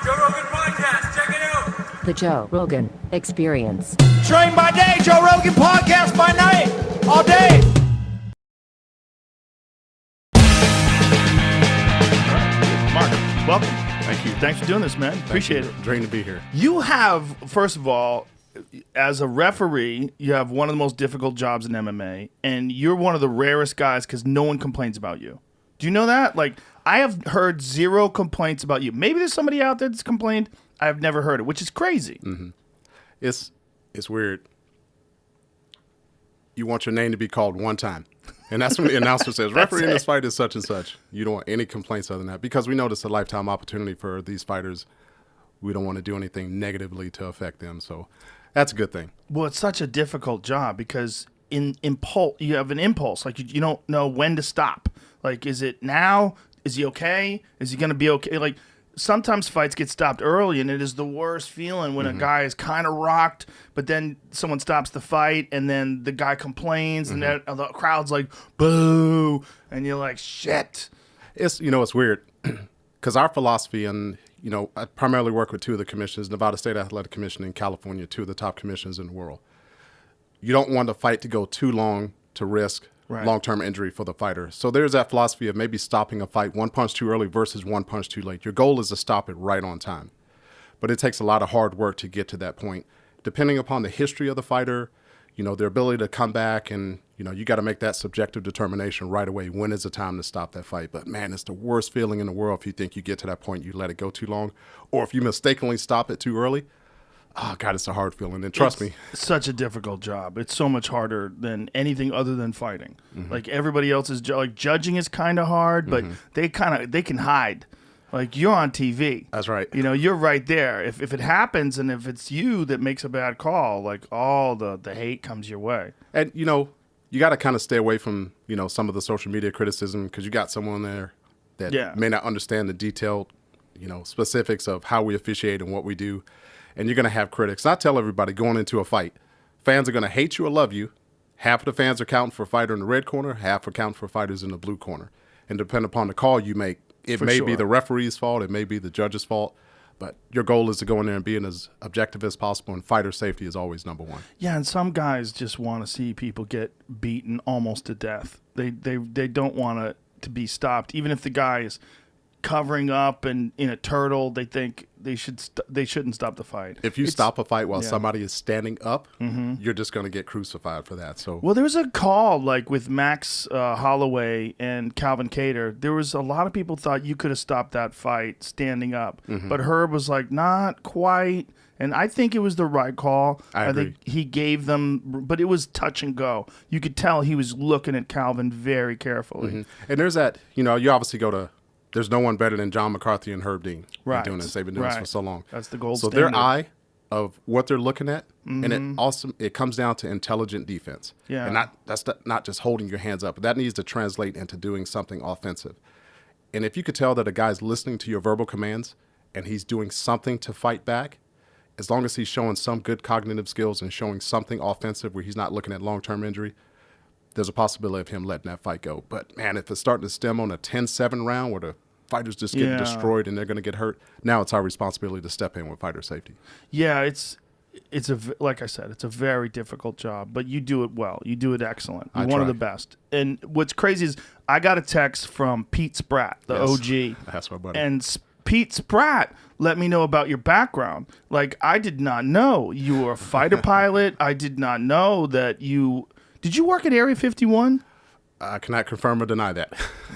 Joe Rogan Podcast, check it out. The Joe Rogan Experience. Train by day, Joe Rogan Podcast by night, all day. Mark, welcome. Thank you. Thanks for doing this, man. Appreciate it. Dream to be here. You have, first of all, as a referee, you have one of the most difficult jobs in MMA, and you're one of the rarest guys because no one complains about you. Do you know that? Like, I have heard zero complaints about you. Maybe there's somebody out there that's complained. I've never heard it, which is crazy. Mm-hmm. It's weird. You want your name to be called one time. And that's when the announcer says, referee in this fight is such and such. You don't want any complaints other than that. Because we know it's a lifetime opportunity for these fighters. We don't want to do anything negatively to affect them. So that's a good thing. Well, it's such a difficult job because in impulse, you have an impulse. Like, you don't know when to stop. Like, is it now? Is he okay? Is he going to be okay? Like, sometimes fights get stopped early, and it is the worst feeling when a guy is kind of rocked, but then someone stops the fight, and then the guy complains, and then the crowd's like, boo, and you're like, shit. It's weird because our philosophy, and, I primarily work with two of the commissioners, Nevada State Athletic Commission and California, two of the top commissions in the world. You don't want the fight to go too long to risk long-term injury for the fighter. So there's that philosophy of maybe stopping a fight one punch too early versus one punch too late. Your goal is to stop it right on time. But it takes a lot of hard work to get to that point. Depending upon the history of the fighter, their ability to come back, and, you got to make that subjective determination right away. When is the time to stop that fight? But, man, it's the worst feeling in the world if you think you get to that point, you let it go too long. Or if you mistakenly stop it too early. Oh, God, it's a hard feeling. And trust me. It's such a difficult job. It's so much harder than anything other than fighting. Like, everybody else is, judging is kind of hard, but they can hide. Like, you're on TV. That's right. You're right there. If it happens and if it's you that makes a bad call, like, all the hate comes your way. And, you got to kind of stay away from, some of the social media criticism because you got someone there that may not understand the detailed, specifics of how we officiate and what we do. And you're going to have critics. I tell everybody going into a fight, fans are going to hate you or love you. Half of the fans are counting for a fighter in the red corner, half are counting for fighters in the blue corner. And depending upon the call you make, it may be the referee's fault, it may be the judge's fault, but your goal is to go in there and be as objective as possible, and fighter safety is always number one. Yeah, and some guys just want to see people get beaten almost to death. They don't want it to be stopped. Even if the guy is covering up and in a turtle, they think they shouldn't stop the fight. If you stop a fight while somebody is standing up, you're just going to get crucified for that. So, well, there was a call like with Max Holloway and Calvin Kattar. There was a lot of people thought you could have stopped that fight standing up, but Herb was like, not quite. And I think it was the right call. I agree. Think he gave them, but it was touch and go. You could tell he was looking at Calvin very carefully. And there's that, you obviously go to, there's no one better than John McCarthy and Herb Dean doing this. They've been doing this for so long. That's the gold standard. So their eye of what they're looking at, and it comes down to intelligent defense. Yeah. And that's not just holding your hands up. That needs to translate into doing something offensive. And if you could tell that a guy's listening to your verbal commands and he's doing something to fight back, as long as he's showing some good cognitive skills and showing something offensive where he's not looking at long-term injury, there's a possibility of him letting that fight go. But, man, if it's starting to stem on a 10-7 round where the fighters just get destroyed and they're going to get hurt, now it's our responsibility to step in with fighter safety. Yeah, it's like I said, it's a very difficult job, but you do it well. You do it excellent. You're one of the best. And what's crazy is I got a text from Pete Spratt, the OG. That's my buddy. And Pete Spratt let me know about your background. Like, I did not know you were a fighter pilot. I did not know that you... Did you work at Area 51? I cannot confirm or deny that.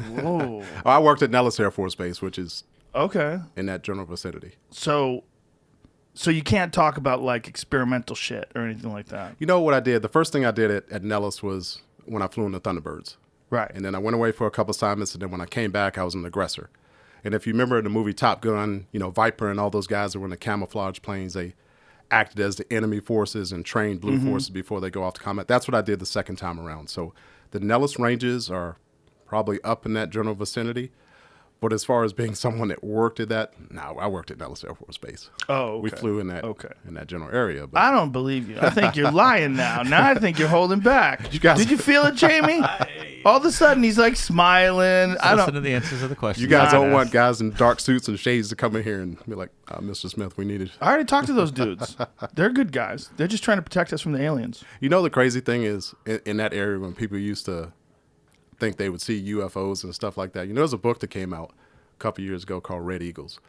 Whoa. I worked at Nellis Air Force Base, which is in that general vicinity. So you can't talk about, like, experimental shit or anything like that? You know what I did? The first thing I did at Nellis was when I flew in the Thunderbirds. Right. And then I went away for a couple assignments, and then when I came back, I was an aggressor. And if you remember in the movie Top Gun, Viper and all those guys that were in the camouflage planes, they acted as the enemy forces and trained blue forces before they go off to combat. That's what I did the second time around. So the Nellis ranges are probably up in that general vicinity. But as far as being someone that worked at that, no, I worked at Nellis Air Force Base. Oh, okay. We flew in that general area. But I don't believe you. I think you're lying now. Now I think you're holding back. Did you feel it, Jamie? All of a sudden he's like smiling. Listen to the answers of the question. you guys don't want guys in dark suits and shades to come in here and be like, Mr. Smith, we needed. I already talked to those dudes. They're good guys. They're just trying to protect us from the aliens. You know, the crazy thing is in that area when people used to think they would see UFOs and stuff like that. You know, there's a book that came out a couple years ago called Red Eagles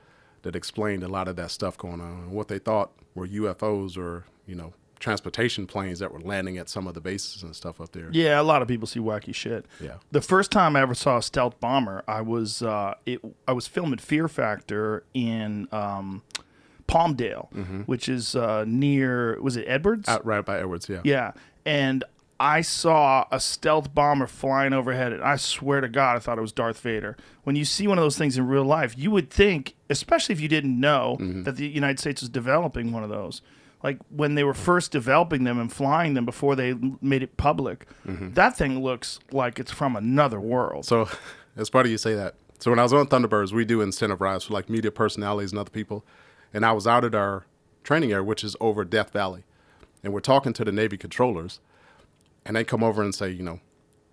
that explained a lot of that stuff going on and what they thought were UFOs or, you know, transportation planes that were landing at some of the bases and stuff up there. Yeah, a lot of people see wacky shit. Yeah. The first time I ever saw a stealth bomber, I was filming Fear Factor in Palmdale, which is near, was it Edwards? Out right by Edwards, yeah. Yeah, and I saw a stealth bomber flying overhead, and I swear to God, I thought it was Darth Vader. When you see one of those things in real life, you would think, especially if you didn't know that the United States was developing one of those, like when they were first developing them and flying them before they made it public, that thing looks like it's from another world. So it's funny you say that. So when I was on Thunderbirds, we do incentive rides for like media personalities and other people. And I was out at our training area, which is over Death Valley. And we're talking to the Navy controllers. And they come over and say, you know,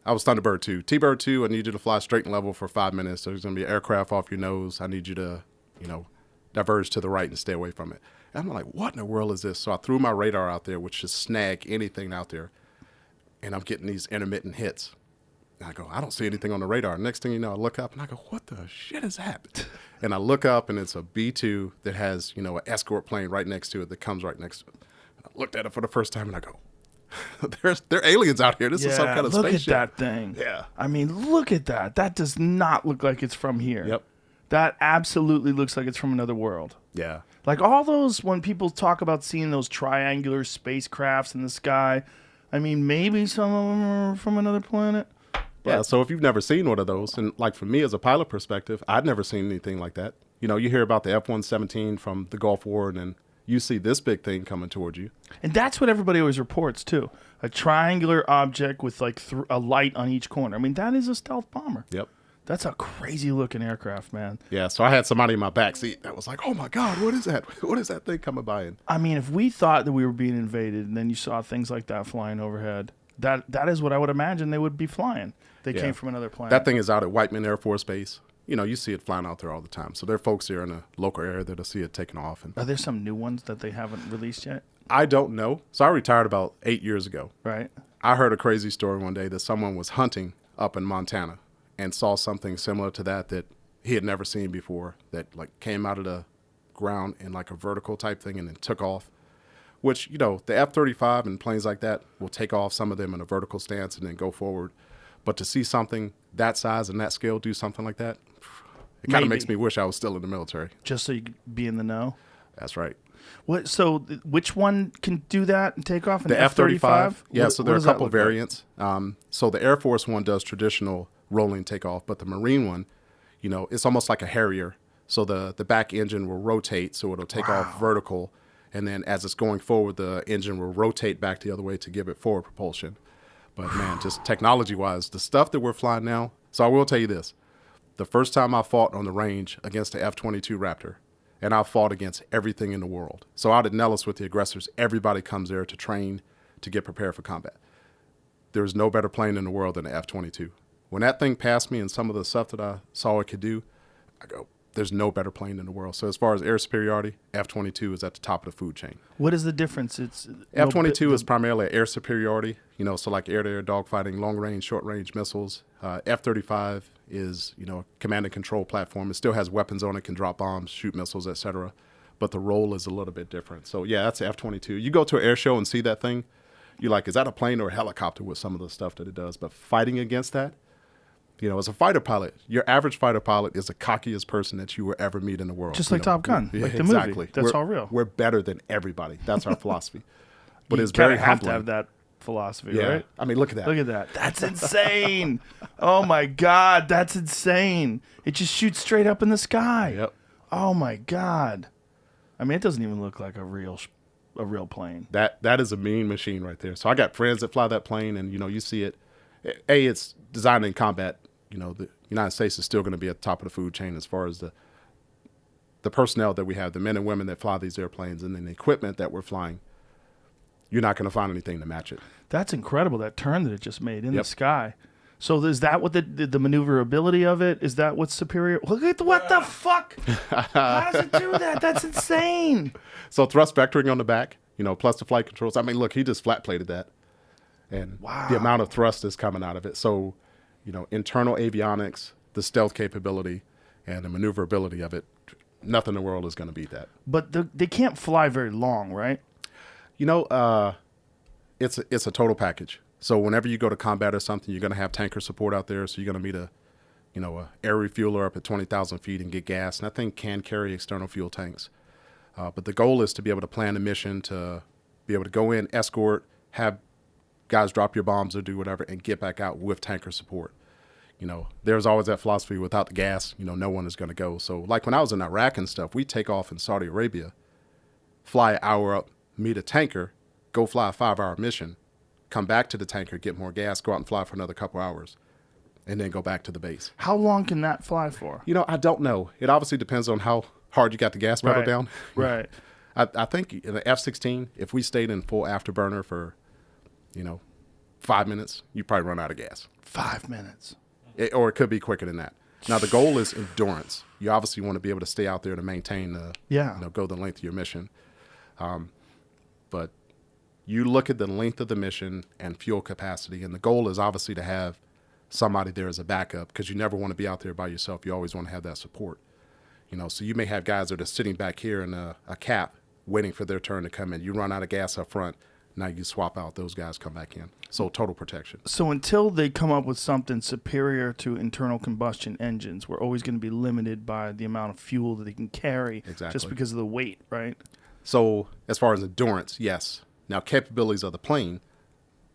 I was Thunderbird 2. T-Bird 2, I need you to fly straight and level for 5 minutes. There's going to be an aircraft off your nose. I need you to, you know, diverge to the right and stay away from it. And I'm like, what in the world is this? So I threw my radar out there, which just snag anything out there. And I'm getting these intermittent hits. And I go, I don't see anything on the radar. Next thing you know, I look up and I go, what the shit is that? And I look up and it's a B-2 that has, you know, an escort plane right next to it that comes right next to it. I looked at it for the first time and I go, there are aliens out here. This is some kind of spaceship. Look at that thing. Yeah. I mean, look at that. That does not look like it's from here. Yep. That absolutely looks like it's from another world. Yeah. Like all those, when people talk about seeing those triangular spacecrafts in the sky, I mean, maybe some of them are from another planet. Yeah, so if you've never seen one of those, and like for me as a pilot perspective, I'd never seen anything like that. You know, you hear about the F-117 from the Gulf War, and then you see this big thing coming towards you. And that's what everybody always reports, too. A triangular object with like a light on each corner. I mean, that is a stealth bomber. Yep. That's a crazy-looking aircraft, man. Yeah, so I had somebody in my back seat that was like, oh, my God, what is that? What is that thing coming by? And I mean, if we thought that we were being invaded and then you saw things like that flying overhead, that is what I would imagine they would be flying. They came from another planet. That thing is out at Whiteman Air Force Base. You know, you see it flying out there all the time. So there are folks here in the local area that'll see it taking off. And are there some new ones that they haven't released yet? I don't know. So I retired about 8 years ago. Right. I heard a crazy story one day that someone was hunting up in Montana and saw something similar to that he had never seen before, that like came out of the ground in like a vertical type thing and then took off. Which, you know, the F-35 and planes like that will take off, some of them in a vertical stance and then go forward. But to see something that size and that scale do something like that, it kind of makes me wish I was still in the military. Just so you could be in the know? That's right. What? So which one can do that and take off? The F-35? Yeah, so there are a couple variants. variants. So the Air Force one does traditional rolling takeoff, but the Marine one, you know, it's almost like a Harrier. So the back engine will rotate, so it'll take off vertical. And then as it's going forward, the engine will rotate back the other way to give it forward propulsion. But, man, just technology-wise, the stuff that we're flying now. So I will tell you this. The first time I fought on the range against the F-22 Raptor, and I fought against everything in the world. So out at Nellis with the aggressors, everybody comes there to train, to get prepared for combat. There's no better plane in the world than the F-22. When that thing passed me and some of the stuff that I saw it could do, I go, there's no better plane in the world. So as far as air superiority, F-22 is at the top of the food chain. What is the difference? It's F-22 is primarily air superiority, you know, so like air-to-air dogfighting, long-range, short-range missiles. F-35 is, you know, a command and control platform. It still has weapons on it, can drop bombs, shoot missiles, etc. But the role is a little bit different. So, yeah, that's F-22. You go to an air show and see that thing, you're like, is that a plane or a helicopter with some of the stuff that it does? But fighting against that, you know, as a fighter pilot, your average fighter pilot is the cockiest person that you will ever meet in the world. Just like Top Gun, like the exactly. movie. That's all real. We're better than everybody. That's our philosophy. But you it's very have humbling. to have that philosophy, Yeah. right? I mean, look at that. Look at that. That's insane. Oh, my God. That's insane. It just shoots straight up in the sky. Yep. Oh, my God. I mean, it doesn't even look like a real plane. That is a mean machine right there. So I got friends that fly that plane, and, you know, you see it. A, it's designed in combat the United States is still going to be at the top of the food chain as far as the personnel that we have, the men and women that fly these airplanes, and then the equipment that we're flying. You're not going to find anything to match it. That's incredible, that turn that it just made in the sky. So is that what the maneuverability of it? Is that what's superior? Look at what the fuck? How does it do that? That's insane. So thrust vectoring on the back, plus the flight controls. I mean, look, he just flat plated that. And the amount of thrust is coming out of it. So, internal avionics, the stealth capability, and the maneuverability of it, nothing in the world is going to beat that. But they can't fly very long, right? It's a total package. So whenever you go to combat or something, you're going to have tanker support out there. So you're going to meet a air refueler up at 20,000 feet and get gas. And that thing can carry external fuel tanks. But the goal is to be able to plan a mission, to be able to go in, escort, have guys drop your bombs or do whatever, and get back out with tanker support. There's always that philosophy, without the gas, no one is going to go. So like when I was in Iraq and stuff, we take off in Saudi Arabia, fly an hour up, meet a tanker, go fly a 5-hour mission, come back to the tanker, get more gas, go out and fly for another couple hours, and then go back to the base. How long can that fly for? I don't know. It obviously depends on how hard you got the gas pedal down. Right. I think in the F-16, if we stayed in full afterburner for, 5 minutes, you probably run out of gas. 5 minutes. Or it could be quicker than that. Now, the goal is endurance. You obviously want to be able to stay out there to maintain go the length of your mission. But you look at the length of the mission and fuel capacity, and the goal is obviously to have somebody there as a backup, because you never want to be out there by yourself. You always want to have that support. So you may have guys that are sitting back here in a cap waiting for their turn to come in. You run out of gas up front. Now you swap out, those guys come back in. So total protection. So until they come up with something superior to internal combustion engines, we're always going to be limited by the amount of fuel that they can carry. Exactly. Just because of the weight, right? So as far as endurance, yes. Now capabilities of the plane,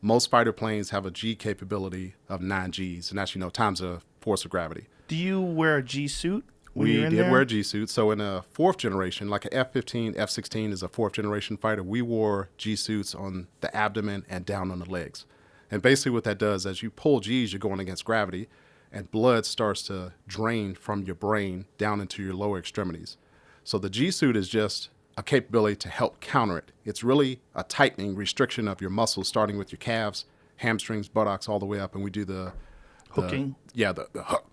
most fighter planes have a G capability of 9 Gs, and that's, times the force of gravity. Do you wear a G suit? We did wear a G suit. So in a 4th generation, like an F-15, F-16 is a 4th generation fighter, we wore G suits on the abdomen and down on the legs. And basically what that does, as you pull Gs, you're going against gravity, and blood starts to drain from your brain down into your lower extremities. So the G suit is just a capability to help counter it. It's really a tightening restriction of your muscles, starting with your calves, hamstrings, buttocks, all the way up. And we do the hooking. The hook.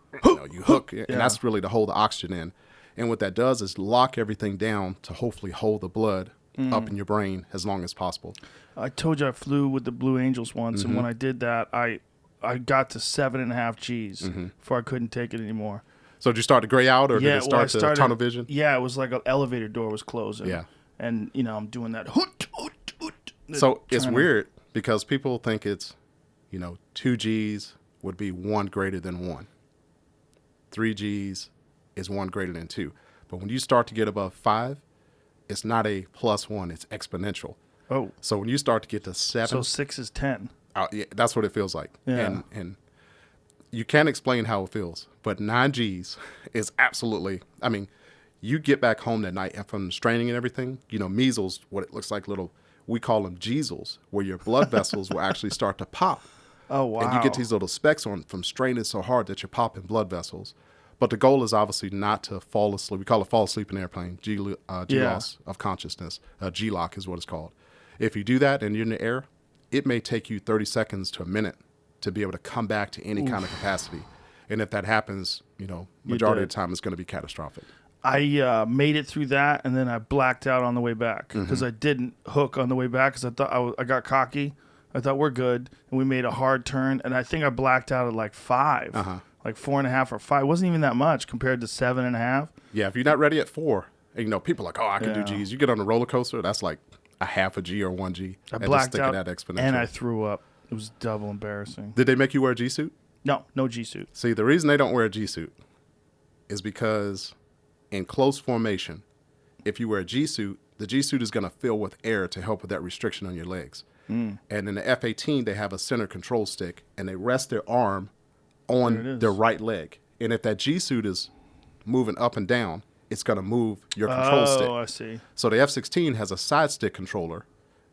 You hook, and that's really to hold the oxygen in. And what that does is lock everything down to hopefully hold the blood up in your brain as long as possible. I told you I flew with the Blue Angels once, and when I did that, I got to 7.5 Gs before I couldn't take it anymore. So did you start to gray out, or did it start to tunnel vision? Yeah, it was like an elevator door was closing. Yeah. And, I'm doing that. So it's weird because people think it's, 2 Gs would be 1 greater than 1. 3 Gs is 1 greater than 2. But when you start to get above 5, it's not a +1, it's exponential. Oh. So when you start to get to 7. So 6 is 10. Yeah, that's what it feels like. Yeah. And you can't explain how it feels, but 9 Gs is absolutely, you get back home that night, and from straining and everything, measles, what it looks like we call them Gsels, where your blood vessels will actually start to pop. Oh, wow. And you get these little specks on from straining so hard that you're popping blood vessels. But the goal is obviously not to fall asleep. We call it fall asleep in an airplane, G loss of consciousness. G-lock is what it's called. If you do that and you're in the air, it may take you 30 seconds to a minute to be able to come back to any kind of capacity. And if that happens, majority of the time it's going to be catastrophic. I made it through that, and then I blacked out on the way back because I didn't hook on the way back because I thought I got cocky. I thought we're good, and we made a hard turn, and I think I blacked out at like 5, like 4.5 or 5. It wasn't even that much compared to 7.5. Yeah, if you're not ready at 4, and people are like, I can do Gs. You get on a roller coaster, that's like a half a G or 1 G. I blacked out, that exponential. and I threw up. It was double embarrassing. Did they make you wear a G suit? No G suit. See, the reason they don't wear a G suit is because in close formation, if you wear a G suit, the G suit is going to fill with air to help with that restriction on your legs. And in the F-18, they have a center control stick, and they rest their arm on their right leg. And if that G suit is moving up and down, it's going to move your control stick. Oh, I see. So the F-16 has a side stick controller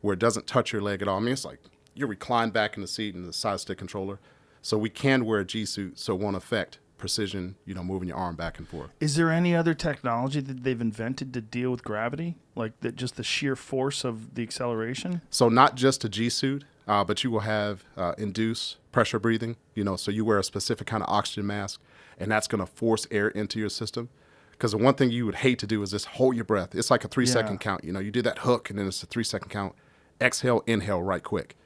where it doesn't touch your leg at all. It's like you're reclined back in the seat in the side stick controller. So we can wear a G suit so it won't affect precision, moving your arm back and forth. Is there any other technology that they've invented to deal with gravity? Like just the sheer force of the acceleration? So not just a G suit, but you will have induced pressure breathing, so you wear a specific kind of oxygen mask, and that's going to force air into your system. Because the one thing you would hate to do is just hold your breath. It's like a 3-second count. You do that hook, and then it's a 3-second count. Exhale, inhale right quick.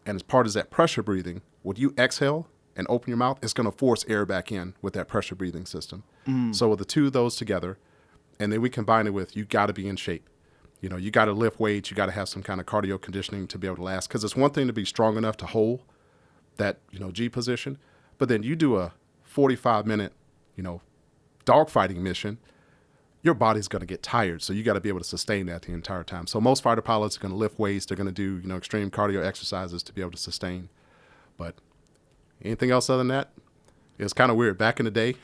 And as part of that pressure breathing, when you exhale and open your mouth, it's going to force air back in with that pressure breathing system. So with the two of those together, and then we combine it with, you got to be in shape. You got to lift weights. You got to have some kind of cardio conditioning to be able to last. Because it's one thing to be strong enough to hold that, G position. But then you do a 45-minute, dogfighting mission, your body's going to get tired. So you got to be able to sustain that the entire time. So most fighter pilots are going to lift weights. They're going to do, extreme cardio exercises to be able to sustain. But anything else other than that, it's kind of weird. Back in the day,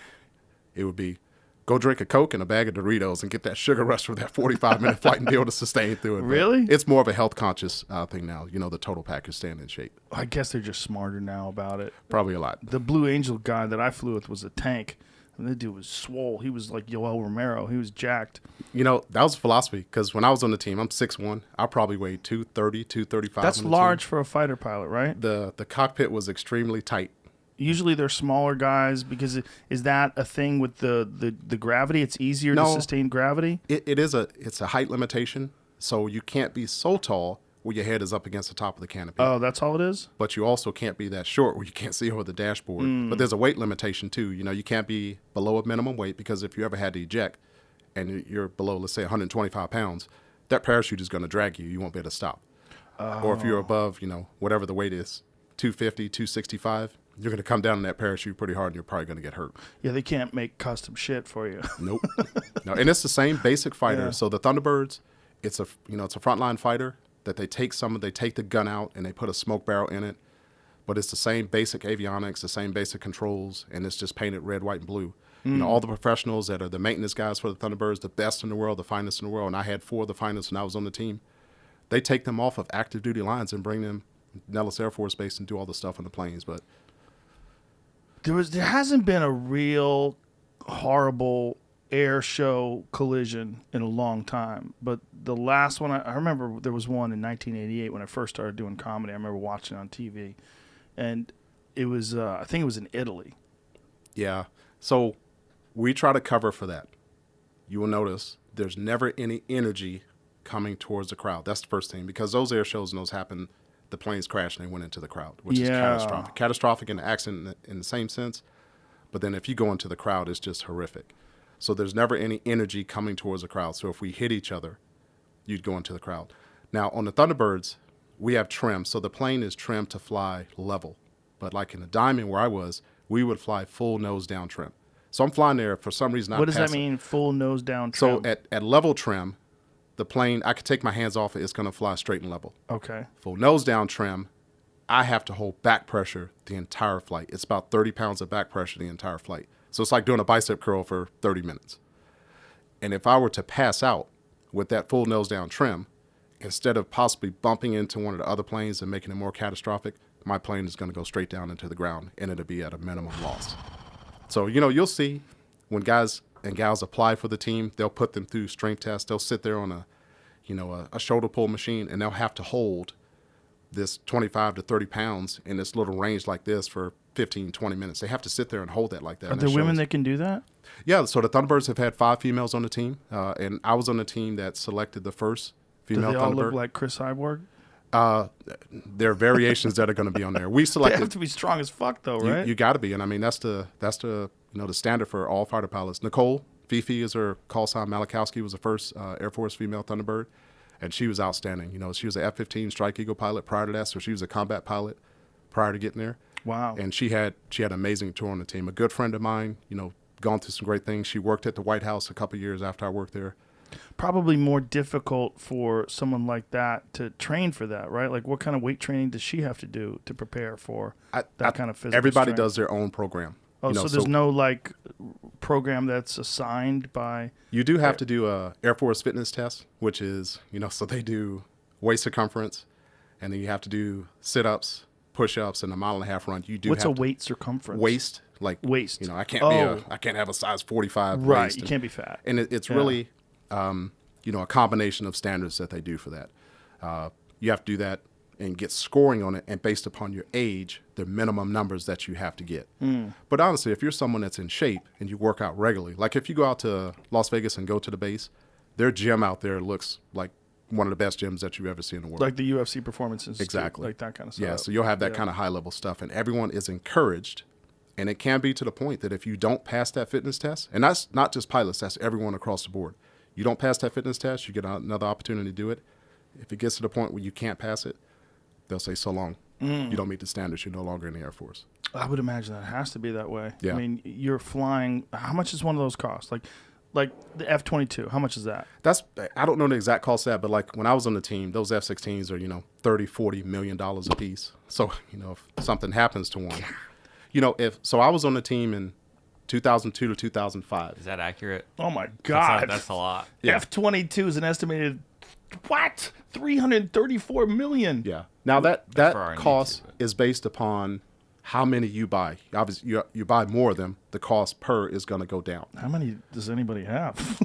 it would be go drink a Coke and a bag of Doritos and get that sugar rush for that 45-minute flight and be able to sustain through it. Really? But it's more of a health conscious thing now. The total package staying in shape. I guess they're just smarter now about it. Probably a lot. The Blue Angel guy that I flew with was a tank. And that dude was swole. He was like Yoel Romero. He was jacked. That was philosophy, because when I was on the team, I'm 6'1". I probably weighed 230, 235. That's large for a fighter pilot, right? The cockpit was extremely tight. Usually they're smaller guys because is that a thing with the gravity? It's easier to sustain gravity? It's a height limitation, so you can't be so tall where your head is up against the top of the canopy. Oh, that's all it is? But you also can't be that short where you can't see over the dashboard. But there's a weight limitation too. You can't be below a minimum weight, because if you ever had to eject and you're below, let's say, 125 pounds, that parachute is going to drag you. You won't be able to stop. Or if you're above, whatever the weight is, 250, 265, you're going to come down in that parachute pretty hard and you're probably going to get hurt. Yeah, they can't make custom shit for you. Nope. No, and it's the same basic fighter. Yeah. So the Thunderbirds, it's a frontline fighter that they take the gun out and they put a smoke barrel in it, but it's the same basic avionics, the same basic controls, and it's just painted red, white, and blue. All the professionals that are the maintenance guys for the Thunderbirds, the best in the world, the finest in the world, and I had 4 of the finest when I was on the team, they take them off of active duty lines and bring them Nellis Air Force Base and do all the stuff on the planes. But There hasn't been a real horrible air show collision in a long time, but the last one I remember, there was one in 1988 when I first started doing comedy. I remember watching it on TV, and it was I think it was in Italy. yeah, so we try to cover for that. You will notice there's never any energy coming towards the crowd. That's the first thing, because those air shows and those happen, the planes crashed and they went into the crowd, which is catastrophic. Catastrophic in the accident in the same sense, but then if you go into the crowd, it's just horrific. So there's never any energy coming towards the crowd. So if we hit each other, you'd go into the crowd. Now, on the Thunderbirds, we have trim. So the plane is trimmed to fly level. But like in the Diamond where I was, we would fly full nose down trim. So I'm flying there for some reason. What does that mean, full nose down So trim? at level trim, the plane, I could take my hands off it. It's going to fly straight and level. Okay. Full nose down trim, I have to hold back pressure the entire flight. It's about 30 pounds of back pressure the entire flight. So it's like doing a bicep curl for 30 minutes. And if I were to pass out with that full nose down trim, instead of possibly bumping into one of the other planes and making it more catastrophic, my plane is going to go straight down into the ground and it'll be at a minimum loss. So, you'll see when guys and gals apply for the team, they'll put them through strength tests. They'll sit there on a shoulder pull machine, and they'll have to hold this 25 to 30 pounds in this little range like this for 15, 20 minutes. They have to sit there and hold that like that. Are there women that can do that? Yeah, so the Thunderbirds have had 5 females on the team, and I was on the team that selected the first female Do they all Thunderbird. look like Chris Cyborg? There are variations that are going to be on there. We They selected. have to be strong as fuck, though, right? You got to be, and I mean that's the the standard for all fighter pilots. Nicole Fifi is her call sign. Malachowski was the first Air Force female Thunderbird, and she was outstanding. She was an F-15 Strike Eagle pilot prior to that, so she was a combat pilot prior to getting there. Wow. And she had an amazing tour on the team. A good friend of mine, gone through some great things. She worked at the White House a couple of years after I worked there. Probably more difficult for someone like that to train for that, right? Like, what kind of weight training does she have to do to prepare for that kind of physical Everybody strength? does their own program. Oh, so there's no like program that's assigned by. You do have to do a Air Force fitness test, which is so they do waist circumference, and then you have to do sit-ups, push-ups and a 1.5 mile run, you do What's have a weight circumference? waist, like Waist. You know, I can't have a size 45 Right, waist. you can't be fat. And it's really, you know, a combination of standards that they do for that. You have to do that and get scoring on it, and based upon your age, the minimum numbers that you have to get. But honestly, if you're someone that's in shape and you work out regularly, like if you go out to Las Vegas and go to the base, their gym out there looks like one of the best gyms that you've ever seen in the world. Like the UFC Performance Institute. Exactly. Like that kind of stuff. Yeah, so you'll have that kind of high-level stuff, and everyone is encouraged, and it can be to the point that if you don't pass that fitness test, and that's not just pilots, that's everyone across the board. You don't pass that fitness test, you get another opportunity to do it. If it gets to the point where you can't pass it, they'll say, so long. You don't meet the standards, you're no longer in the Air Force. I would imagine that has to be that way. Yeah. I mean, you're flying. How much does one of those cost? Like the F-22, how much is that? I don't know the exact cost of that, but like when I was on the team, those F-16s are, you know, $30-40 million a piece. So, you know, if something happens to one, you know, so I was on the team in 2002 to 2005. Is that accurate? Oh my God. That's a lot. Yeah. F-22 is an estimated, what? $334 million. Yeah. Now that for our cost needs, is based upon how many you buy. Obviously, you buy more of them, the cost per is going to go down. How many does anybody have?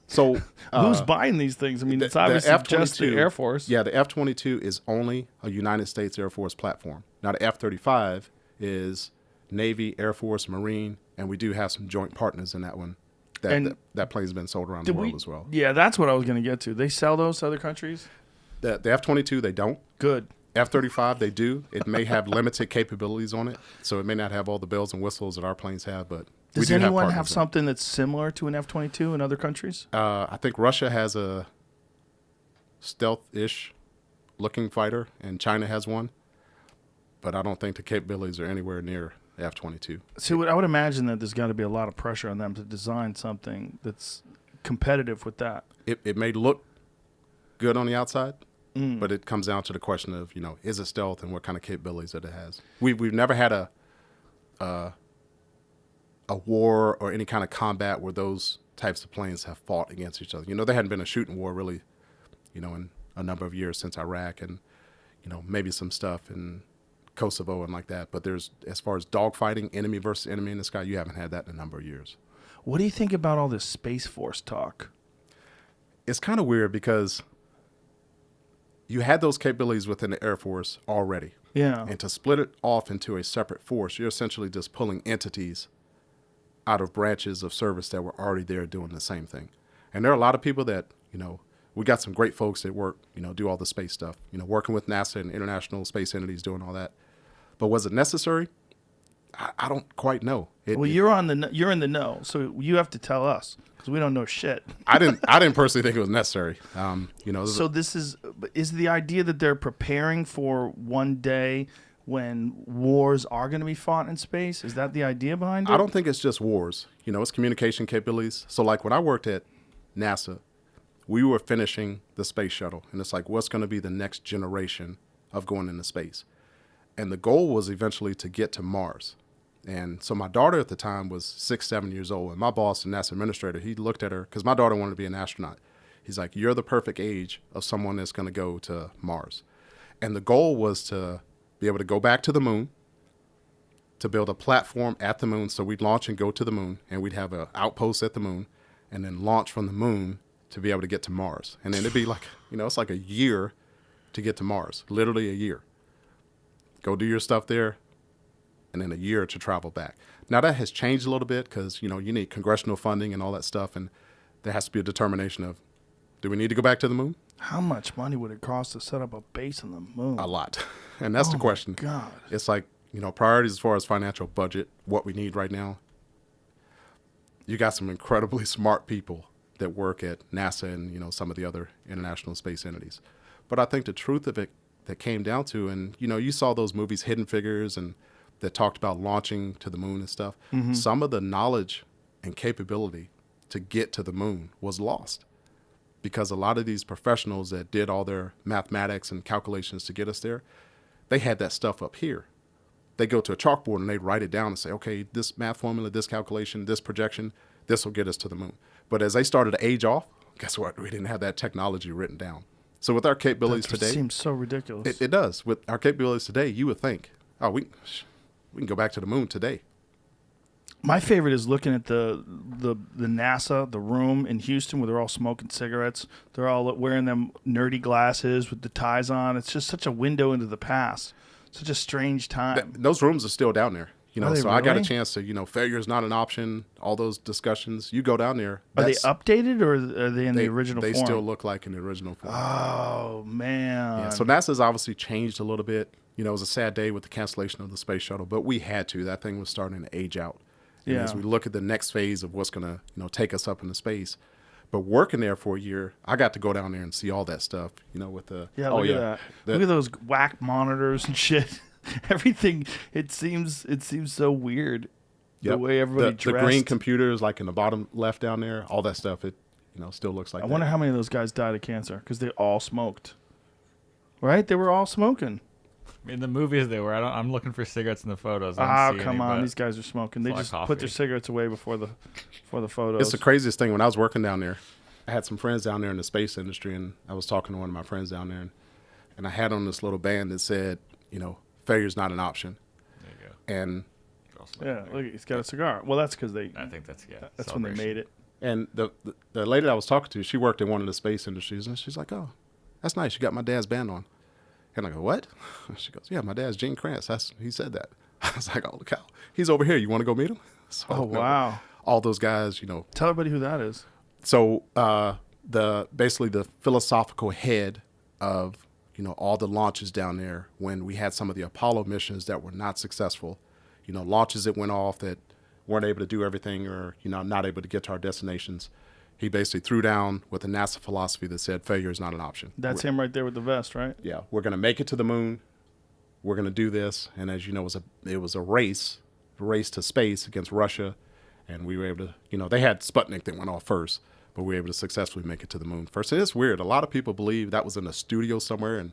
So Who's buying these things? I mean, it's obviously just the Air Force. Yeah, the F-22 is only a United States Air Force platform. Now, the F-35 is Navy, Air Force, Marine, and we do have some joint partners in that one. That plane's been sold around the world as well. Yeah, that's what I was going to get to. They sell those to other countries? The F-22, they don't. Good. F-35, they do. It may have limited capabilities on it, so it may not have all the bells and whistles that our planes have, but we Does do anyone have have something that's similar to an F-22 in other countries? I think Russia has a stealth-ish looking fighter, and China has one, but I don't think the capabilities are anywhere near the F-22. So I would imagine that there's got to be a lot of pressure on them to design something that's competitive with that. It may look good on the outside, but it comes down to the question of, you know, is it stealth and what kind of capabilities that it has. We've never had a war or any kind of combat where those types of planes have fought against each other. You know, there hadn't been a shooting war really, you know, in a number of years since Iraq, and, you know, maybe some stuff in Kosovo and like that. But there's, as far as dogfighting, enemy versus enemy in the sky, you haven't had that in a number of years. What do you think about all this Space Force talk? It's kind of weird because you had those capabilities within the Air Force already. Yeah. And to split it off into a separate force, you're essentially just pulling entities out of branches of service that were already there doing the same thing. And there are a lot of people that, you know, we got some great folks that work, you know, do all the space stuff, you know, working with NASA and international space entities doing all that. But was it necessary? I don't quite know. You're in the know, so you have to tell us because we don't know shit. I didn't personally think it was necessary. You know. So this is the idea that they're preparing for one day when wars are going to be fought in space. Is that the idea behind it? I don't think it's just wars. You know, it's communication capabilities. So like when I worked at NASA, we were finishing the space shuttle, and it's like, what's going to be the next generation of going into space? And the goal was eventually to get to Mars. And so my daughter at the time was 6-7 years old, and my boss, the NASA administrator, he looked at her, because my daughter wanted to be an astronaut. He's like, you're the perfect age of someone that's going to go to Mars. And the goal was to be able to go back to the moon, to build a platform at the moon, so we'd launch and go to the moon, and we'd have an outpost at the moon, and then launch from the moon to be able to get to Mars. And then it'd be like, you know, it's like a year to get to Mars, literally a year. Go do your stuff there, and then a year to travel back. Now that has changed a little bit because, you know, you need congressional funding and all that stuff, and there has to be a determination of, do we need to go back to the moon? How much money would it cost to set up a base on the moon? A lot. And that's the question. God. It's like, you know, priorities as far as financial budget, what we need right now. You got some incredibly smart people that work at NASA and, you know, some of the other international space entities. But I think the truth of it that came down to, and, you know, you saw those movies, Hidden Figures, and that talked about launching to the moon and stuff. Mm-hmm. Some of the knowledge and capability to get to the moon was lost because a lot of these professionals that did all their mathematics and calculations to get us there, they had that stuff up here. They go to a chalkboard and they write it down and say, okay, this math formula, this calculation, this projection, this will get us to the moon. But as they started to age off, guess what? We didn't have that technology written down. So with our capabilities today, seems so ridiculous. It does. With our capabilities today, you would think oh, we can go back to the moon today. My favorite is looking at the NASA, the room in Houston where they're all smoking cigarettes. They're all wearing them nerdy glasses with the ties on. It's just such a window into the past. Such a strange time. Those rooms are still down there. Are they So I got a really? chance to, failure is not an option. All those discussions. You go down there. Are they updated or are they in the original They form? still look like in the original form. Oh, man. Yeah, so NASA's obviously changed a little bit. It was a sad day with the cancellation of the space shuttle, but we had to. That thing was starting to age out. And Yeah. as we look at the next phase of what's going to, take us up into space. But working there for a year, I got to go down there and see all that stuff, with the... Yeah, look at that. Look at those whack monitors and shit. Everything, it seems so weird. The Yep. way everybody the dressed. green computers, like in the bottom left down there, all that stuff, it, still looks like I that. wonder how many of those guys died of cancer because they all smoked. Right? They were all smoking. In the movies they were. I'm looking for cigarettes in the photos. I Oh, don't see come any, on. but These guys are smoking. They a lot of just put coffee. their cigarettes away before the photos. It's the craziest thing. When I was working down there, I had some friends down there in the space industry, and I was talking to one of my friends down there, and I had on this little band that said, failure's not an option. There you go. And Yeah, look, he's got a cigar. Well, that's because I think that's that's when they made it. And the lady I was talking to, she worked in one of the space industries, and she's like, "Oh, that's nice. You got my dad's band on." And I go, "What?" She goes, "Yeah, my dad's Gene Kranz. He said that." I was like, "Oh, cow. He's over here. You want to go meet him?" So, Oh, wow. All those guys, Tell everybody who that is. So basically the philosophical head of all the launches down there when we had some of the Apollo missions that were not successful, launches that went off that weren't able to do everything or not able to get to our destinations. He basically threw down with a NASA philosophy that said failure is not an option. That's him right there with the vest, right? Yeah, we're going to make it to the moon. We're going to do this, and as you know, it was a race to space against Russia, and we were able to, they had Sputnik that went off first, but we were able to successfully make it to the moon first. And it's weird. A lot of people believe that was in a studio somewhere,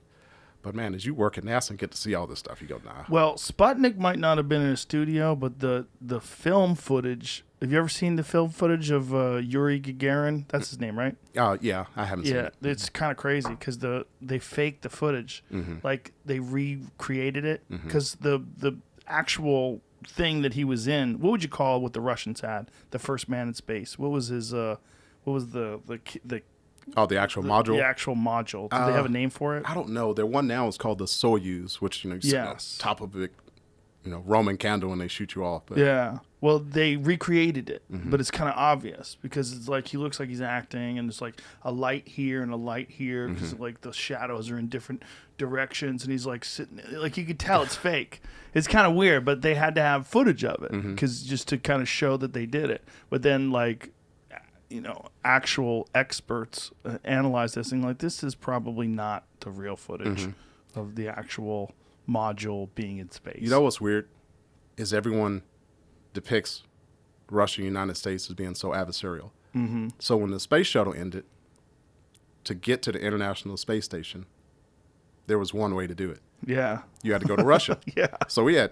but man, as you work at NASA and get to see all this stuff, you go, nah. Well, Sputnik might not have been in a studio, but the film footage. Have you ever seen the film footage of Yuri Gagarin? That's his name, right? Yeah, I haven't seen Yeah, it. it's kind of crazy because they faked the footage, like they recreated it because the actual thing that he was in. What would you call what the Russians had? The first man in space. What was his? What was the Oh, the actual module? The actual module. Do they have a name for it? I don't know. Their one now is called the Soyuz, which, you sit on Yes. top of a Roman candle and they shoot you off. But Yeah. Well, they recreated it, but it's kind of obvious because it's like he looks like he's acting, and it's like a light here and a light here because like the shadows are in different directions, and he's like sitting like you could tell it's fake. It's kind of weird, but they had to have footage of it because just to kind of show that they did it. But then actual experts analyze this and like this is probably not the real footage of the actual module being in space. You know what's weird is everyone depicts Russia and the United States as being so adversarial. Mm-hmm. So when the space shuttle ended, to get to the International Space Station, there was one way to do it. Yeah. You had to go to Russia. Yeah. So we had,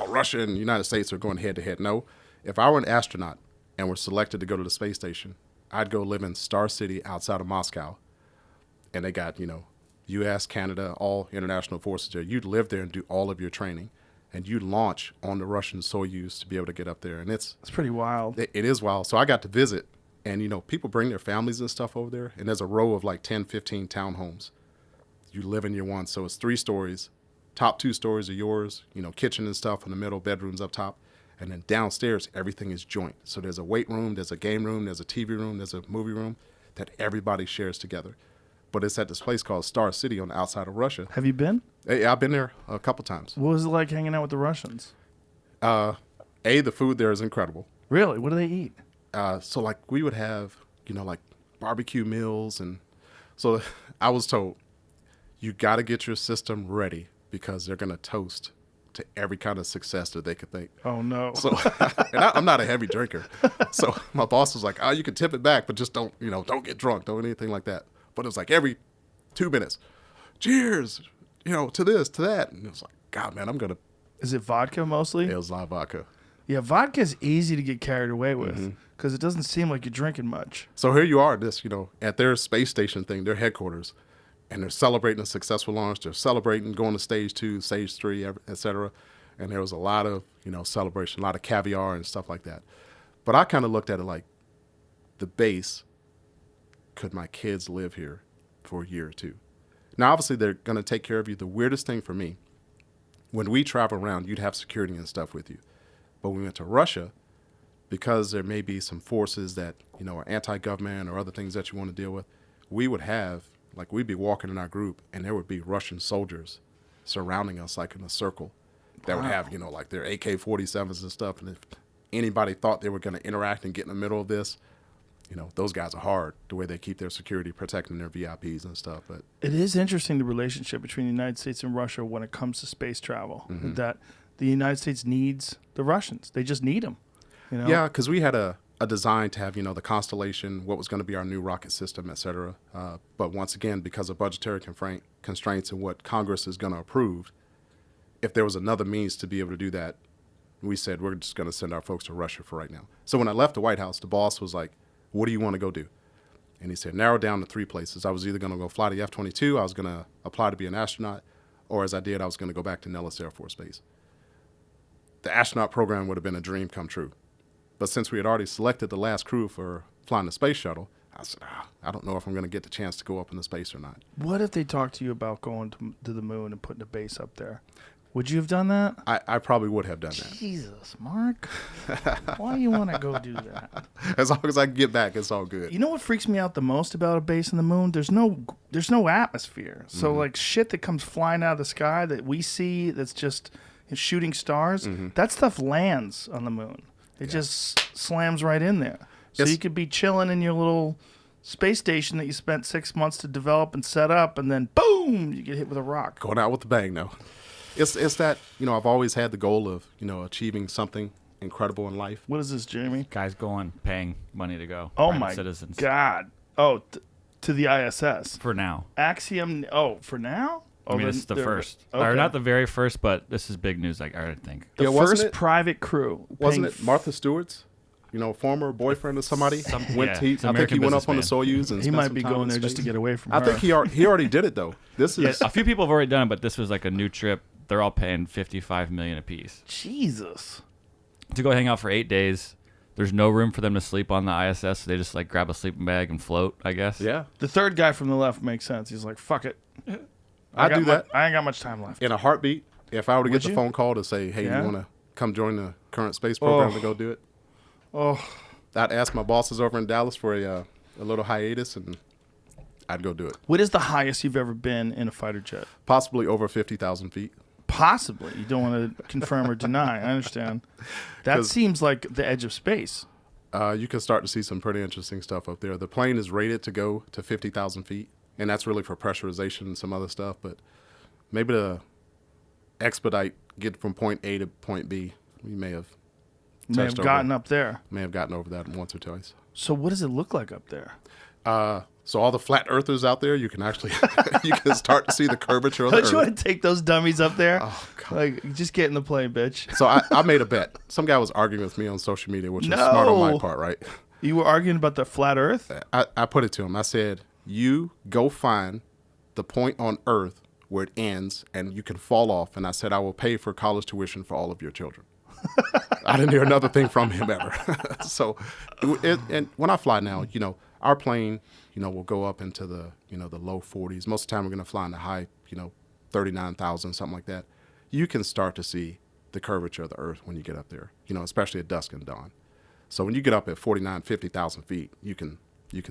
Russia and the United States are going head to head. No, if I were an astronaut and were selected to go to the space station, I'd go live in Star City outside of Moscow. And they got, U.S., Canada, all international forces there. You'd live there and do all of your training. And you launch on the Russian Soyuz to be able to get up there. And it's pretty wild. It is wild. So I got to visit. And, people bring their families and stuff over there. And there's a row of like 10, 15 townhomes. You live in your one. So it's 3 stories. Top 2 stories are yours. Kitchen and stuff in the middle, bedrooms up top. And then downstairs, everything is joint. So there's a weight room, there's a game room, there's a TV room, there's a movie room that everybody shares together. But it's at this place called Star City on the outside of Russia. Have you been? Yeah, I've been there a couple times. What was it like hanging out with the Russians? The food there is incredible. Really? What do they eat? So like we would have, like barbecue meals. And so I was told, you got to get your system ready because they're going to toast to every kind of success that they could think. Oh, no. So, and I'm not a heavy drinker. So my boss was like, oh, you can tip it back, but just don't get drunk. Don't anything like that. But it was like every 2 minutes, cheers, to this, to that. And it was like, God, man, Is it vodka mostly? It was live vodka. Yeah, vodka's easy to get carried away with because it doesn't seem like you're drinking much. So here you are, at their space station thing, their headquarters. and they're celebrating a successful launch. They're celebrating going to stage 2, stage 3, et cetera. And there was a lot of, celebration, a lot of caviar and stuff like that. But I kind of looked at it like the base, could my kids live here for a year or two? Now, obviously, they're going to take care of you. The weirdest thing for me, when we travel around, you'd have security and stuff with you. But when we went to Russia, because there may be some forces that, are anti-government or other things that you want to deal with, we would have, we'd be walking in our group, and there would be Russian soldiers surrounding us, in a circle that would have, their AK-47s and stuff. And if anybody thought they were going to interact and get in the middle of this, those guys are hard, the way they keep their security, protecting their VIPs and stuff. But it is interesting, the relationship between the United States and Russia when it comes to space travel, that the United States needs the Russians. They just need them. Yeah, because we had a design to have, the Constellation, what was going to be our new rocket system, et cetera. But once again, because of budgetary constraints and what Congress is going to approve, if there was another means to be able to do that, we said we're just going to send our folks to Russia for right now. So when I left the White House, the boss was like, what do you want to go do? And he said, narrow down to 3 places. I was either going to go fly the F-22, I was going to apply to be an astronaut, or as I did, I was going to go back to Nellis Air Force Base. The astronaut program would have been a dream come true. But since we had already selected the last crew for flying the space shuttle, I said, I don't know if I'm going to get the chance to go up into space or not. What if they talked to you about going to the moon and putting a base up there? Would you have done that? I probably would have done that. Jesus, Mark. Why do you want to go do that? As long as I can get back, it's all good. You know what freaks me out the most about a base on the moon? There's no atmosphere. So shit that comes flying out of the sky that we see that's just shooting stars, that stuff lands on the moon. It just slams right in there. So you could be chilling in your little space station that you spent 6 months to develop and set up, and then boom, you get hit with a rock. Going out with a bang, though. It's that, I've always had the goal of, achieving something incredible in life. What is this, Jamie? Guys paying money to go. Oh, Private my citizens. God. Oh, to the ISS. For now. Axiom. Oh, for now? I mean, it's the first. Okay. Or not the very first, but this is big news, I think. The first private crew. Wasn't it Martha Stewart's? Former boyfriend of somebody. I think he went up on the Soyuz and he might be going there just to get away from her. I think he already did it, though. This is a few people have already done it, but this was like a new trip. They're all paying $55 million apiece. Jesus. To go hang out for 8 days. There's no room for them to sleep on the ISS, so they just grab a sleeping bag and float, I guess. Yeah. The third guy from the left makes sense. He's like, fuck it. I do that. I ain't got much time left. In a heartbeat, if I were to get the you? phone call to say, hey, Yeah? you want to come join the current space program to go do it? Oh. I'd ask my bosses over in Dallas for a little hiatus, and I'd go do it. What is the highest you've ever been in a fighter jet? Possibly over 50,000 feet. Possibly. You don't want to confirm or deny. I understand. That seems like the edge of space. You can start to see some pretty interesting stuff up there. The plane is rated to go to 50,000 feet, and that's really for pressurization and some other stuff. But maybe to expedite, get from point A to point B, we may have gotten up there. May have gotten over that once or twice. So what does it look like up there? So all the flat earthers out there, you can actually you can start to see the curvature of the Don't earth. you want to take those dummies up there? Oh, God. Just get in the plane, bitch. So I made a bet. Some guy was arguing with me on social media, which was smart on my part, right? You were arguing about the flat earth? I put it to him. I said, you go find the point on earth where it ends and you can fall off. And I said, I will pay for college tuition for all of your children. I didn't hear another thing from him ever. So, and when I fly now, our plane, will go up into the, the low 40s. Most of the time we're going to fly in the high, 39,000, something like that. You can start to see the curvature of the earth when you get up there, especially at dusk and dawn. So when you get up at 49, 50,000 feet, you can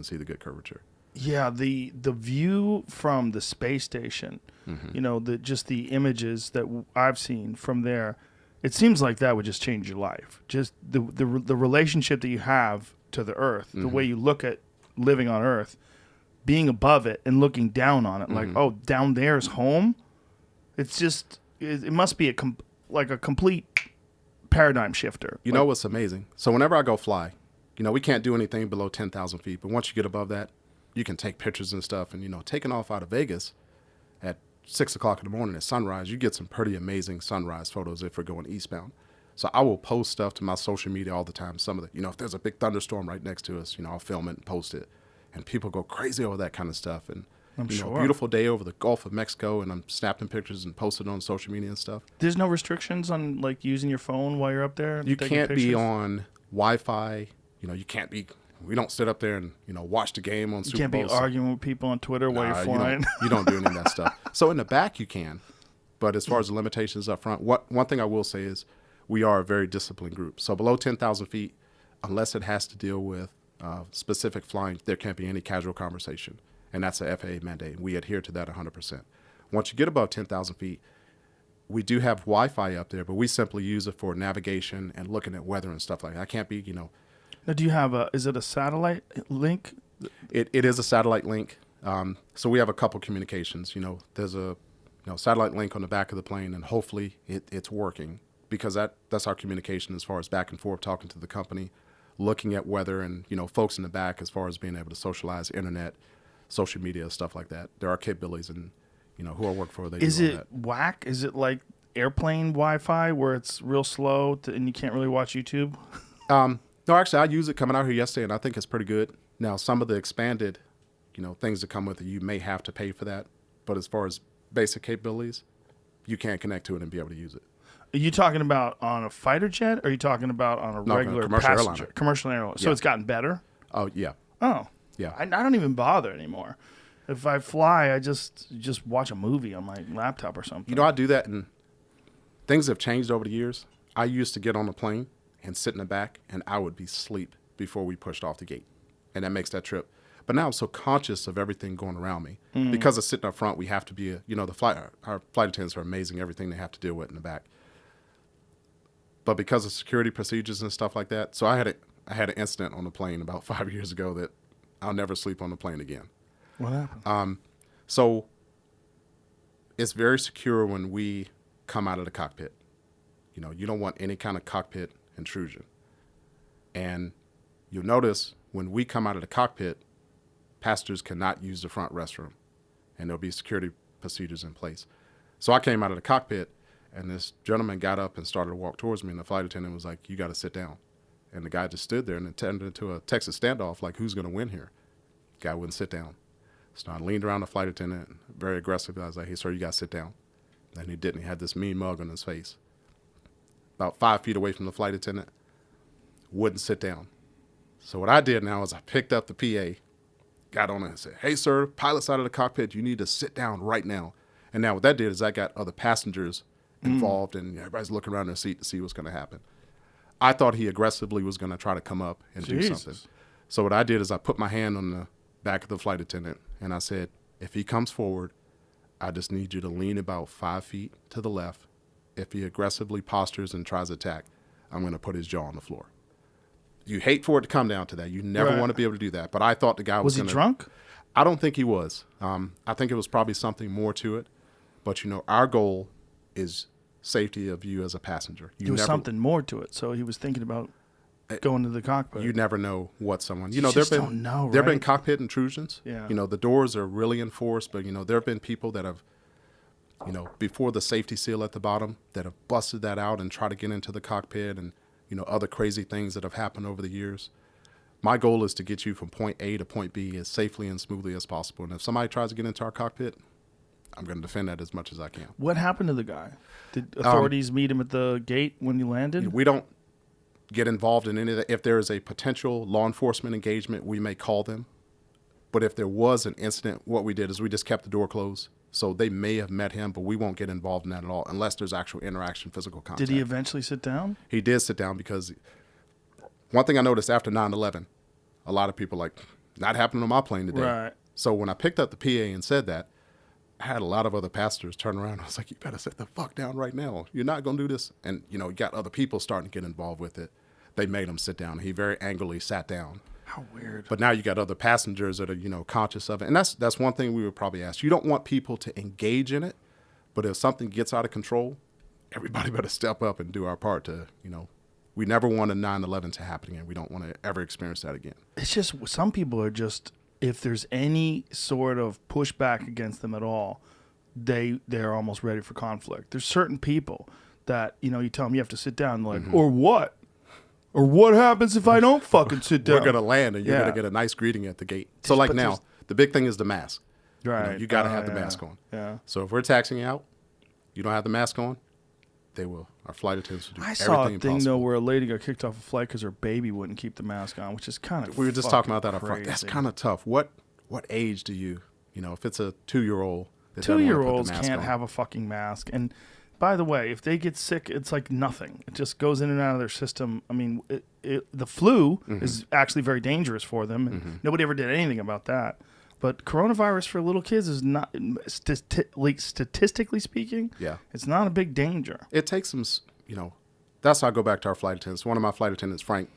see the good curvature. Yeah, the view from the space station, just the images that I've seen from there, it seems like that would just change your life. Just the relationship that you have to the earth, the way you look at living on earth, being above it and looking down on it, like, oh, down there's home. It's just, it must be a complete paradigm shifter. You know what's amazing? So whenever I go fly, we can't do anything below 10,000 feet, but once you get above that, you can take pictures and stuff. And, taking off out of Vegas at 6 o'clock in the morning at sunrise, you get some pretty amazing sunrise photos if we're going eastbound. So I will post stuff to my social media all the time. Some of the, if there's a big thunderstorm right next to us, I'll film it and post it. And people go crazy over that kind of stuff. And I'm sure. Beautiful day over the Gulf of Mexico, and I'm snapping pictures and posting on social media and stuff. There's no restrictions on like using your phone while you're up there. You taking can't be pictures? on Wi-Fi. You can't be. We don't sit up there and watch the game on You Super can't Bowl. be arguing with people on Twitter while you're flying. You don't do any of that stuff. So in the back you can, but as far as the limitations up front, one thing I will say is we are a very disciplined group. So below 10,000 feet, unless it has to deal with specific flying, there can't be any casual conversation. And that's a FAA mandate. We adhere to that 100%. Once you get above 10,000 feet, we do have Wi-Fi up there, but we simply use it for navigation and looking at weather and stuff like that. I can't be, Now, do you have is it a satellite link? It is a satellite link. So we have a couple communications. There's a satellite link on the back of the plane, and hopefully it's working, because that's our communication as far as back and forth talking to the company, looking at weather, and folks in the back as far as being able to socialize, internet, social media, stuff like that. There are capabilities, and who I work for, they Is do all it that. whack? Is it like airplane Wi-Fi where it's real slow and you can't really watch YouTube? No, actually, I used it coming out here yesterday, and I think it's pretty good. Now, some of the expanded, things that come with it, you may have to pay for that. But as far as basic capabilities, you can connect to it and be able to use it. Are you talking about on a fighter jet, or are you talking about on a regular commercial passenger? airliner. Commercial airline. So Yeah. it's gotten better? Oh, yeah. Oh. Yeah. I don't even bother anymore. If I fly, I just watch a movie on my laptop or something. I do that, and things have changed over the years. I used to get on a plane and sit in the back, and I would be asleep before we pushed off the gate. And that makes that trip. But now I'm so conscious of everything going around me. Because of sitting up front, we have to be, our flight attendants are amazing, everything they have to deal with in the back. But because of security procedures and stuff like that, so I had an incident on the plane about 5 years ago that I'll never sleep on the plane again. What happened? So it's very secure when we come out of the cockpit. You don't want any kind of cockpit intrusion. And you'll notice when we come out of the cockpit, passengers cannot use the front restroom, and there'll be security procedures in place. So I came out of the cockpit, and this gentleman got up and started to walk towards me, and the flight attendant was like, "You got to sit down." And the guy just stood there, and it turned into a Texas standoff, like, who's going to win here? Guy wouldn't sit down. So I leaned around the flight attendant very aggressively. I was like, "Hey, sir, you got to sit down." And he didn't. He had this mean mug on his face. About 5 feet away from the flight attendant, wouldn't sit down. So what I did now is I picked up the PA, got on it and said, "Hey, sir, pilot's out of the cockpit. You need to sit down right now." And now what that did is I got other passengers involved, and everybody's looking around their seat to see what's going to happen. I thought he aggressively was going to try to come up and do something. So what I did is I put my hand on the back of the flight attendant, and I said, "If he comes forward, I just need you to lean about 5 feet to the left. If he aggressively postures and tries to attack, I'm going to put his jaw on the floor." You hate for it to come down to that. You never want to be able to do that. But I thought the guy was he gonna, drunk? I don't think he was. I think it was probably something more to it. But, our goal is safety of you as a passenger. There was something more to it. So he was thinking about going to the cockpit. You never know what someone. You there just have don't know, There have been right? cockpit intrusions. Yeah. The doors are really enforced, but there have been people that have, before the safety seal at the bottom, that have busted that out and try to get into the cockpit, and other crazy things that have happened over the years. My goal is to get you from point A to point B as safely and smoothly as possible. And if somebody tries to get into our cockpit, I'm going to defend that as much as I can. What happened to the guy? Did authorities meet him at the gate when you landed? We don't get involved in any of that. If there is a potential law enforcement engagement, we may call them. But if there was an incident, what we did is we just kept the door closed. So they may have met him, but we won't get involved in that at all unless there's actual interaction, physical contact. Did he eventually sit down? He did sit down, because one thing I noticed after 9/11, a lot of people like, "Not happening on my plane today." Right. So when I picked up the PA and said that, I had a lot of other passengers turn around. I was like, "You better sit the fuck down right now. You're not going to do this." And, you got other people starting to get involved with it. They made him sit down. He very angrily sat down. How weird. But now you got other passengers that are, conscious of it. And that's one thing we would probably ask. You don't want people to engage in it, but if something gets out of control, everybody better step up and do our part to, we never want a 9/11 to happen again. We don't want to ever experience that again. It's just some people are just, if there's any sort of pushback against them at all, they're almost ready for conflict. There's certain people that, you tell them you have to sit down, like, or what? Or what happens if I don't fucking sit down? We're going to land and you're Yeah. going to get a nice greeting at the gate. So like But now, the big thing is the mask. Right. You got to have the mask on. Yeah. So if we're taxiing you out, you don't have the mask on, they will. Our flight attendants will do I everything saw a thing possible. though where a lady got kicked off a flight because her baby wouldn't keep the mask on, which is kind of We were just talking about that up front. crazy. That's kind of tough. What age do you if it's a 2-year-old, that doesn't wanna put the 2-year-olds mask can't on? have a fucking mask. And by the way, if they get sick, it's like nothing. It just goes in and out of their system. I mean, the flu Mm-hmm. is actually very dangerous for them, and nobody ever did anything about that. But coronavirus for little kids is not, statistically speaking, Yeah. it's not a big danger. It takes some, that's how I go back to our flight attendants. One of my flight attendants, Frank,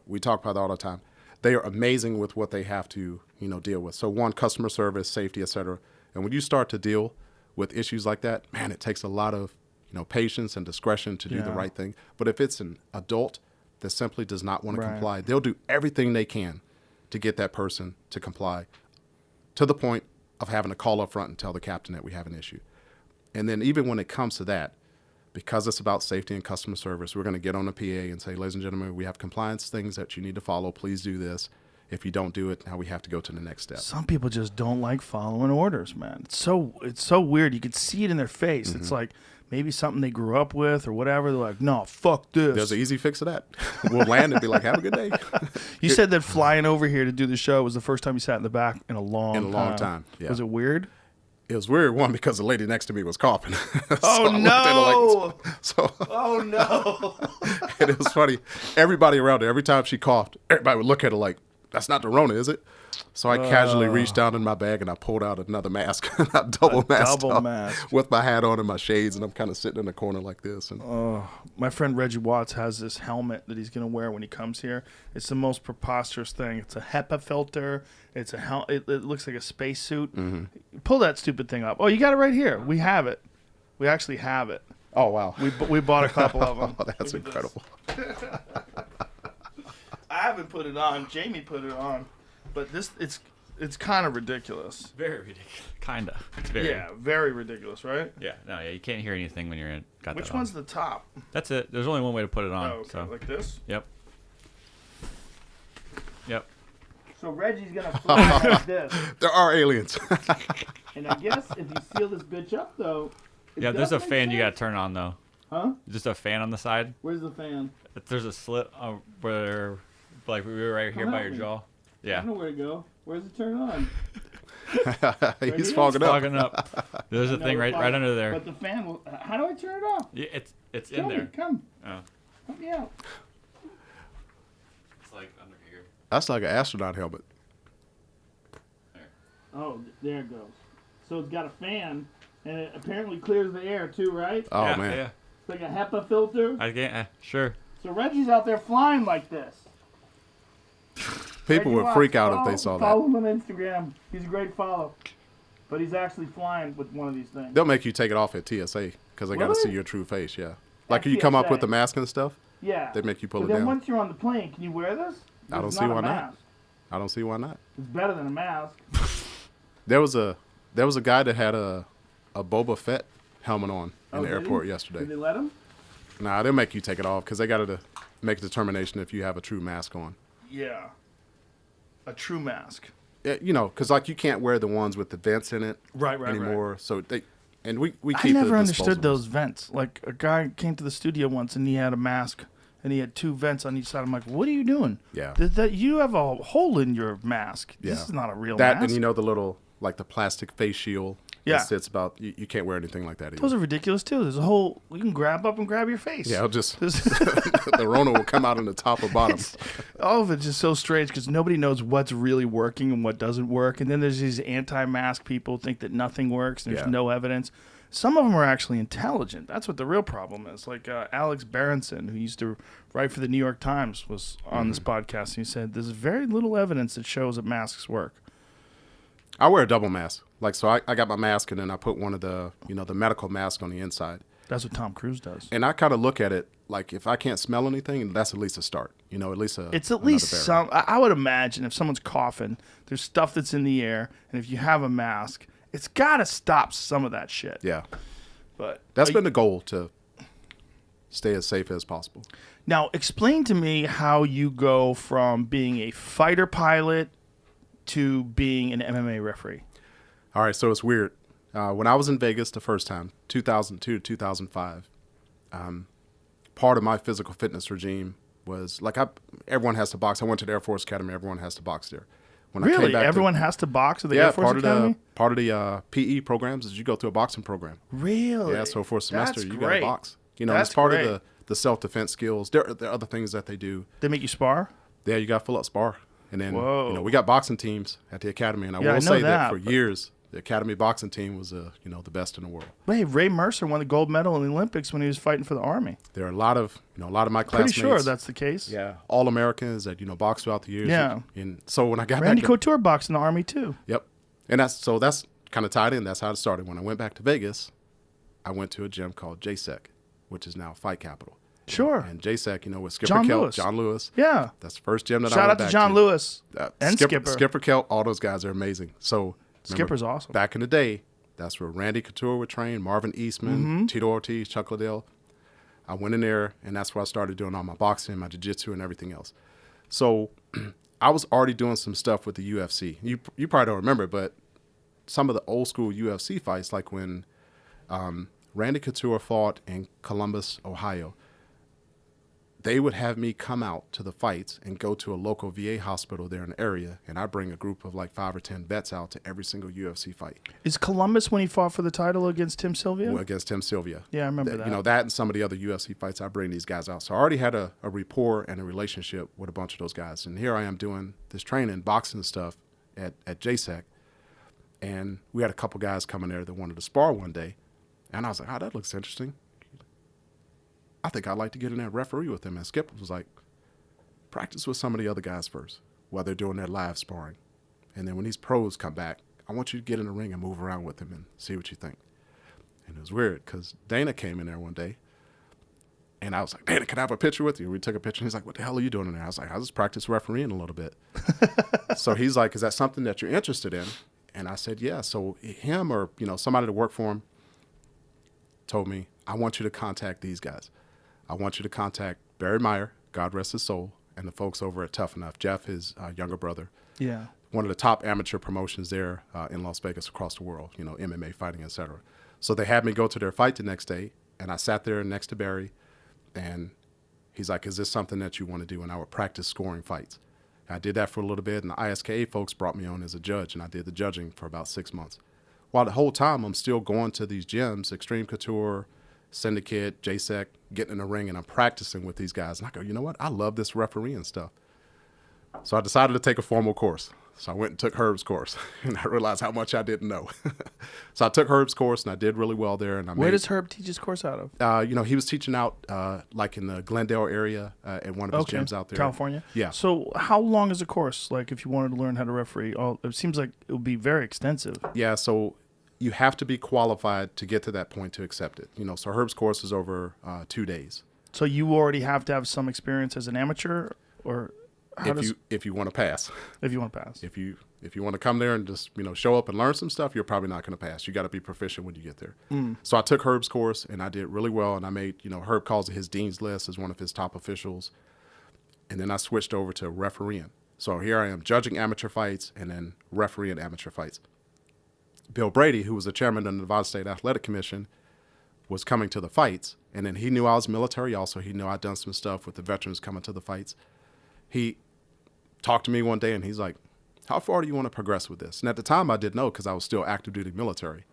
we talk about that all the time. They are amazing with what they have to, deal with. So one, customer service, safety, et cetera. And when you start to deal with issues like that, man, it takes a lot of, patience and discretion to do the Yeah. right thing. But if it's an adult that simply does not want to Right. comply, they'll do everything they can to get that person to comply, to the point of having to call up front and tell the captain that we have an issue. And then even when it comes to that, because it's about safety and customer service, we're going to get on the PA and say, ladies and gentlemen, we have compliance things that you need to follow. Please do this. If you don't do it, now we have to go to the next step. Some people just don't like following orders, man. It's so weird. You could see it in their face. Mm-hmm. It's like maybe something they grew up with or whatever. They're like, no, fuck this. There's an easy fix to that. We'll land and be like, have a good day. You said that flying over here to do the show was the first time you sat in the back in a long time, yeah. Was it weird? It was weird, one, because the lady next to me was coughing. Oh, I looked at her no. so Oh, no. and it was funny. Everybody around her, every time she coughed, everybody would look at her like, that's not the Rona, is it? So I casually reached down in my bag and I pulled out another mask. I double mask with my hat on and my shades, and I'm kind of sitting in the corner like this. And My friend Reggie Watts has this helmet that he's going to wear when he comes here. It's the most preposterous thing. It's a HEPA filter. It's it looks like a spacesuit. Pull that stupid thing up. Oh, you got it right here. We have it. We actually have it. oh wow, We bought a couple of them. oh, that's Look at this. incredible. I haven't put it on. Jamie put it on, but it's kind of ridiculous. Very ridiculous. Kinda. It's very. Yeah, very ridiculous, right? Yeah. No. Yeah. You can't hear anything when you're in. Got Which that on. one's the top? That's it. There's only one way to put it on. Oh, okay, So. like this. Yep. Yep. So Reggie's gonna fly like this, There are aliens. and I guess if you seal this bitch up though, it Yeah. There's a does make fan you gotta sense. turn on though. Huh? Just a fan on the side. Where's the fan? There's a slit where, like, we were right here Come by help your me. jaw. I Yeah. don't know where to go. Where's it turn on? He's here? fogging up. Fogging up. There's a thing right under there. But the fan will. How do I turn it off? Yeah, it's Tell in me, there. come. Oh. Help me out. It's like under here. That's like an astronaut helmet. Oh, there it goes. So it's got a fan, and it apparently clears the air too, right? Oh Yeah, man. Yeah. It's like a HEPA filter. I can't. Sure. So Reggie's out there flying like this. People Reggie would freak Watts, out if they saw that. Follow him on Instagram. He's a great follow. But he's actually flying with one of these things. They'll make you take it off at TSA because they got to Really? see your true face. Yeah. Like you come up with the mask and stuff. Yeah. They make you pull but it then down. once you're on the plane, can you wear this? I don't It's see a why not. mask. I don't see why not. It's better than a mask. There was a guy that had a Boba Fett helmet on in Oh, the did airport he? yesterday. Did they let him? Nah, they'll make you take it off because they got to make a determination if you have a true mask on. Yeah. A true mask. Yeah, because like you can't wear the ones with the vents in it Right. anymore. So we I keep never the understood disposables. those vents. Like a guy came to the studio once and he had a mask and he had two vents on each side. I'm like, what are you doing? Yeah. You have a hole in your mask. Yeah. This is not a real That mask. and the little like the plastic face shield. Yeah. That sits about. You can't wear anything like that either. Those are ridiculous too. There's a hole you can grab up and grab your face. Yeah, it'll just This- the Rona will come out in the top or bottom. all of it's just so strange because nobody knows what's really working and what doesn't work. And then there's these anti-mask people think that nothing works. And there's Yeah. no evidence. Some of them are actually intelligent. That's what the real problem is. Like Alex Berenson, who used to write for the New York Times, was on this podcast. And he said there's very little evidence that shows that masks work. I wear a double mask. Like so, I got my mask and then I put one of the the medical mask on the inside. That's what Tom Cruise does. And I kind of look at it like if I can't smell anything, that's at least a start. At least It's at another least barrier. some. I would imagine if someone's coughing, there's stuff that's in the air, and if you have a mask, it's got to stop some of that shit. Yeah, But that's been the goal, to stay as safe as possible. now explain to me how you go from being a fighter pilot to being an MMA referee. All right, so it's weird. When I was in Vegas the first time, 2002 to 2005, part of my physical fitness regime was like everyone has to box. I went to the Air Force Academy. Everyone has to box there. When I Really? came back Everyone has to box at the Air Force Academy? part of the PE programs is you go through a boxing program. Really? Yeah, so for a semester That's you got to great. box. You know, That's it's part great. of the self-defense skills. There are other things that they do. They make you spar? Yeah, you got to fill up spar. And then, Whoa. you know, we got boxing teams at the academy. And I Yeah, I will know say that, for but- years, the academy boxing team was, you know, the best in the world. Wait, Ray Mercer won the gold medal in the Olympics when he was fighting for the Army. There are a lot of my Pretty classmates. sure that's the case. Yeah, all Americans that, you know, boxed throughout the years. Yeah. And so when I got Randy back to, Couture boxed in the Army, too. Yep. And that's kind of tied in. That's how it started. When I went back to Vegas, I went to a gym called JSEC, which is now Fight Capital. Sure. And JSEC, you know, with Skipper John Kelt, Lewis. John Lewis. Yeah. That's the first gym that I Shout went out to back John Lewis and Skipper. Skipper Kelt, all those guys are amazing. So remember, Skipper's awesome. Back in the day, that's where Randy Couture would train, Marvin Eastman, Mm-hmm. Tito Ortiz, Chuck Liddell. I went in there, and that's where I started doing all my boxing, my jiu-jitsu, and everything else. So I was already doing some stuff with the UFC. You probably don't remember, but some of the old school UFC fights, like when Randy Couture fought in Columbus, Ohio, they would have me come out to the fights and go to a local VA hospital there in the area, and I bring a group of like 5 or 10 vets out to every single UFC fight. Is Columbus when he fought for the title against Tim Sylvia? Against Tim Sylvia. Yeah, I remember that. You know, that and some of the other UFC fights, I bring these guys out. So I already had a rapport and a relationship with a bunch of those guys. And here I am doing this training, boxing stuff at JSEC. And we had a couple guys coming there that wanted to spar one day. And I was like, oh, that looks interesting. I think I'd like to get in there and referee with them. And Skip was like, practice with some of the other guys first while they're doing their live sparring. And then when these pros come back, I want you to get in the ring and move around with them and see what you think. And it was weird because Dana came in there one day. And I was like, Dana, can I have a picture with you? We took a picture. And he's like, what the hell are you doing in there? I was like, I just practice refereeing a little bit. So he's like, is that something that you're interested in? And I said, yeah. So him or, you know, somebody to work for him told me, I want you to contact these guys. I want you to contact Barry Meyer, God rest his soul, and the folks over at Tough Enough. Jeff, his younger brother. Yeah. One of the top amateur promotions there in Las Vegas across the world, you know, MMA fighting, etc. So they had me go to their fight the next day, and I sat there next to Barry, and he's like, is this something that you want to do? And I would practice scoring fights. I did that for a little bit, and the ISKA folks brought me on as a judge, and I did the judging for about 6 months. While the whole time I'm still going to these gyms, Extreme Couture, Syndicate, JSEC, getting in the ring, and I'm practicing with these guys. And I go, you know what? I love this refereeing stuff. So I decided to take a formal course. So I went and took Herb's course, and I realized how much I didn't know. So I took Herb's course, and I did really well there. And Where does Herb teach his course out of? You know, he was teaching out like in the Glendale area at one of his gyms out there. California? Yeah. So how long is a course, like, if you wanted to learn how to referee? It seems like it would be very extensive. Yeah, so you have to be qualified to get to that point to accept it. You know, so Herb's course is over 2 days. So you already have to have some experience as an amateur, or If you want to pass. if you want to pass? If you want to come there and just, you know, show up and learn some stuff, you're probably not going to pass. You got to be proficient when you get there. So I took Herb's course, and I did really well, and I made, you know, Herb calls it his dean's list as one of his top officials. And then I switched over to refereeing. So here I am judging amateur fights and then refereeing amateur fights. Bill Brady, who was the chairman of the Nevada State Athletic Commission, was coming to the fights, and then he knew I was military also. He knew I'd done some stuff with the veterans coming to the fights. He talked to me one day, and he's like, how far do you want to progress with this? And at the time, I didn't know because I was still active duty military.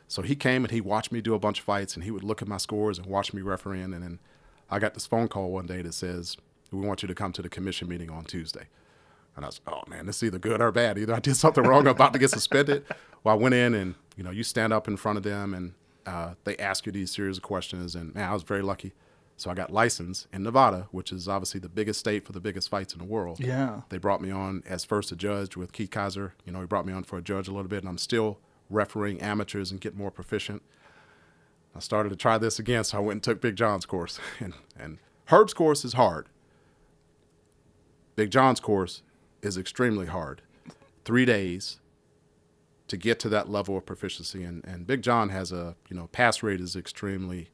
So he came, and he watched me do a bunch of fights, and he would look at my scores and watch me refereeing. And then I got this phone call one day that says, we want you to come to the commission meeting on Tuesday. And I was, oh, man, this is either good or bad. Either I did something wrong, I'm about to get suspended. Well, I went in, and, you know, you stand up in front of them, and they ask you these series of questions. And, man, I was very lucky. So I got licensed in Nevada, which is obviously the biggest state for the biggest fights in the world. Yeah. They brought me on as first a judge with Keith Kaiser. You know, he brought me on for a judge a little bit, and I'm still refereeing amateurs and get more proficient. I started to try this again, so I went and took Big John's course. And Herb's course is hard. Big John's course is extremely hard. 3 days to get to that level of proficiency. And Big John has a, you know, pass rate is extremely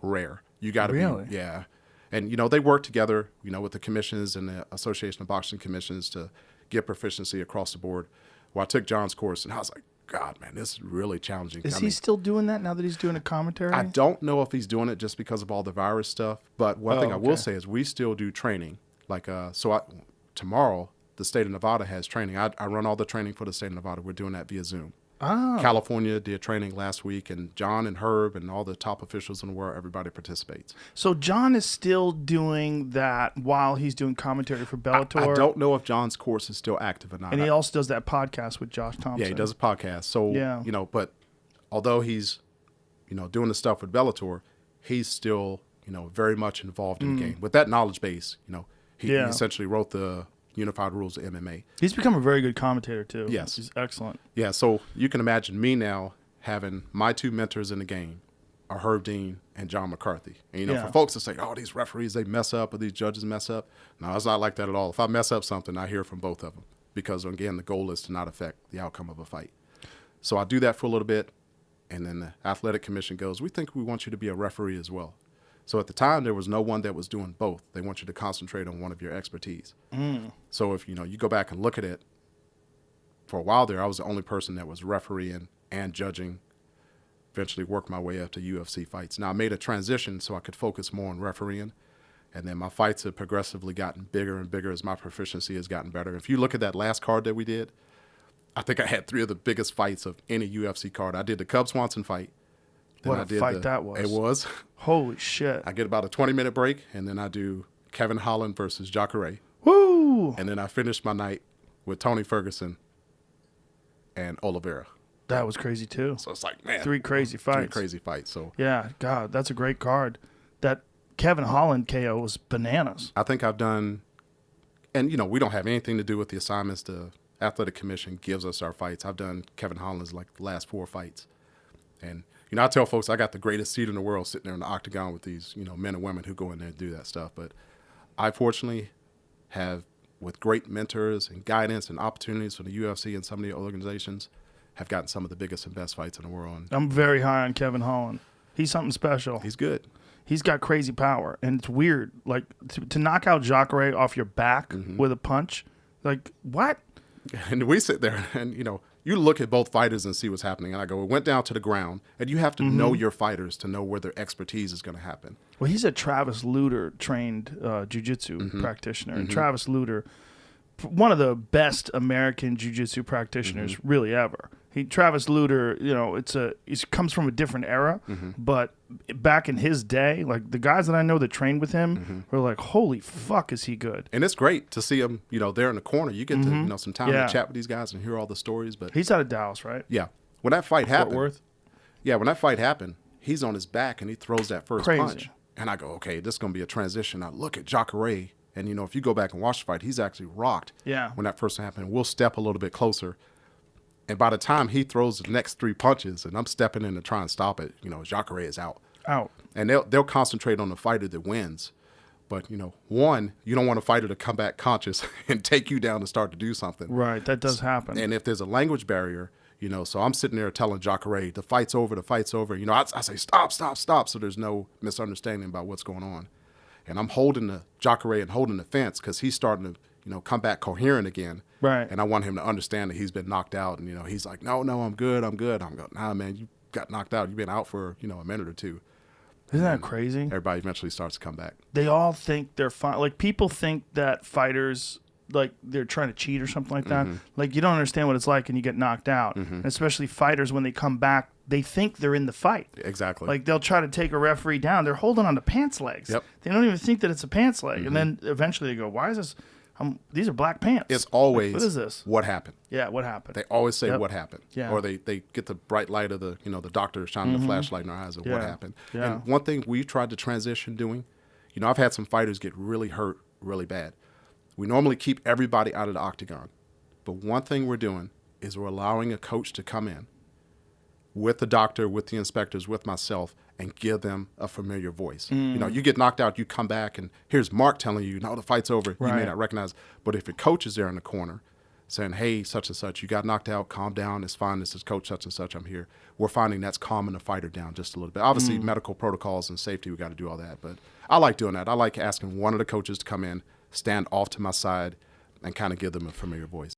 rare. You got to Really? be, yeah. And, you know, they work together, you know, with the commissions and the Association of Boxing Commissions to get proficiency across the board. Well, I took John's course, and I was like, God, man, this is really challenging. Is he still doing that now that he's doing a commentary? I don't know if he's doing it just because of all the virus stuff. But one thing I will okay. say is we still do training. Like, tomorrow, the state of Nevada has training. I run all the training for the state of Nevada. We're doing that via Zoom. Oh. California did training last week, and John and Herb and all the top officials in the world, everybody participates. So John is still doing that while he's doing commentary for Bellator. I don't know if John's course is still active or not. And he also does that podcast with Josh Thompson. Yeah, he does a podcast. So, Yeah. But although he's, doing the stuff with Bellator, he's still, very much involved in the game. With that knowledge base, he essentially wrote the Unified Rules of MMA. He's become a very good commentator, too. Yes. He's excellent. Yeah, so you can imagine me now having my two mentors in the game are Herb Dean and John McCarthy. And, for folks that say, oh, these referees, they mess up or these judges mess up. No, it's not like that at all. If I mess up something, I hear from both of them because, again, the goal is to not affect the outcome of a fight. So I do that for a little bit, and then the athletic commission goes, we think we want you to be a referee as well. So at the time, there was no one that was doing both. They want you to concentrate on one of your expertise. So if, you go back and look at it, for a while there, I was the only person that was refereeing and judging, eventually worked my way up to UFC fights. Now, I made a transition so I could focus more on refereeing, and then my fights have progressively gotten bigger and bigger as my proficiency has gotten better. If you look at that last card that we did, I think I had 3 of the biggest fights of any UFC card. I did the Cub Swanson fight. Then What a fight that was. It was. Holy shit. I get about a 20-minute break, and then I do Kevin Holland versus Jacare. Woo! And then I finish my night with Tony Ferguson and Oliveira. That was crazy, too. So it's like, man. 3 crazy fights. 3 crazy fights. So Yeah, God, that's a great card. That Kevin Holland KO was bananas. I think I've done, and, we don't have anything to do with the assignments. The Athletic Commission gives us our fights. I've done Kevin Holland's like the last 4 fights. And, I tell folks I got the greatest seat in the world sitting there in the octagon with these, men and women who go in there and do that stuff. But I fortunately have, with great mentors and guidance and opportunities from the UFC and some of the organizations, have gotten some of the biggest and best fights in the world. And I'm very high on Kevin Holland. He's something special. he's good. He's got crazy power, and it's weird. Like, to knock out Jacare off your back with a punch, like, what? And we sit there and, you look at both fighters and see what's happening. And I go, it went down to the ground. And you have to know your fighters to know where their expertise is going to happen. Well, he's a Travis Luter trained jiu-jitsu practitioner. And Travis Luter, one of the best American jiu-jitsu practitioners really ever. Travis Luter, he comes from a different era, but back in his day, like the guys that I know that trained with him were like, holy fuck, is he good? And it's great to see him, there in the corner. You get to, some time to chat with these guys and hear all the stories. But He's out of Dallas, right? yeah, when that fight happened, Worth? yeah, when that fight happened, he's on his back and he throws that first Crazy. punch. And I go, okay, this is going to be a transition. I look at Jacare, and, if you go back and watch the fight, he's actually rocked when that first happened. We'll step a little bit closer. And by the time he throws the next 3 punches and I'm stepping in to try and stop it, Jacare is out. And they'll concentrate on the fighter that wins. But, one, you don't want a fighter to come back conscious and take you down and start to do something. Right, that does happen. And if there's a language barrier, so I'm sitting there telling Jacare, the fight's over. I say, stop. So there's no misunderstanding about what's going on. And I'm holding the Jacare and holding the fence because he's starting to, come back coherent again. Right. And I want him to understand that he's been knocked out. And, he's like, no, I'm good. I'm going, nah, man, you got knocked out. You've been out for, a minute or 2. Isn't that crazy? Everybody eventually starts to come back. They all think they're fine. Like, people think that fighters, like, they're trying to cheat or something like that. Like, you don't understand what it's like and you get knocked out. And especially fighters, when they come back, they think they're in the fight. Exactly. Like, they'll try to take a referee down. They're holding on to pants legs. Yep. They don't even think that it's a pants leg. And then eventually they go, why is this? These are black pants. It's always, what is this? What happened? Yeah, what happened? They always say what happened. Yeah. Or they get the bright light of the, the doctor shining the flashlight in our eyes of what happened. Yeah. And one thing we tried to transition doing, I've had some fighters get really hurt really bad. We normally keep everybody out of the octagon. But one thing we're doing is we're allowing a coach to come in with the doctor, with the inspectors, with myself, and give them a familiar voice. You get knocked out, you come back, and here's Mark telling you, no, the fight's over. You may not recognize. But if your coach is there in the corner saying, hey, such and such, you got knocked out, calm down, it's fine, this is coach such and such, I'm here. We're finding that's calming the fighter down just a little bit. Obviously, medical protocols and safety, we got to do all that. But I like doing that. I like asking one of the coaches to come in, stand off to my side, and kind of give them a familiar voice.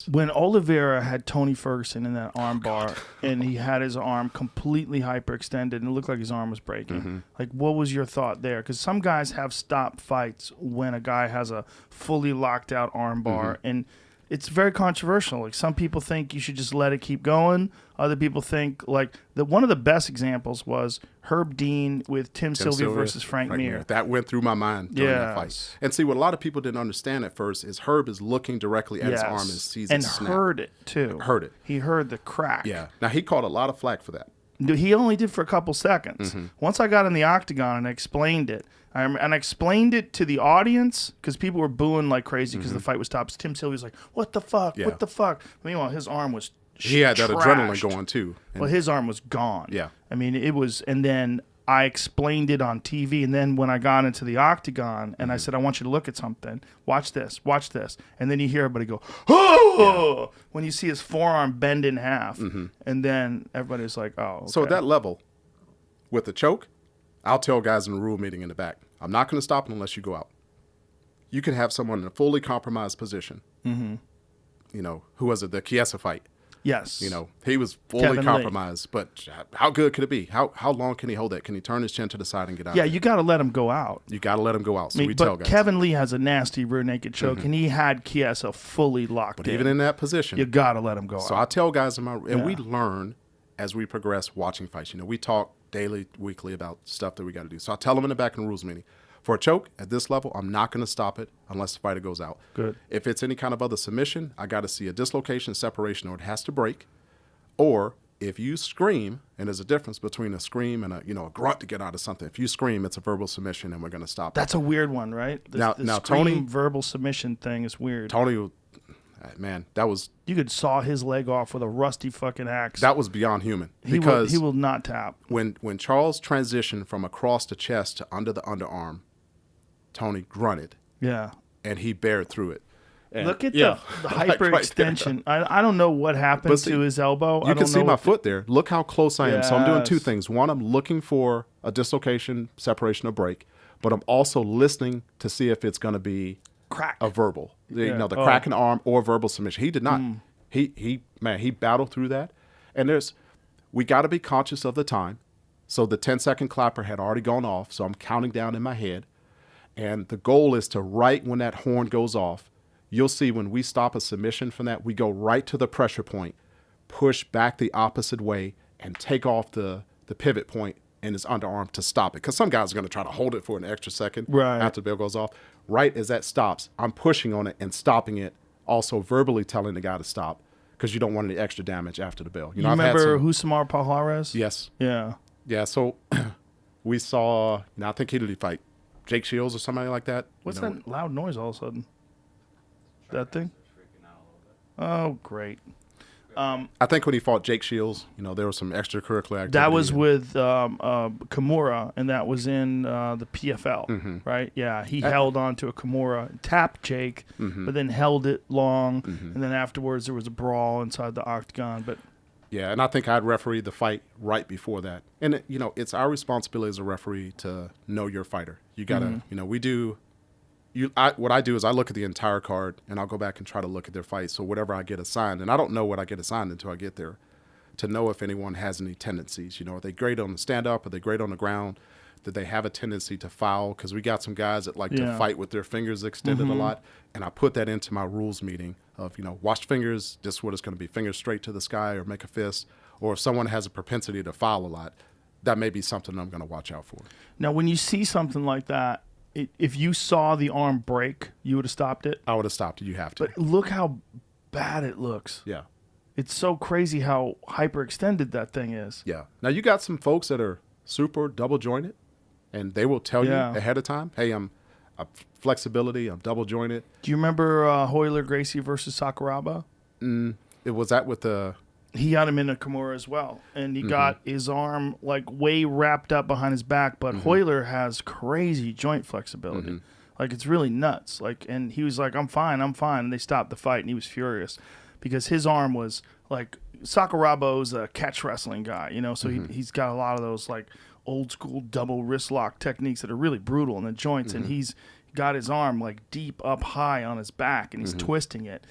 When Oliveira had Tony Ferguson in that arm bar and he had his arm completely hyperextended and it looked like his arm was breaking, like what was your thought there? Because some guys have stopped fights when a guy has a fully locked out arm bar and it's very controversial. Like some people think you should just let it keep going. Other people think like one of the best examples was Herb Dean with Tim Sylvia versus Frank Mir. That went through my mind during that fight. And see, what a lot of people didn't understand at first is Herb is looking directly at his arm and sees it snap. Heard it too. Heard it. He heard the crack. Yeah. Now he caught a lot of flack for that. He only did for a couple seconds. Once I got in the octagon and I explained it, and I explained it to the audience because people were booing like crazy because the fight was stopped. Tim Sylvia was like, "What the fuck? Yeah. What the fuck?" Meanwhile, his arm was he had that trashed. adrenaline going too. And well, his arm was gone. Yeah. I mean, it was, and then I explained it on TV, and then when I got into the octagon, and I said, "I want you to look at something. Watch this. Watch this." And then you hear everybody go, "Oh!" when you see his forearm bend in half, and then everybody's like, "Oh." Okay. So at that level, with the choke, I'll tell guys in the rule meeting in the back, I'm not going to stop unless you go out. You can have someone in a fully compromised position. You know, who was it? The Chiesa fight. Yes. You know, he was fully Kevin Lee. compromised, but how good could it be? How long can he hold that? Can he turn his chin to the side and get out? Yeah, you got to let him go out. You got to let him go out. So I mean, we but tell guys. Kevin Lee has a nasty rear naked choke, and he had Chiesa fully locked But in. even in that position, you got to let him go so out. I tell guys and we learn as we progress watching fights. You know, we talk daily, weekly about stuff that we got to do. So I tell them in the back in the rules meeting, for a choke at this level, I'm not going to stop it unless the fighter goes out. Good. If it's any kind of other submission, I got to see a dislocation, separation, or it has to break. Or if you scream, and there's a difference between a scream and a grunt to get out of something. If you scream, it's a verbal submission, and we're going to stop That's a weird one, right? Now scream Tony- verbal submission thing is weird. Tony, man, that was You could saw his leg off with a rusty fucking axe. beyond human. he Because will not tap. when Charles transitioned from across the chest to under the underarm, Tony grunted, Yeah. and he bared through it. And Look at yeah, the like right hyperextension. I don't know what happened But see, to his elbow. I You don't can see know my if- foot there. Look how close I am. So I'm doing two Yes. things. One, I'm looking for a dislocation, separation, or break, but I'm also listening to see if it's going to be Crack. a verbal, Yeah. you know, the Oh. crack in the arm or verbal submission. He did not. He battled through that. And we got to be conscious of the time. So the 10-second clapper had already gone off. So I'm counting down in my head. And the goal is to right when that horn goes off, you'll see when we stop a submission from that, we go right to the pressure point, push back the opposite way, and take off the pivot point in his underarm to stop it. Because some guys are going to try to hold it for an extra second Right. after the bell goes off. Right as that stops, I'm pushing on it and stopping it, also verbally telling the guy to stop because you don't want any extra damage after the bell. You I've had remember some- Husamar Palhares? Yes. Yeah. Yeah, so we saw, I think he did fight Jake Shields or somebody like that. What's You know, that loud noise all of a sudden? That thing? Oh, great. I think when he fought Jake Shields, there was some extracurricular activity. That was with Kimura, and that was in the PFL, right? Yeah, he held on to a Kimura, tapped Jake, but then held it long, and then afterwards there was a brawl inside the octagon. But Yeah, and I think I'd refereed the fight right before that. And, it's our responsibility as a referee to know your fighter. You got to, we do. What I do is I look at the entire card, and I'll go back and try to look at their fights. So whatever I get assigned, and I don't know what I get assigned until I get there, to know if anyone has any tendencies. Are they great on the stand-up? Are they great on the ground? Did they have a tendency to foul? Because we got some guys that like to fight with their fingers extended a lot. And I put that into my rules meeting of, watch fingers, this is what it's going to be, fingers straight to the sky or make a fist. Or if someone has a propensity to foul a lot, that may be something I'm going to watch out for. now, when you see something like that, if you saw the arm break, you would have stopped it. I would have stopped it. You have to. But look how bad it looks. Yeah. It's so crazy how hyperextended that thing is. Yeah. Now, you got some folks that are super double jointed, and they will tell you ahead of time, hey, I'm flexibility, I'm double jointed. Do you remember Hoyler Gracie versus Sakuraba? It was that with the. He got him in a Kimura as well, and he got his arm like way wrapped up behind his back. But Hoyler has crazy joint flexibility, like it's really nuts. Like, and he was like, "I'm fine," and they stopped the fight, and he was furious because his arm was like Sakuraba's a catch wrestling guy, so he's got a lot of those like old school double wrist lock techniques that are really brutal in the joints, and he's got his arm like deep up high on his back, and he's twisting it.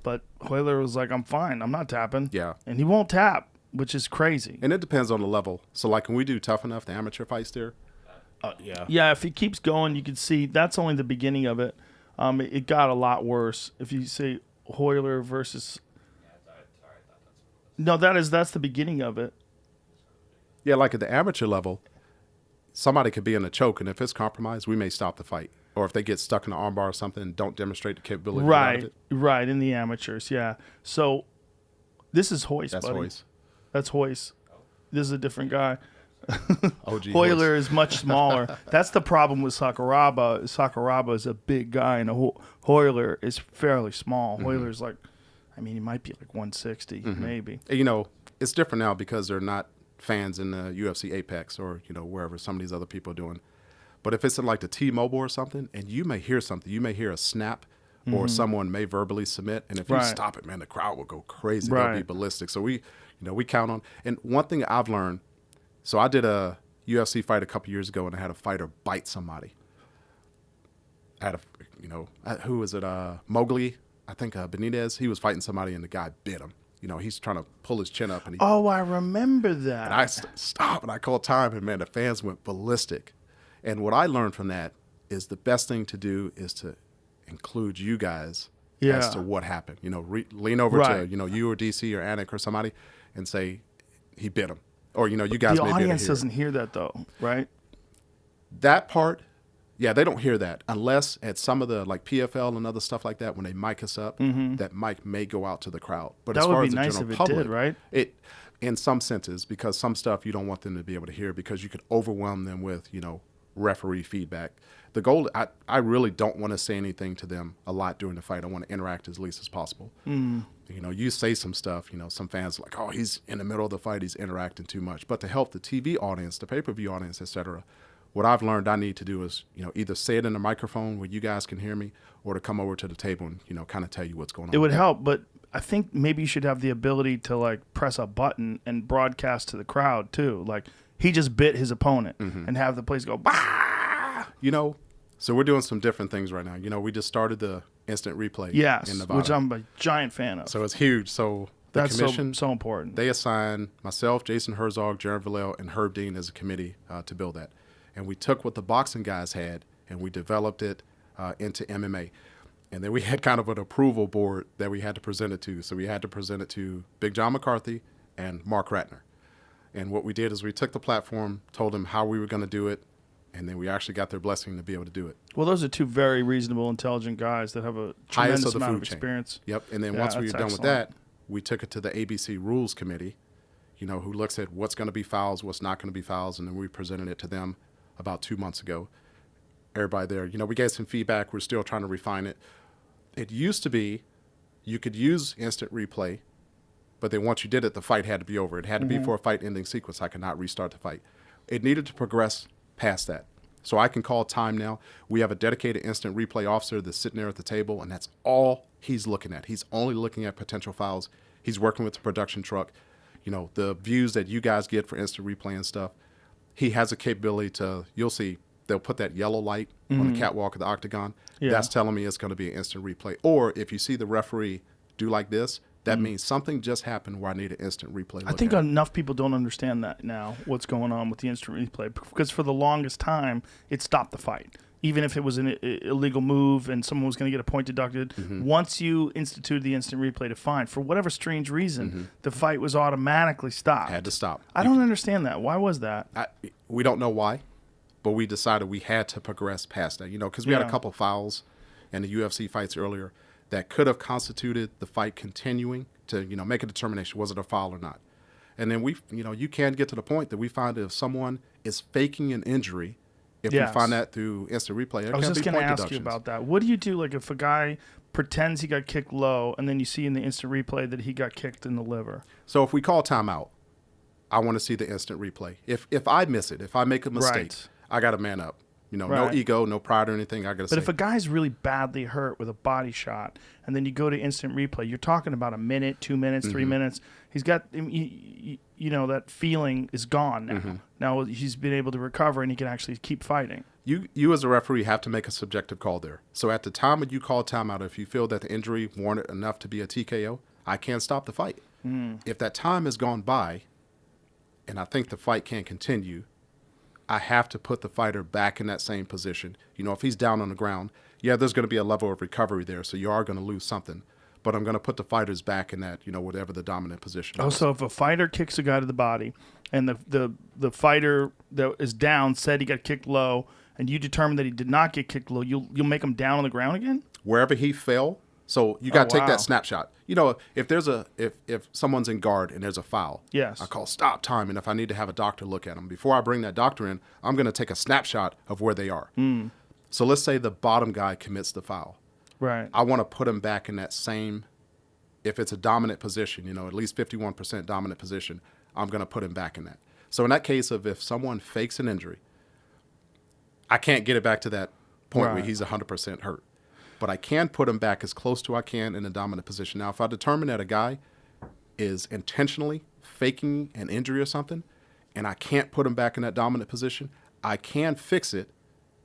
But Hoyler was like, I'm fine. I'm not tapping. Yeah. And he won't tap, which is crazy. And it depends on the level. So, like, when we do Tough Enough, the amateur fights there, Yeah, if he keeps going, you can see that's only the beginning of it. It got a lot worse. If you say Hoyler versus... No, that's the beginning of it. yeah, like at the amateur level, somebody could be in a choke, and if it's compromised, we may stop the fight. Or if they get stuck in the armbar or something and don't demonstrate the capability to get out of it. Right, in the amateurs, yeah. So this is Hoist, That's buddy. Hoist. That's Hoist. This is a different guy. OG Hoyler Hoist. is much smaller. That's the problem with Sakuraba. Sakuraba is a big guy, and Hoyler is fairly small. Hoyler's like, I mean, he might be like 160, maybe. You know, it's different now because they're not fans in the UFC Apex or, you know, wherever some of these other people are doing. But if it's in like the T-Mobile or something, and you may hear something, you may hear a snap or someone may verbally submit, and if you stop it, man, the crowd will go crazy. They'll be ballistic. So we count on. And one thing I've learned, so I did a UFC fight a couple years ago, and I had a fighter bite somebody. I had who was it? Mowgli, I think Benitez. He was fighting somebody, and the guy bit him. You know, he's trying to pull his chin up, and I remember that. and I stopped, and I called time, and man, the fans went ballistic. And what I learned from that is the best thing to do is to include you guys as to what happened. You know, lean over to, you know, you or DC or Anik or somebody and say, he bit him. Or, you know, you guys The may be able to audience hear doesn't hear that, though, right? that part. Yeah, they don't hear that unless at some of the like PFL and other stuff like that, when they mic us up, that mic may go out to the crowd. But That as would far be as the nice general if it public, did, right? It, in some senses, because some stuff you don't want them to be able to hear because you could overwhelm them with, you know, referee feedback. The goal, I really don't want to say anything to them a lot during the fight. I want to interact as least as possible. You know, you say some stuff, you know, some fans are like, oh, he's in the middle of the fight, he's interacting too much. But to help the TV audience, the pay-per-view audience, etc., what I've learned I need to do is, you know, either say it in the microphone where you guys can hear me, or to come over to the table and, you know, kind of tell you what's going on. It would help, but I think maybe you should have the ability to like press a button and broadcast to the crowd too. Like he just bit his opponent and have the place go, bah! You know, so we're doing some different things right now. You know, we just started the instant replay Yes, in Nevada. which I'm a giant fan of. So it's huge. So the That's commission, so important. they assign myself, Jason Herzog, Jared Villel, and Herb Dean as a committee to build that. And we took what the boxing guys had and we developed it into MMA. And then we had kind of an approval board that we had to present it to. So we had to present it to Big John McCarthy and Mark Ratner. And what we did is we took the platform, told them how we were going to do it, and then we actually got their blessing to be able to do it. Well, those are two very reasonable, intelligent guys that have a tremendous amount of experience. Yep. And then Yeah, once we were that's done with excellent. that, we took it to the ABC Rules Committee, you know, who looks at what's going to be fouls, what's not going to be fouls, and then we presented it to them about 2 months ago. Everybody there, you know, we gave some feedback. We're still trying to refine it. It used to be you could use instant replay, but then once you did it, the fight had to be over. It had to be for a fight-ending sequence. I could not restart the fight. It needed to progress past that. So I can call time now. We have a dedicated instant replay officer that's sitting there at the table, and that's all he's looking at. He's only looking at potential fouls. He's working with the production truck. You know, the views that you guys get for instant replay and stuff, he has a capability to, you'll see, they'll put that yellow light on the catwalk of the octagon. Yeah. That's telling me it's going to be an instant replay. Or if you see the referee do like this, that means something just happened where I need an instant replay. I think enough people don't understand that now, what's going on with the instant replay. Because for the longest time, it stopped the fight. Even if it was an illegal move and someone was going to get a point deducted, once you instituted the instant replay to fine, for whatever strange reason, the fight was automatically stopped. Had to stop. I don't understand that. Why was that? We don't know why, but we decided we had to progress past that, you know, because we had a couple fouls in the UFC fights earlier that could have constituted the fight continuing to, you know, make a determination, was it a foul or not? And then you can get to the point that we find that if someone is faking an injury, if we find that through instant replay, there I was can just be going to point ask you deductions. about that. What do you do, like, if a guy pretends he got kicked low and then you see in the instant replay that he got kicked in the liver? So if we call timeout, I want to see the instant replay. If I miss it, if I make a mistake, Right. I got to man up. No Right. ego, no pride or anything. I got to say. But if a guy's really badly hurt with a body shot, and then you go to instant replay, you're talking about a minute, 2 minutes, 3 minutes. He's got, that feeling is gone now. Now he's been able to recover, and he can actually keep fighting. You as a referee have to make a subjective call there. So at the time when you call timeout, if you feel that the injury warranted enough to be a TKO, I can't stop the fight. If that time has gone by, and I think the fight can't continue, I have to put the fighter back in that same position. If he's down on the ground, there's going to be a level of recovery there, so you are going to lose something. But I'm going to put the fighters back in that, whatever the dominant position is. So if a fighter kicks a guy to the body, and the fighter that is down said he got kicked low, and you determine that he did not get kicked low, you'll make him down on the ground again? Wherever he fell. So you got to take wow. that snapshot. If someone's in guard and there's a foul, Yes. I call stop time, and if I need to have a doctor look at them, before I bring that doctor in, I'm going to take a snapshot of where they are. So let's say the bottom guy commits the foul. Right. I want to put him back in that same, if it's a dominant position, at least 51% dominant position, I'm going to put him back in that. So in that case of if someone fakes an injury, I can't get it back to that point where he's 100% hurt. But I can put him back as close to I can in a dominant position. Now, if I determine that a guy is intentionally faking an injury or something, and I can't put him back in that dominant position, I can fix it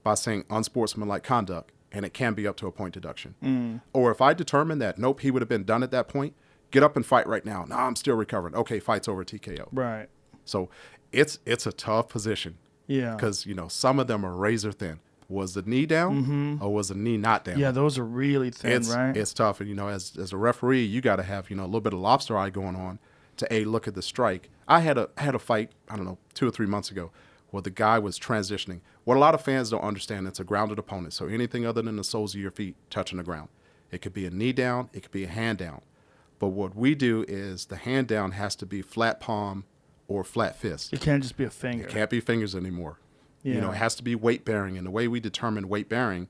by saying unsportsmanlike conduct, and it can be up to a point deduction. Or if I determine that, nope, he would have been done at that point, get up and fight right now. No, I'm still recovering. Okay, fight's over, TKO. Right. So it's a tough position. Yeah. Because, some of them are razor thin. Was the knee down or was the knee not down? Yeah, those are really thin, right? It's tough. And, as a referee, you got to have, a little bit of lobster eye going on to, look at the strike. I had a fight, I don't know, 2 or 3 months ago where the guy was transitioning. What a lot of fans don't understand, it's a grounded opponent. So anything other than the soles of your feet touching the ground. It could be a knee down. It could be a hand down. But what we do is the hand down has to be flat palm or flat fist. It can't just be a finger. It can't be fingers anymore. Yeah. It has to be weight bearing. And the way we determine weight bearing,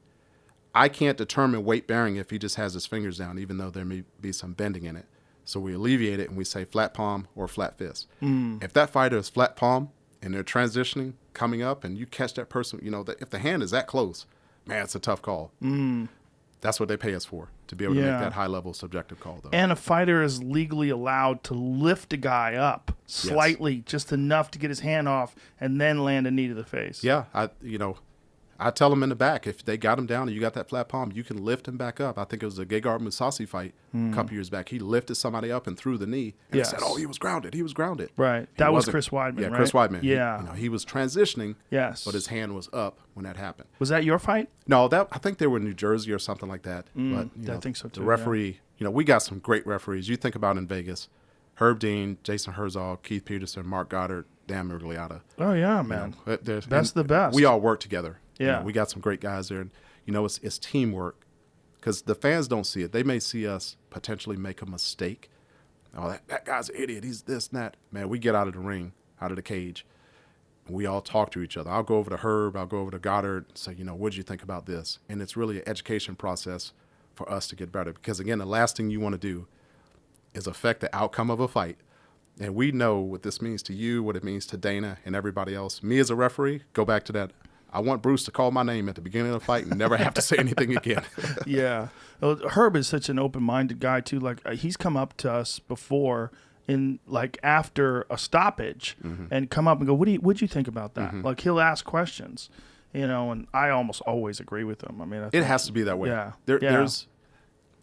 I can't determine weight bearing if he just has his fingers down, even though there may be some bending in it. So we alleviate it and we say flat palm or flat fist. If that fighter is flat palm and they're transitioning, coming up, and you catch that person, if the hand is that close, man, it's a tough call. That's what they pay us for, to be able to make that high-level subjective call, though. And a fighter is legally allowed to lift a guy up slightly, just enough to get his hand off, and then land a knee to the face. Yeah, I tell them in the back, if they got him down and you got that flat palm, you can lift him back up. I think it was a Gegard Mousasi fight a couple years back. He lifted somebody up and threw the knee, and they said, oh, he was grounded. He was grounded. Right. That was Chris Weidman, Yeah, right? Chris Weidman. Yeah. He was transitioning, Yes. but his hand was up when that happened. Was that your fight? No, I think they were in New Jersey or something like that. But I think so, too, The referee, we got some great referees. You think about in Vegas, Herb Dean, Jason Herzog, Keith Peterson, Mark Goddard, Dan Miragliotta. Oh, yeah, man. That's the best. We all work together. Yeah. We got some great guys there. And, it's teamwork because the fans don't see it. They may see us potentially make a mistake. Oh, that guy's an idiot. He's this and that. Man, we get out of the ring, out of the cage, and we all talk to each other. I'll go over to Herb. I'll go over to Goddard and say, what did you think about this? And it's really an education process for us to get better because, again, the last thing you want to do is affect the outcome of a fight. And we know what this means to you, what it means to Dana and everybody else. Me as a referee, go back to that. I want Bruce to call my name at the beginning of the fight and never have to say anything again. Yeah. Well, Herb is such an open-minded guy, too. Like, he's come up to us before after a stoppage and come up and go, what'd you think about that? Like, he'll ask questions, and I almost always agree with him. I mean, it has to be that way. Yeah.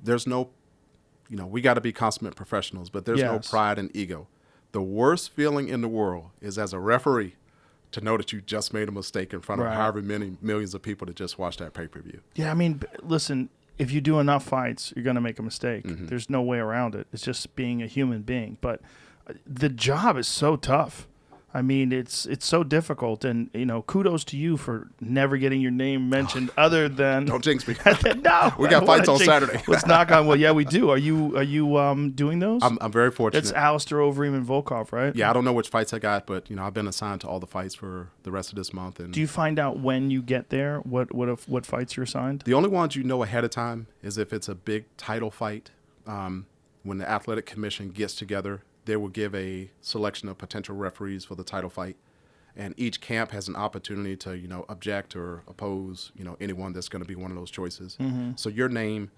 There's no, we got to be consummate professionals, but there's no pride and ego. The worst feeling in the world is as a referee to know that you just made a mistake in front of however many millions of people that just watched that pay-per-view. Yeah, I mean, listen, if you do enough fights, you're going to make a mistake. There's no way around it. It's just being a human being. But the job is so tough. I mean, it's so difficult, and kudos to you for never getting your name mentioned. Other than don't jinx me. No, we got fights on Saturday. Let's knock on wood. Yeah, we do. Are you doing those? I'm very fortunate. It's Alistair Overeem and Volkov, right? Yeah, I don't know which fights I got, but I've been assigned to all the fights for the rest of this month. And do you find out when you get there what fights you're assigned? The only ones ahead of time is if it's a big title fight. When the athletic commission gets together, they will give a selection of potential referees for the title fight. and each camp has an opportunity to, object or oppose, anyone that's going to be one of those choices. So your name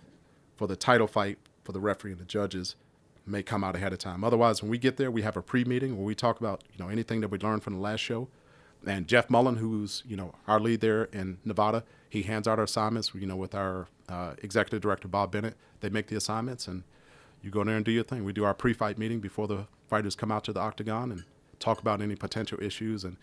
for the title fight for the referee and the judges may come out ahead of time. Otherwise, when we get there, we have a pre-meeting where we talk about, anything that we learned from the last show. And Jeff Mullen, who's, our lead there in Nevada, he hands out our assignments, with our executive director, Bob Bennett. They make the assignments, and you go there and do your thing. We do our pre-fight meeting before the fighters come out to the octagon and talk about any potential issues. And,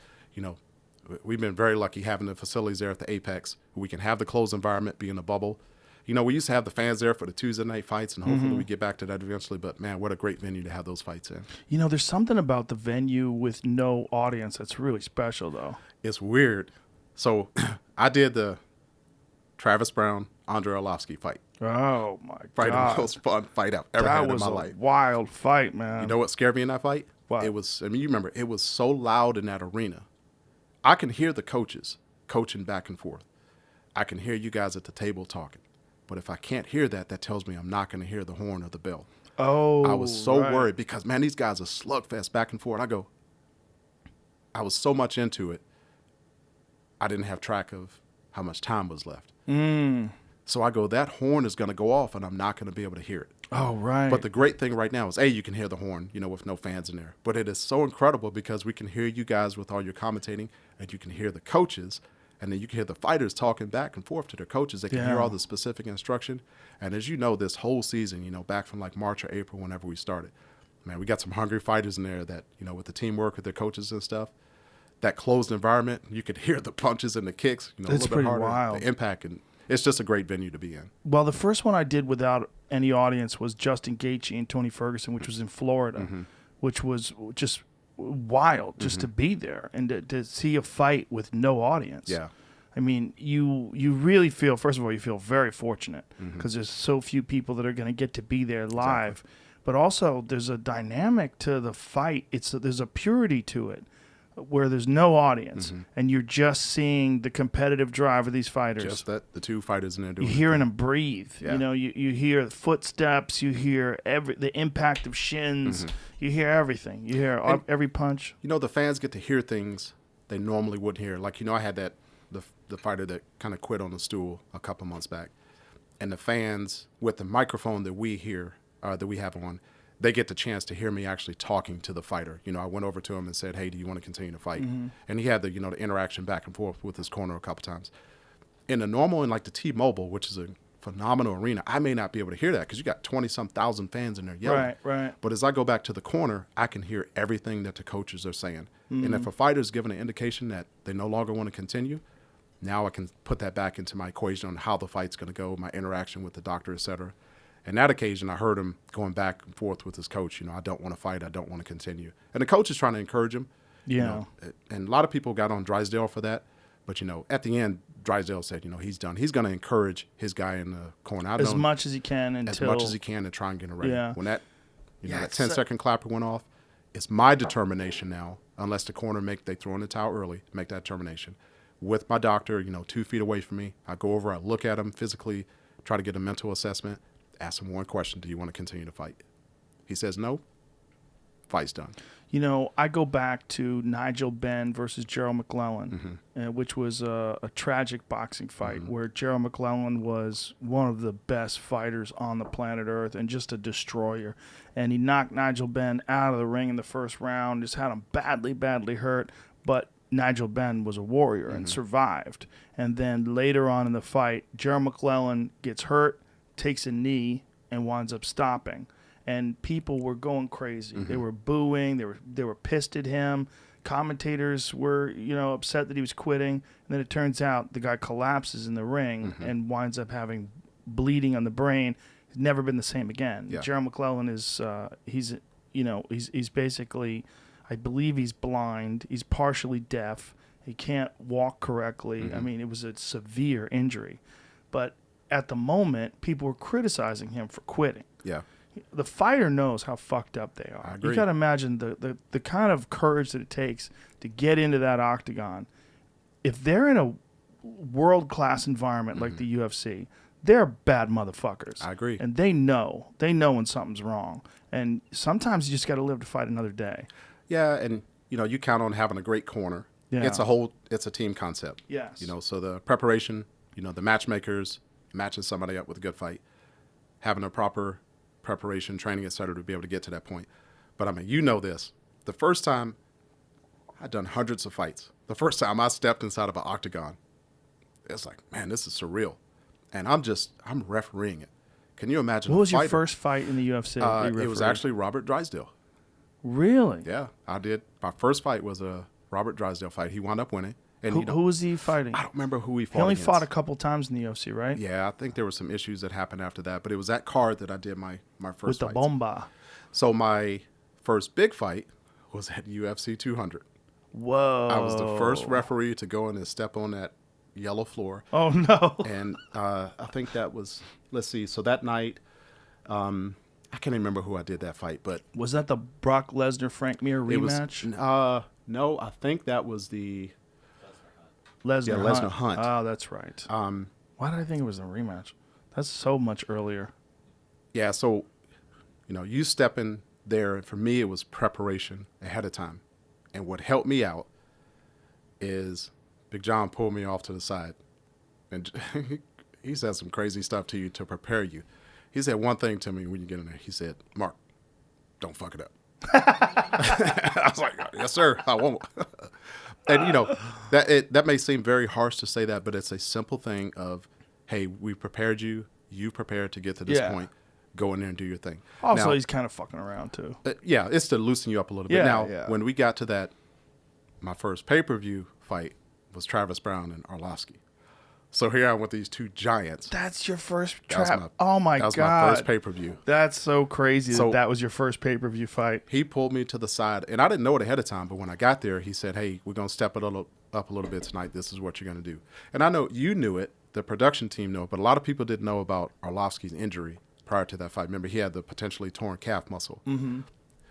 we've been very lucky having the facilities there at the Apex. We can have the closed environment, be in a bubble. We used to have the fans there for the Tuesday night fights, and hopefully we get back to that eventually. But, man, what a great venue to have those fights in. There's something about the venue with no audience that's really special, though. It's weird. So I did the Travis Brown, Andre Arlovsky fight. Oh, my Probably God. the most fun fight I've ever had in my life. That was a wild fight, man. You know what scared me in that fight? What? It was, you remember, it was so loud in that arena. I can hear the coaches coaching back and forth. I can hear you guys at the table talking. But if I can't hear that, that tells me I'm not going to hear the horn or the bell. Oh, I was so right. worried because, man, these guys are slugfest back and forth. I was so much into it, I didn't have track of how much time was left. So I go, that horn is going to go off, and I'm not going to be able to hear it. Oh, right. But the great thing right now is, you can hear the horn, with no fans in there. But it is so incredible because we can hear you guys with all your commentating, and you can hear the coaches, and then you can hear the fighters talking back and forth to their coaches. They can hear all the specific instruction. And as you know, this whole season, back from like March or April, whenever we started, man, we got some hungry fighters in there that, with the teamwork with their coaches and stuff, that closed environment, you could hear the punches and the kicks, a little bit harder, wild. the impact. And it's just a great venue to be in. Well, the first one I did without any audience was Justin Gaethje and Tony Ferguson, which was in Florida, which was just wild just to be there and to see a fight with no audience. Yeah. I mean, you really feel, first of all, you feel very fortunate because there's so few people that are going to get to be there live. Exactly. But also there's a dynamic to the fight. There's a purity to it where there's no audience and you're just seeing the competitive drive of these fighters. Just that the two fighters in there doing You're hearing them breathe. Yeah. You hear footsteps. You hear the impact of shins. You hear everything. You hear every punch. The fans get to hear things they normally wouldn't hear. Like, I had the fighter that kind of quit on the stool a couple months back. And the fans, with the microphone that we hear, that we have on, they get the chance to hear me actually talking to the fighter. I went over to him and said, hey, do you want to continue to fight? And he had the, the interaction back and forth with his corner a couple times. In the normal, in like the T-Mobile, which is a phenomenal arena, I may not be able to hear that because you got 20-some thousand fans in there yelling. Right. But as I go back to the corner, I can hear everything that the coaches are saying. And if a fighter's given an indication that they no longer want to continue, now I can put that back into my equation on how the fight's going to go, my interaction with the doctor, et cetera. And that occasion, I heard him going back and forth with his coach. I don't want to fight. I don't want to continue. And the coach is trying to encourage him. Yeah. And a lot of people got on Drysdale for that. But, at the end, Drysdale said, he's done. He's going to encourage his guy in the corner. As much as he can until... As much as he can to try and get him ready. Yeah. When that, that 10-second clapper went off, it's my determination now, unless the corner they throw in the towel early, make that determination. With my doctor, 2 feet away from me, I go over, I look at him physically, try to get a mental assessment, ask him one question: do you want to continue to fight? He says no. Fight's done. I go back to Nigel Benn versus Gerald McClellan, which was a tragic boxing fight where Gerald McClellan was one of the best fighters on the planet Earth and just a destroyer. And he knocked Nigel Benn out of the ring in the first round, just had him badly, badly hurt. But Nigel Benn was a warrior and survived. And then later on in the fight, Gerald McClellan gets hurt, takes a knee, and winds up stopping. And people were going crazy. They were booing. They were pissed at him. Commentators were, upset that he was quitting. And then it turns out the guy collapses in the ring and winds up having bleeding on the brain. He's never been the same again. Yeah. Gerald McClellan is he's basically, I believe he's blind. He's partially deaf. He can't walk correctly. I mean, it was a severe injury. But at the moment, people were criticizing him for quitting. Yeah. The fighter knows how fucked up they are. I agree. You got to imagine the kind of courage that it takes to get into that octagon. If they're in a world-class environment like the UFC, they're bad motherfuckers. I agree. And they know when something's wrong. And sometimes you just got to live to fight another day. Yeah, and you count on having a great corner, Yeah. it's a team concept. Yes. You know, so the preparation, you know, the matchmakers matching somebody up with a good fight, having a proper preparation, training, et cetera, to be able to get to that point. But I mean, you know this. The first time I'd done hundreds of fights. The first time I stepped inside of an octagon, it's like, man, this is surreal. And I'm refereeing it. Can you imagine? What was your first fight in the UFC? It was actually Robert Drysdale. Really? Yeah, I did. My first fight was a Robert Drysdale fight. He wound up winning. And Who was he fighting? I don't remember who he fought. He only against. fought a couple times in the UFC, right? Yeah, I think there were some issues that happened after that, but it was that card that I did my first With the fights. bomba. So my first big fight was at UFC 200. Whoa. I was the first referee to go in and step on that yellow floor. Oh, no. And I think that was, let's see, so that night, I can't even remember who I did that fight, but Was that the Brock Lesnar-Frank Mir rematch? it was, no, I think that was the, Lesnar Hunt. Oh, that's right. Why did I think it was a rematch? That's so much earlier. yeah, so, you know, you step in there, and for me, it was preparation ahead of time. And what helped me out is Big John pulled me off to the side. And he said some crazy stuff to you to prepare you. He said one thing to me when you get in there. He said, Mark, don't fuck it up. I was like, yes, sir, I won't. And, you know, that may seem very harsh to say that, but it's a simple thing of, hey, we prepared you. You prepared to get to this point. Go in there and do your thing. Also, now, he's kind of fucking around, too. yeah, it's to loosen you up a little bit. Yeah, Now, yeah. when we got to that, my first pay-per-view fight was Travis Brown and Arlovsky. So here I am with these two giants. That's your first That was trap. Oh, my God. That was my first pay-per-view. That's so crazy So- that was your first pay-per-view fight. He pulled me to the side, and I didn't know it ahead of time, but when I got there, he said, hey, we're going to step it up a little bit tonight. This is what you're going to do. And I know you knew it, the production team knew it, but a lot of people didn't know about Arlovsky's injury prior to that fight. Remember, he had the potentially torn calf muscle. Mm-hmm.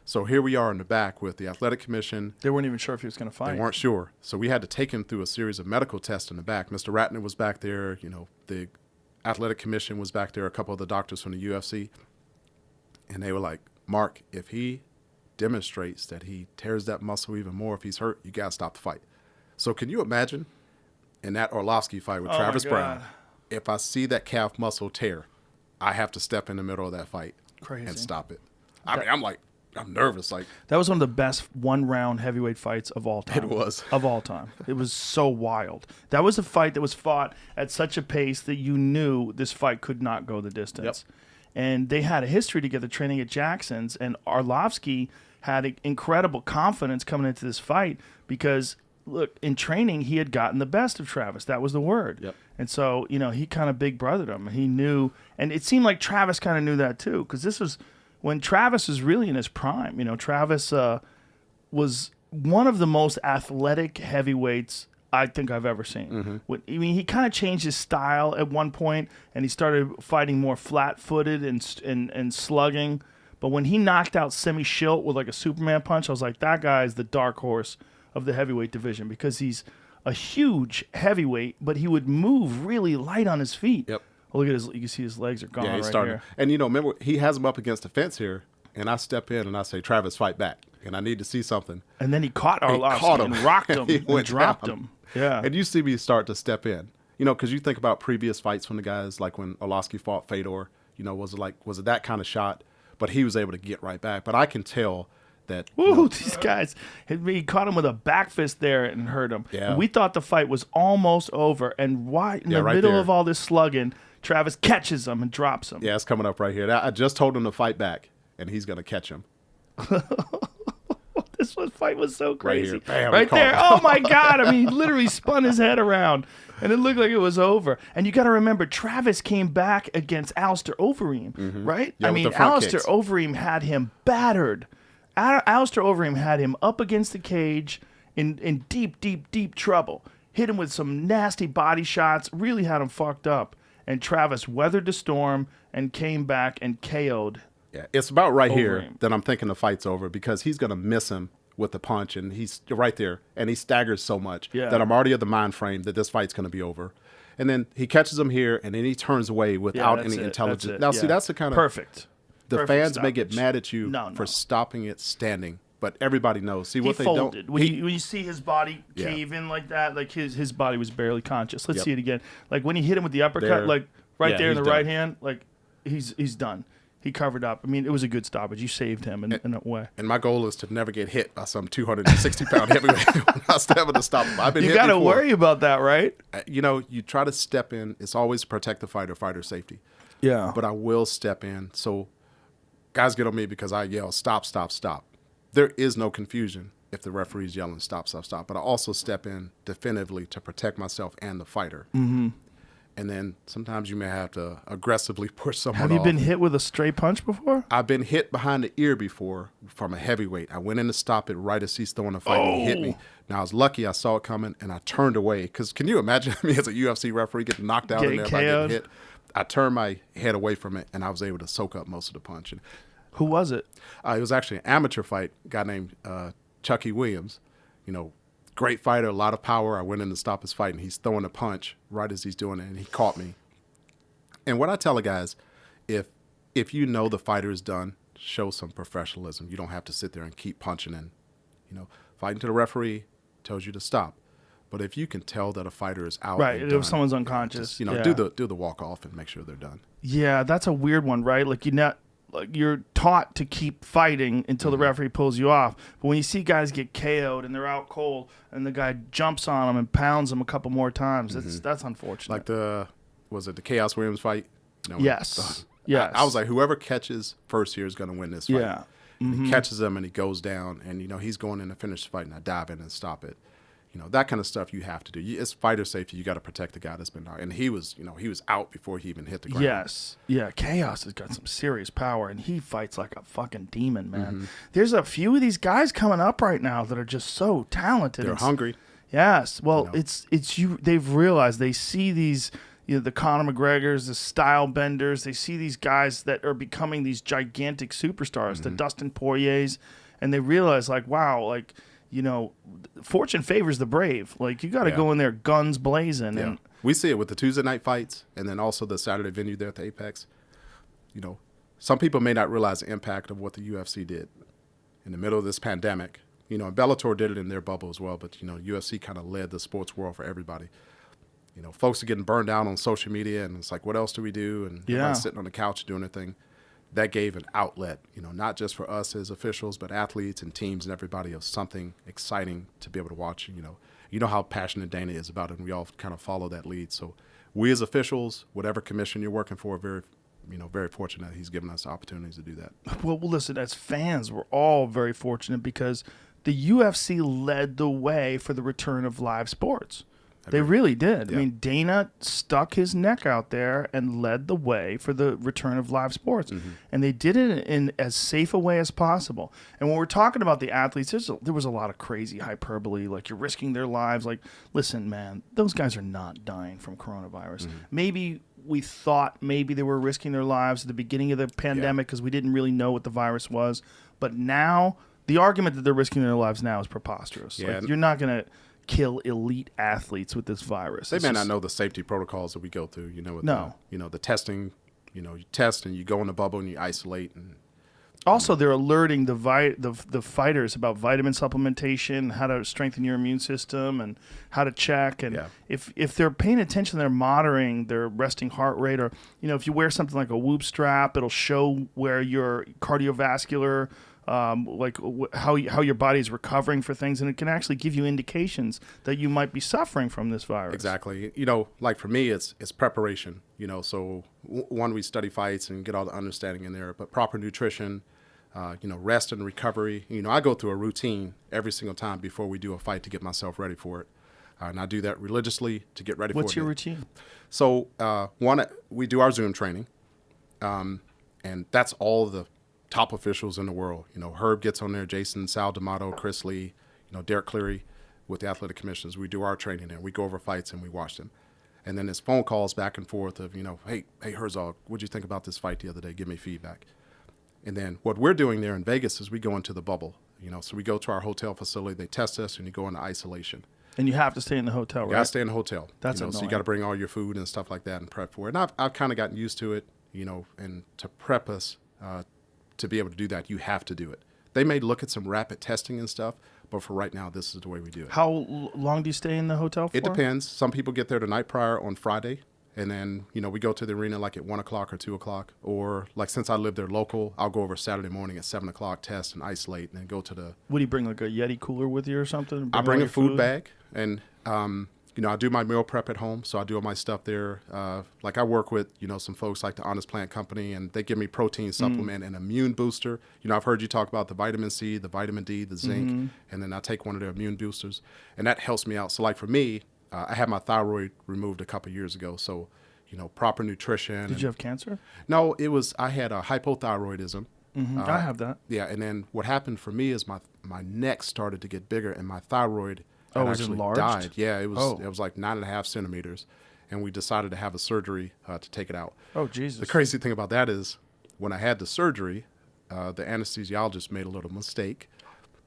So here we are in the back with the athletic commission. They weren't even sure if he was going to fight. They weren't sure. So we had to take him through a series of medical tests in the back. Mr. Ratner was back there. You know, the athletic commission was back there, a couple of the doctors from the UFC. And they were like, Mark, if he demonstrates that he tears that muscle even more, if he's hurt, you got to stop the fight. So can you imagine in that Arlovsky fight with Oh, my Travis Brown, God. if I see that calf muscle tear, I have to step in the middle of that fight Crazy. and stop it. I mean, I'm nervous. Like, That was one of the best one-round heavyweight fights of all time. It was. Of all time. It was so wild. That was a fight that was fought at such a pace that you knew this fight could not go the distance. Yep. And they had a history together training at Jackson's, and Arlovsky had incredible confidence coming into this fight because, look, in training, he had gotten the best of Travis. That was the word. Yep. And so, you know, he kind of big brothered him. He knew, and it seemed like Travis kind of knew that too, because this was when Travis was really in his prime. You know, Travis was one of the most athletic heavyweights I think I've ever seen. I mean, he kind of changed his style at one point, and he started fighting more flat-footed and slugging. But when he knocked out Semi Schilt with like a Superman punch, I was like, that guy is the dark horse of the heavyweight division because he's a huge heavyweight, but he would move really light on his feet. Yep. Oh, look at his. You can see his legs are gone yeah, he's right starting. here. And, you know, remember, he has him up against the fence here, and I step in and I say, Travis, fight back. And I need to see something. And then he caught He Arlovsky caught him. and rocked him He and went dropped down. him. Yeah. And you see me start to step in. You know, because you think about previous fights from the guys, like when Arlovsky fought Fedor, you know, was it that kind of shot? But he was able to get right back. But I can tell that Woo, these guys. He caught him with a back fist there and hurt him. Yeah. And we thought the fight was almost over. And right in the right middle there. of all this slugging, Travis catches him and drops him. yeah, it's coming up right here. I just told him to fight back, and he's going to catch him. This fight was so crazy. here. Bam, Right caught there. him. Oh, my God. I mean, he literally spun his head around, and it looked like it was over. And you got to remember, Travis came back against Alistair Overeem, right? Yeah, I with mean, the front Alistair kicks. Overeem had him battered. Alistair Overeem had him up against the cage in deep, deep, deep trouble. Hit him with some nasty body shots, really had him fucked up. And Travis weathered the storm and came back and KO'd. Yeah, it's about right here him. that I'm thinking the fight's over because he's going to miss him with the punch, and he's right there, and he staggers so much Yeah. that I'm already of the mind frame that this fight's going to be over. And then he catches him here, and then he turns away without that's any it, intelligence. that's it, Now, see, yeah. that's the kind of Perfect. the Perfect fans may get stoppage. mad at you No, for no. stopping it standing. But everybody knows. See He what they folded. don't. When you see his body Yeah. cave in like that, like his body was barely conscious. Let's Yep. see it again. Like when he hit him with the uppercut, There. like right Yeah, there in the he's right done. hand, like he's done. He covered up. I mean, it was a good stoppage. You saved him in a way. And my goal is to never get hit by some 260-pound heavyweight when I step to stop him. I've been You hit got to before. worry about that, right? You know, you try to step in. It's always protect the fighter safety. Yeah. But I will step in. So guys get on me because I yell, stop, stop, stop. There is no confusion if the referee's yelling, stop, stop, stop. But I also step in definitively to protect myself and the fighter. Mm-hmm. And then sometimes you may have to aggressively push someone Have you off. been hit with a straight punch before? I've been hit behind the ear before from a heavyweight. I went in to stop it right as he's throwing the fight and he hit me. Now, I was lucky I saw it coming and I turned away. Because can you imagine me as a UFC referee getting knocked out in Getting there if I KO'd? get hit? I turned my head away from it and I was able to soak up most of the punch. And, Who was it? it was actually an amateur fight, a guy named Chucky Williams. You know, great fighter, a lot of power. I went in to stop his fight and he's throwing a punch right as he's doing it and he caught me. And what I tell the guys, if you know the fighter is done, show some professionalism. You don't have to sit there and keep punching and, fighting to the referee tells you to stop. But if you can tell that a fighter is out, Right. and If done, someone's unconscious. just, yeah. do the walk off and make sure they're done. Yeah, that's a weird one, right? Like you're taught to keep fighting until the referee pulls you off. But when you see guys get KO'd and they're out cold and the guy jumps on them and pounds them a couple more times, that's unfortunate. Like the Chaos Williams fight? Yes. Yes. I was like, whoever catches first here is going to win this fight. Yeah. And he catches him and he goes down and, he's going in to finish the fight and I dive in and stop it. That kind of stuff you have to do. It's fighter safety. You got to protect the guy that's been out. And he was out before he even hit the ground. Yes. Yeah, Chaos has got some serious power, and he fights like a fucking demon, man. There's a few of these guys coming up right now that are just so talented. They're hungry. Yes. Well, it's you. They've realized they see these, the Conor McGregors, the style benders. They see these guys that are becoming these gigantic superstars, the Dustin Poiriers, and they realize like, wow, like, fortune favors the brave. Like you got to go in there guns blazing. Yeah. And We see it with the Tuesday night fights and then also the Saturday venue there at the Apex. Some people may not realize the impact of what the UFC did in the middle of this pandemic. Bellator did it in their bubble as well, but, UFC kind of led the sports world for everybody. Folks are getting burned out on social media and it's like, what else do we do? And everybody's sitting on the couch doing their thing. That gave an outlet, not just for us as officials, but athletes and teams and everybody of something exciting to be able to watch. You know how passionate Dana is about it, and we all kind of follow that lead. So we as officials, whatever commission you're working for, very fortunate he's given us opportunities to do that. Well, listen, as fans, we're all very fortunate because the UFC led the way for the return of live sports. They really did. Yeah. I mean, Dana stuck his neck out there and led the way for the return of live sports. And they did it in as safe a way as possible. And when we're talking about the athletes, there was a lot of crazy hyperbole, like you're risking their lives. Like, listen, man, those guys are not dying from coronavirus. Maybe we thought maybe they were risking their lives at the beginning of the pandemic because we didn't really know what the virus was. But now, the argument that they're risking their lives now is preposterous. Yeah. Like, you're not going to kill elite athletes with this virus. They may not know the safety protocols that we go through, with No. the testing, you test and you go in the bubble and you isolate. And Also, they're alerting the fighters about vitamin supplementation, how to strengthen your immune system, and how to check. And if they're paying attention, they're monitoring their resting heart rate. Or, if you wear something like a Whoop strap, it'll show where your cardiovascular how your body is recovering for things, and it can actually give you indications that you might be suffering from this virus. Exactly. Like for me, it's preparation. So one, we study fights and get all the understanding in there, but proper nutrition, rest and recovery. I go through a routine every single time before we do a fight to get myself ready for it. And I do that religiously to get ready for it. What's your routine? So one, we do our Zoom training, and that's all the top officials in the world. Herb gets on there, Jason, Sal D'Amato, Chris Lee, Derek Cleary with the athletic commissions. We do our training there. We go over fights and we watch them. And then there's phone calls back and forth of, hey, Herzog, what'd you think about this fight the other day? Give me feedback. And then what we're doing there in Vegas is we go into the bubble. So we go to our hotel facility, they test us, and you go into isolation. And you have to stay in the hotel, right? You got to stay in the hotel. That's So you annoying. got to bring all your food and stuff like that and prep for it. And I've kind of gotten used to it, and to prep us to be able to do that, you have to do it. They may look at some rapid testing and stuff, but for right now, this is the way we do it. How long do you stay in the hotel for? It depends. Some people get there the night prior on Friday, and then, we go to the arena like at 1 o'clock or 2 o'clock. Or, like, since I live there local, I'll go over Saturday morning at 7 o'clock, test and isolate, and then go to the... What do you bring, like a Yeti cooler with you or something? I bring all a food bag, and, I do my meal prep at home, so I do all my stuff there. Like, I work with, some folks like the Honest Plant Company, and they give me protein supplement and immune booster. I've heard you talk about the vitamin C, the vitamin D, the zinc, and then I take one of their immune boosters, and that helps me out. So, like, for me, I had my thyroid removed a couple years ago, so... proper nutrition. Did you have cancer? No, I had a hypothyroidism. I have that. Yeah, and then what happened for me is my neck started to get bigger, and my thyroid had was actually enlarged? died. Yeah, it was like 9.5 centimeters, and we decided to have a surgery to take it out. Oh, Jesus. The crazy thing about that is when I had the surgery, the anesthesiologist made a little mistake,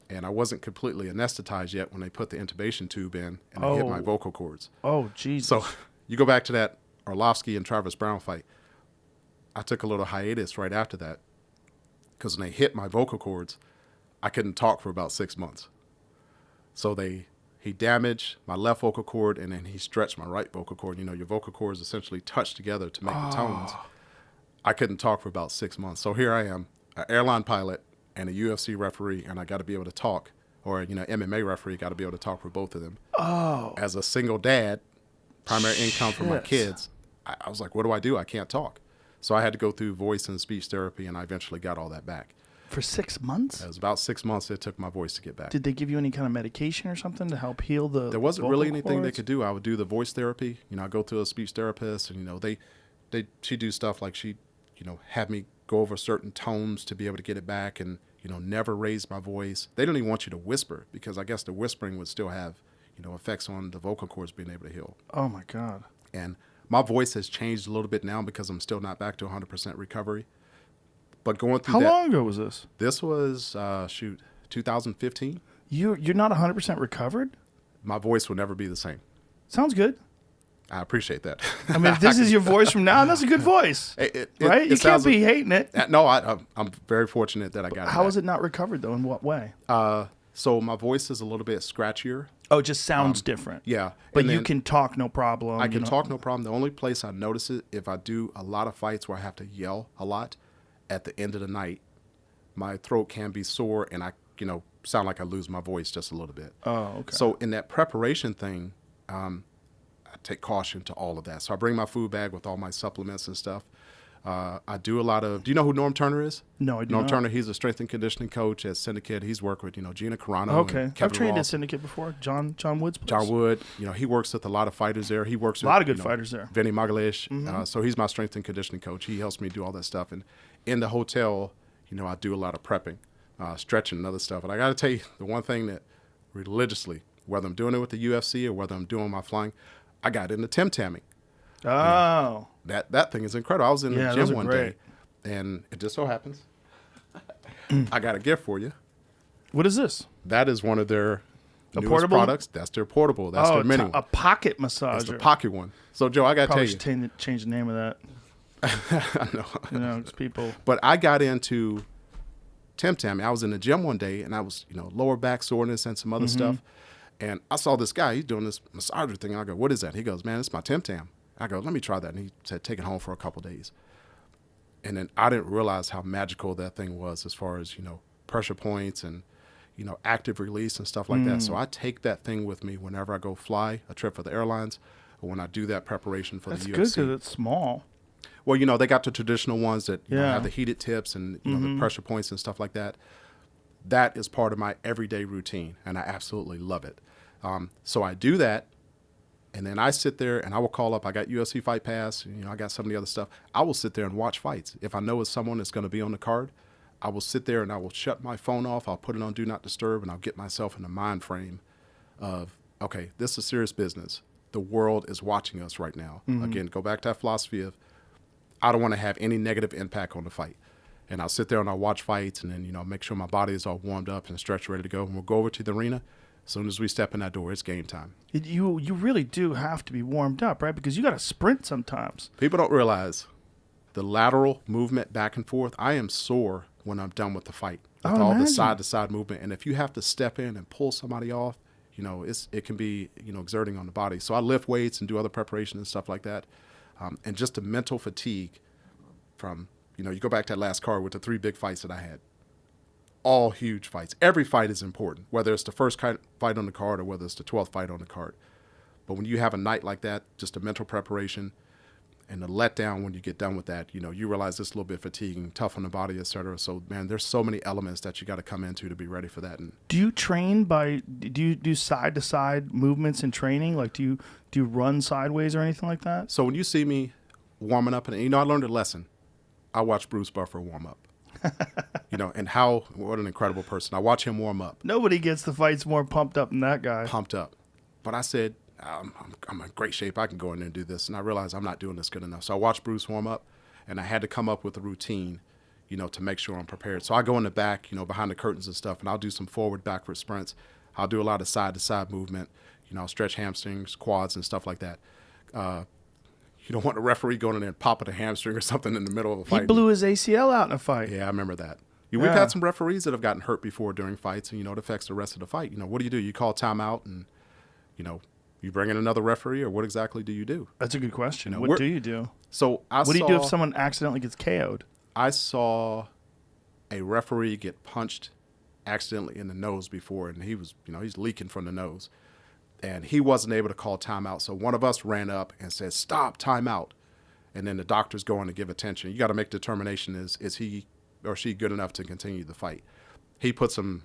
and I wasn't completely anesthetized yet when they put the intubation tube in, and it hit my vocal cords. Oh, Jesus. So you go back to that Orlovsky and Travis Brown fight. I took a little hiatus right after that because when they hit my vocal cords, I couldn't talk for about 6 months. So he damaged my left vocal cord, and then he stretched my right vocal cord. Your vocal cords essentially touch together to make the tones. I couldn't talk for about 6 months. So here I am, an airline pilot and a UFC referee, and I got to be able to talk, or MMA referee, got to be able to talk for both of them. Oh. As a single dad, primary income for my kids, I was like, what do? I can't talk. So I had to go through voice and speech therapy, and I eventually got all that back. For 6 months? It was about 6 months it took my voice to get back. Did they give you any kind of medication or something to help heal the There wasn't vocal really anything they cords? could do. I would do the voice therapy. I go to a speech therapist, and, she do stuff like she, have me go over certain tones to be able to get it back and, never raise my voice. They don't even want you to whisper because I guess the whispering would still have, effects on the vocal cords being able to heal. Oh, my God. And my voice has changed a little bit now because I'm still not back to 100% recovery. But going through How that, long ago was this? This was 2015. You're not 100% recovered? My voice will never be the same. Sounds good. I appreciate that. I mean, if this is your voice from now on, that's a good voice, right? You can't be hating it. No, I'm very fortunate that I got it. How is it not recovered, though? In what way? So my voice is a little bit scratchier. Oh, it just sounds different. Yeah. But And you then can talk no problem. I can talk no problem. The only place I notice it, if I do a lot of fights where I have to yell a lot, at the end of the night, my throat can be sore and I, sound like I lose my voice just a little bit. Oh, okay. So in that preparation thing, I take caution to all of that. So I bring my food bag with all my supplements and stuff. I do a lot of. Do you know who Norm Turner is? No, I do Norm not. Turner, he's a strength and conditioning coach at Syndicate. He's worked with Gina Carano. Okay, and Kevin I've trained at Ross. Syndicate before. John Wood's place. John Wood. He works with a lot of fighters there. He works A with lot of good fighters there. Vinny Magalish. So he's my strength and conditioning coach. He helps me do all that stuff. And in the hotel, I do a lot of prepping, stretching and other stuff. And I got to tell you, the one thing that religiously, whether I'm doing it with the UFC or whether I'm doing my flying, I got into Tim Tamming. Oh. That thing is incredible. I was in the those gym are one great. day, and it just so happens I got a gift for you. What is this? That is one of their newest portable? products. That's their portable. That's their mini one. a pocket That's massager. the pocket one. So, Joe, I got to tell Probably you. should change the name of that. I know. It's people. But I got into Tim Tam. I was in the gym one day, and I was, lower back soreness and some other stuff. And I saw this guy. He's doing this massager thing. I go, what is that? He goes, man, it's my Tim Tam. I go, let me try that. And he said, take it home for a couple days. And then I didn't realize how magical that thing was as far as, pressure points and, active release and stuff like that. So I take that thing with me whenever I go fly a trip for the airlines or when I do that preparation for That's the UFC. good because it's small. Well, they got the traditional ones that Yeah. have the heated tips and the pressure points and stuff like that. That is part of my everyday routine, and I absolutely love it. So I do that, and then I sit there and I will call up. I got UFC Fight Pass. I got some of the other stuff. I will sit there and watch fights. If I know it's someone that's going to be on the card, I will sit there and I will shut my phone off. I'll put it on Do Not Disturb, and I'll get myself in the mind frame of, okay, this is serious business. The world is watching us right now. Again, go back to that philosophy of I don't want to have any negative impact on the fight. And I'll sit there and I'll watch fights and then, make sure my body is all warmed up and stretched, ready to go. And we'll go over to the arena. As soon as we step in that door, it's game time. You really do have to be warmed up, right? Because you got to sprint sometimes. People don't realize the lateral movement back and forth. I am sore when I'm done with the fight. with I would all the imagine. side-to-side movement. And if you have to step in and pull somebody off, it can be, exerting on the body. So I lift weights and do other preparation and stuff like that. And just the mental fatigue from, you go back to that last card with the 3 big fights that I had. All huge fights. Every fight is important, whether it's the first fight on the card or whether it's the 12th fight on the card. But when you have a night like that, just the mental preparation and the letdown when you get done with that, you realize it's a little bit fatiguing, tough on the body, et cetera. So, man, there's so many elements that you got to come into to be ready for that. And Do you train do you do side-to-side movements in training? Like, do you run sideways or anything like that? so when you see me warming up, and, I learned a lesson. I watched Bruce Buffer warm up. And what an incredible person. I watch him warm up. Nobody gets the fights more pumped up than that guy. Pumped up. But I said, I'm in great shape. I can go in there and do this. And I realized I'm not doing this good enough. So I watched Bruce warm up, and I had to come up with a routine, to make sure I'm prepared. So I go in the back, behind the curtains and stuff, and I'll do some forward, backward sprints. I'll do a lot of side-to-side movement. I'll stretch hamstrings, quads, and stuff like that. You don't want a referee going in there and popping a hamstring or something in the middle of a fight. He blew his ACL out in a fight. Yeah, I remember that. We've Yeah. had some referees that have gotten hurt before during fights, and, it affects the rest of the fight. What do? You call timeout and, you bring in another referee, or what exactly do you do? That's a good question. What we're- do you do? So What do you do if someone accidentally gets KO'd? I saw a referee get punched accidentally in the nose before, and he was, he's leaking from the nose. And he wasn't able to call timeout. So one of us ran up and said, "Stop, timeout." And then the doctor's going to give attention. You got to make determination, is he or she good enough to continue the fight? He put some,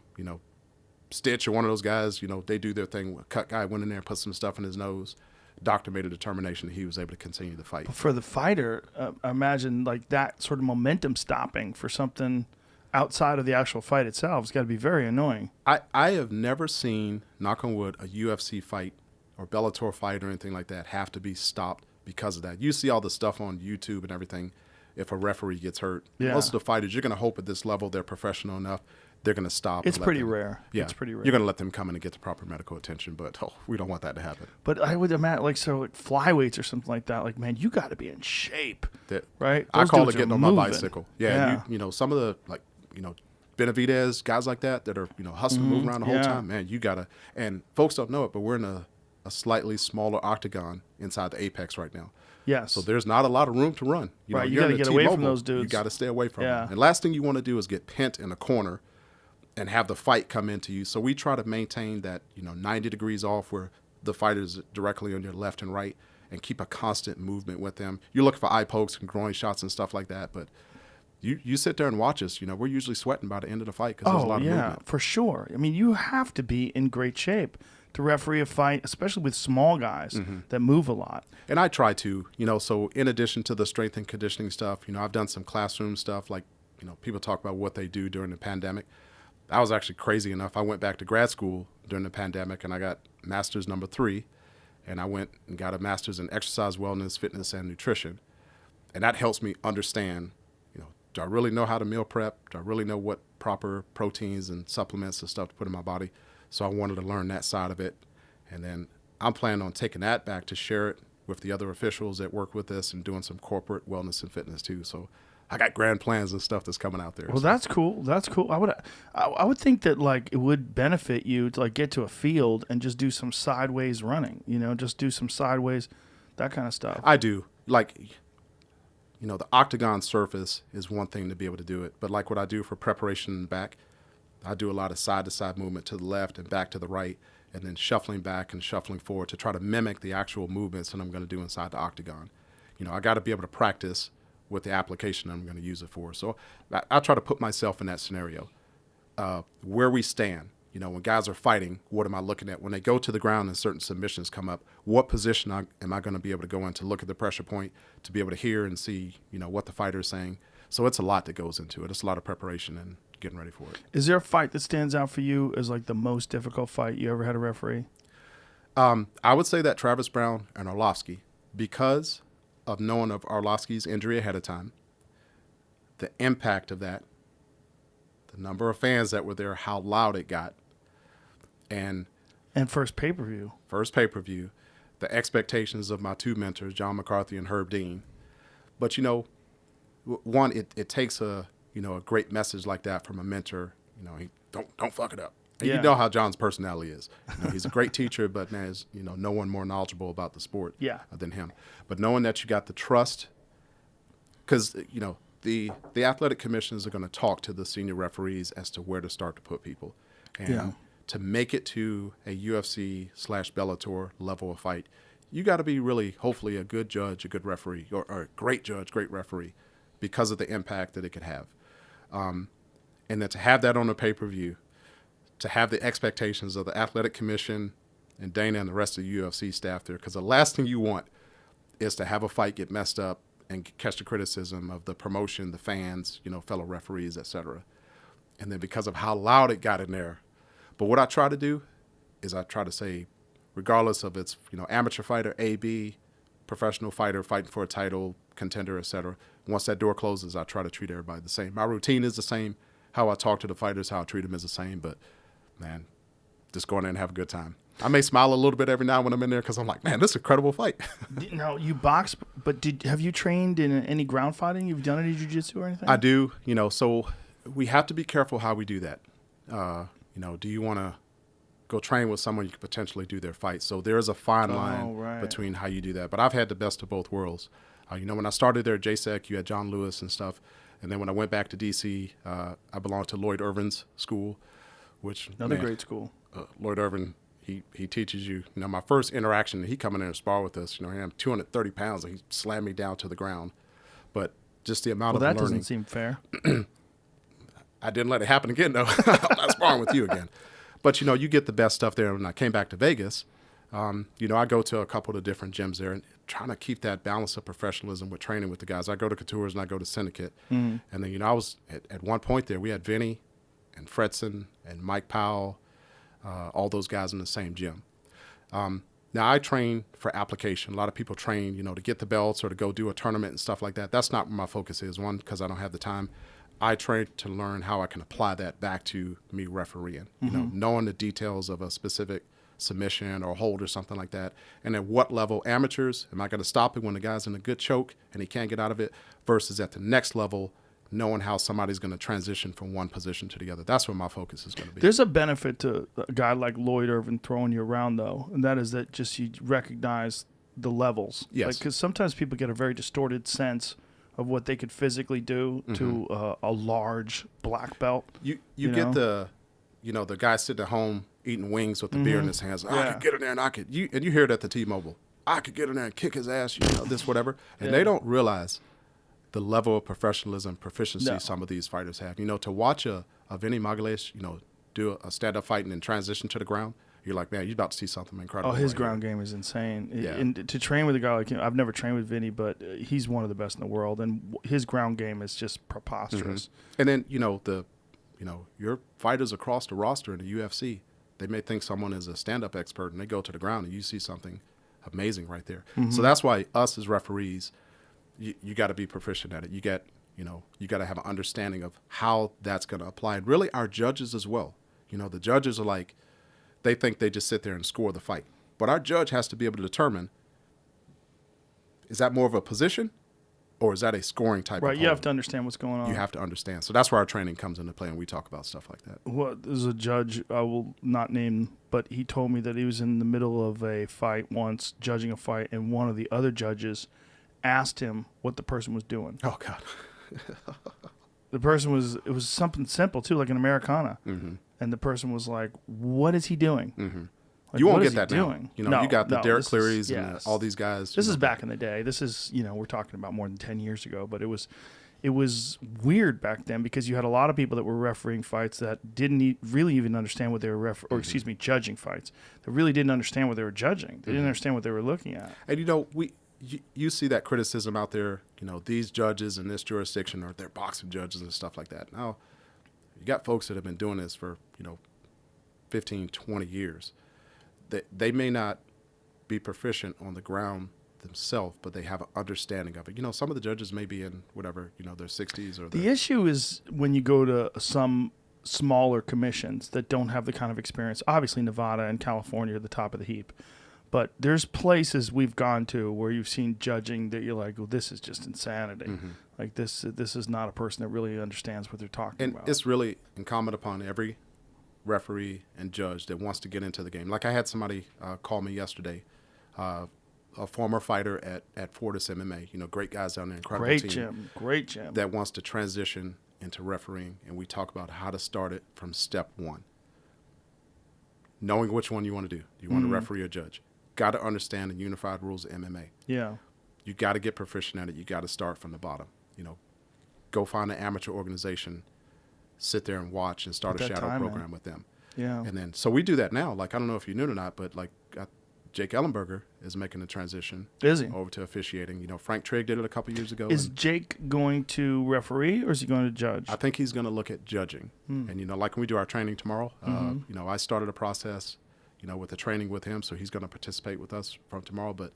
Stitch or one of those guys, they do their thing. Cut guy went in there and put some stuff in his nose. Doctor made a determination that he was able to continue the fight. For the fighter, I imagine like that sort of momentum stopping for something outside of the actual fight itself has got to be very annoying. I have never seen, knock on wood, a UFC fight or Bellator fight or anything like that have to be stopped because of that. You see all the stuff on YouTube and everything. If a referee gets hurt, Yeah. most of the fighters, you're going to hope at this level they're professional enough. They're going to stop. It's and let pretty them- rare. Yeah, It's pretty rare. You're going to let them come in and get the proper medical attention, but we don't want that to happen. But I would imagine, like flyweights or something like that. Like, man, you got to be in shape, That, right? I Those call it dudes are getting on my moving. bicycle. Yeah, some of the Benavidez guys like that are hustling, moving around the whole yeah. time. Man, you gotta. And folks don't know it, but we're in a slightly smaller octagon inside the Apex right now. Yes. So there's not a lot of room to run. Right, you you're gotta in the get away from T-Mobile, those dudes. You got to stay away from Yeah. them. And last thing you want to do is get pent in a corner and have the fight come into you. So we try to maintain that 90 degrees off where the fighter is directly on your left and right, and keep a constant movement with them. You're looking for eye pokes and groin shots and stuff like that, but you sit there and watch us. We're usually sweating by the end of the fight because there's a lot of movement. for sure. I mean, you have to be in great shape to referee a fight, especially with small guys Mm-hmm. that move a lot. And I try to, so in addition to the strength and conditioning stuff, I've done some classroom stuff like, people talk about what they do during the pandemic. I was actually crazy enough. I went back to grad school during the pandemic and I got master's number 3. And I went and got a master's in exercise, wellness, fitness, and nutrition. And that helps me understand, do I really know how to meal prep? Do I really know what proper proteins and supplements and stuff to put in my body? So I wanted to learn that side of it. And then I'm planning on taking that back to share it with the other officials that work with us and doing some corporate wellness and fitness too. So I got grand plans and stuff that's coming out there. Well, So that's cool. That's cool. I would think that like it would benefit you to like get to a field and just do some sideways running. Just do some sideways, that kind of stuff. I do. Like, the octagon surface is one thing to be able to do it. But like what I do for preparation in the back, I do a lot of side-to-side movement to the left and back to the right, and then shuffling back and shuffling forward to try to mimic the actual movements that I'm going to do inside the octagon. I got to be able to practice with the application I'm going to use it for. So I try to put myself in that scenario. Where we stand, when guys are fighting, what am I looking at? When they go to the ground and certain submissions come up, what position am I going to be able to go in to look at the pressure point, to be able to hear and see, what the fighter is saying? So it's a lot that goes into it. It's a lot of preparation and getting ready for it. Is there a fight that stands out for you as like the most difficult fight you ever had a referee? I would say that Travis Brown and Arlovsky, because of knowing of Arlovsky's injury ahead of time, the impact of that, the number of fans that were there, how loud it got, and First pay-per-view. first pay-per-view, the expectations of my two mentors, John McCarthy and Herb Dean. But, one, it takes a great message like that from a mentor he don't fuck it up. And Yeah. you know how John's personality is. He's a great teacher, but there's no one more knowledgeable about the sport than him. But knowing that you got the trust, because the athletic commissions are going to talk to the senior referees as to where to start to put people, and to make it to a UFC/Bellator level of fight, you got to be really, hopefully, a good judge, a good referee, or a great judge, great referee, because of the impact that it could have. And then to have that on a pay-per-view, to have the expectations of the athletic commission and Dana and the rest of the UFC staff there, because the last thing you want is to have a fight get messed up and catch the criticism of the promotion, the fans, fellow referees, etc. And then because of how loud it got in there. But what I try to do is I try to say, regardless of it's amateur fighter, AB, professional fighter fighting for a title, contender, etc. Once that door closes, I try to treat everybody the same. My routine is the same. How I talk to the fighters, how I treat them is the same. But man, just go in there and have a good time. I may smile a little bit every now when I'm in there because I'm like, man, this is an incredible fight. Now, you box, but have you trained in any ground fighting? You've done any jiu-jitsu or anything? I do, so we have to be careful how we do that. Do you want to go train with someone you could potentially do their fight? So there is a fine line between how you do that. But I've had the best of both worlds. When I started there at JSEC, you had John Lewis and stuff. And then when I went back to D.C., I belonged to Lloyd Irvin's school, which another great school. Lloyd Irvin, he teaches you. My first interaction, he come in there and spar with us. I'm 230 pounds, and he slammed me down to the ground. But just the amount of learning. Well, that doesn't seem fair. I didn't let it happen again, though. I'm not sparring with you again. But, you get the best stuff there. When I came back to Vegas, I go to a couple of different gyms there and trying to keep that balance of professionalism with training with the guys. I go to Couture's and I go to Syndicate. And then, I was at one point there, we had Vinny and Fredson and Mike Powell, all those guys in the same gym. Now, I train for application. A lot of people train, to get the belts or to go do a tournament and stuff like that. That's not where my focus is. One, because I don't have the time. I train to learn how I can apply that back to me refereeing, knowing the details of a specific submission or hold or something like that. And at what level, amateurs, am I going to stop it when the guy's in a good choke and he can't get out of it, versus at the next level, knowing how somebody's going to transition from one position to the other. That's where my focus is going to be. There's a benefit to a guy like Lloyd Irvin throwing you around, though, and that is that just you recognize the levels. Yes. Because sometimes people get a very distorted sense of what they could physically do to a large black belt. You get the guy sitting at home eating wings with the beer in his hands. I could get in there and you hear it at the T-Mobile. I could get in there and kick his ass, this, whatever. And they don't realize the level of professionalism, proficiency some of these fighters have. To watch a Vinny Magalhaes, do a stand-up fight and then transition to the ground, you're like, man, you're about to see something incredible. Oh, his ground game is insane. Yeah. And to train with a guy like him, I've never trained with Vinny, but he's one of the best in the world, and his ground game is just preposterous. And then, your fighters across the roster in the UFC, they may think someone is a stand-up expert, and they go to the ground, and you see something amazing right there. So that's why us as referees, you got to be proficient at it. You got to have an understanding of how that's going to apply. And really, our judges as well. The judges are like, they think they just sit there and score the fight. But our judge has to be able to determine, is that more of a position or is that a scoring type of Right, hold? you have to understand what's going on. You have to understand. So that's where our training comes into play, and we talk about stuff like that. Well, there's a judge, I will not name, but he told me that he was in the middle of a fight once, judging a fight, and one of the other judges asked him what the person was doing. Oh, God. The person it was something simple, too, like an Americana. And the person was like, what is he doing? Like, You won't what get is he that now. doing? You got the Derek this Clearys is- and yes. all these guys. This is back in the day. This is, we're talking about more than 10 years ago, but it was weird back then because you had a lot of people that were refereeing fights that didn't really even understand what they were judging fights. That really didn't understand what they were judging. They didn't understand what they were looking at. And you see that criticism out there, these judges in this jurisdiction or they're boxing judges and stuff like that. Now, you got folks that have been doing this for, 15, 20 years. They may not be proficient on the ground themselves, but they have an understanding of it. Some of the judges may be in whatever, their 60s or The issue is when you go to some smaller commissions that don't have the kind of experience. Obviously, Nevada and California are the top of the heap. But there's places we've gone to where you've seen judging that you're like, well, this is just insanity. Like this is not a person that really understands what they're talking And about. it's really incumbent upon every referee and judge that wants to get into the game. Like I had somebody call me yesterday, a former fighter at Fortis MMA, great guys down there, incredible team. Great gym. That wants to transition into refereeing, and we talk about how to start it from step one. Knowing which one you want to do. Do you want to referee or judge? Got to understand the unified rules of MMA. Yeah. You got to get proficient at it. You got to start from the bottom. Go find an amateur organization, sit there and watch and start Put a that shadow time in. program with them. Yeah. And then, so we do that now. Like, I don't know if you knew it or not, but like Jake Ellenberger is making the transition Is he? over to officiating. Frank Trigg did it a couple years ago. Is and Jake going to referee or is he going to judge? I think he's going to look at judging. And, like when we do our training tomorrow, I started a process, with the training with him. So he's going to participate with us from tomorrow. But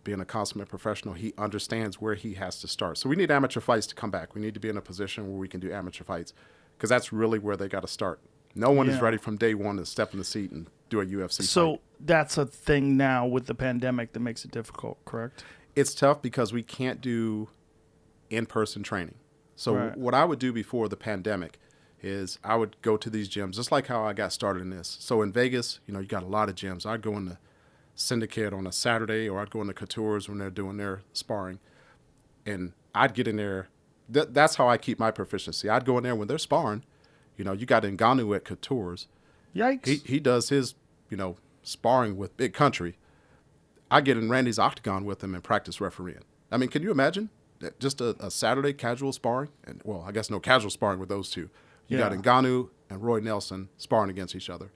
being a consummate professional, he understands where he has to start. So we need amateur fights to come back. We need to be in a position where we can do amateur fights because that's really where they got to start. No one is ready from day one to step in the seat and do a UFC So fight. that's a thing now with the pandemic that makes it difficult, correct? It's tough because we can't do in-person training. So Right. what I would do before the pandemic is I would go to these gyms, just like how I got started in this. So in Vegas, you got a lot of gyms. I'd go in the Syndicate on a Saturday, or I'd go in the Couture's when they're doing their sparring. And I'd get in there. That's how I keep my proficiency. I'd go in there when they're sparring. You got Ngannou at Couture's. Yikes. He does his, sparring with Big Country. I get in Randy's octagon with him and practice refereeing. I mean, can you imagine that just a Saturday casual sparring? And, well, I guess no casual sparring with those two. You got Yeah. Ngannou and Roy Nelson sparring against each other.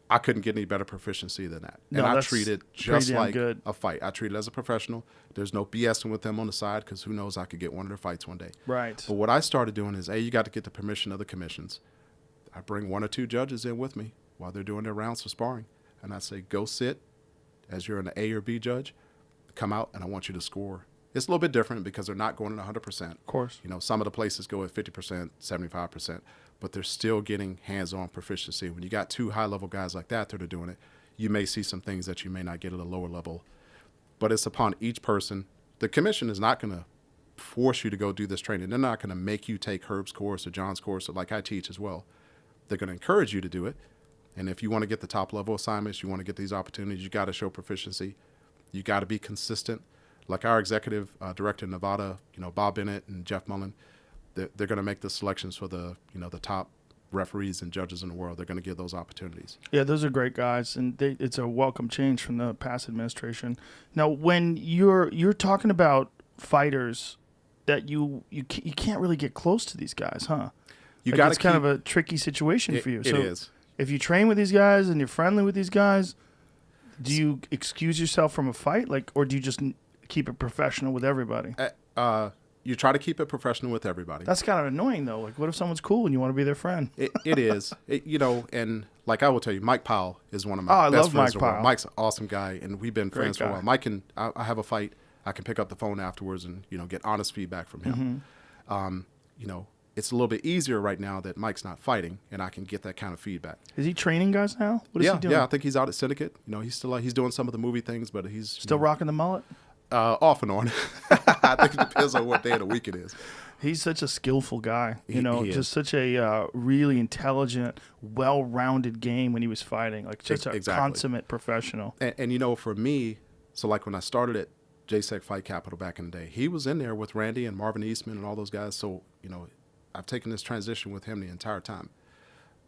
I couldn't get any better proficiency than that. No, And I that's treat it pretty just damn like good. a fight. I treat it as a professional. There's no BSing with them on the side because who knows, I could get one of their fights one day. Right. But what I started doing is, you got to get the permission of the commissions. I bring one or two judges in with me while they're doing their rounds for sparring. And I say, go sit as you're an A or B judge. Come out, and I want you to score. It's a little bit different because they're not going at 100%. Of course. Some of the places go at 50%, 75%, but they're still getting hands-on proficiency. When you got two high-level guys like that are doing it, you may see some things that you may not get at a lower level. But it's upon each person. The commission is not going to force you to go do this training. They're not going to make you take Herb's course or John's course, or like I teach as well. They're going to encourage you to do it. And if you want to get the top-level assignments, you want to get these opportunities, you got to show proficiency. You got to be consistent. Like our executive director in Nevada, Bob Bennett and Jeff Mullen, they're going to make the selections for the top referees and judges in the world. They're going to give those opportunities. Yeah, those are great guys, and it's a welcome change from the past administration. Now, when you're talking about fighters that you can't really get close to these guys, huh? You Like, got it's kind of a tricky situation for you. It So is. if you train with these guys and you're friendly with these guys, do you excuse yourself from a fight, or do you just keep it professional with everybody? You try to keep it professional with everybody. That's kind of annoying, though. Like, what if someone's cool and you want to be their friend? It is. And like I will tell you, Mike Powell is one of my I best love friends Mike in the world. Powell. Mike's an awesome guy, and we've been friends for a guy. while. Mike I have a fight. I can pick up the phone afterwards and get honest feedback from him. It's a little bit easier right now that Mike's not fighting, and I can get that kind of feedback. Is he training guys now? What is he doing? Yeah, I think he's out at Syndicate. He's doing some of the movie things, but he's Still rocking the mullet? off and on. I think it depends on what day of the week it is. He's such a skillful guy, He is. just such a really intelligent, well-rounded game when he was fighting, like just a Exactly. consummate professional. And for me, so like when I started at JSEC Fight Capital back in the day, he was in there with Randy and Marvin Eastman and all those guys. So, I've taken this transition with him the entire time.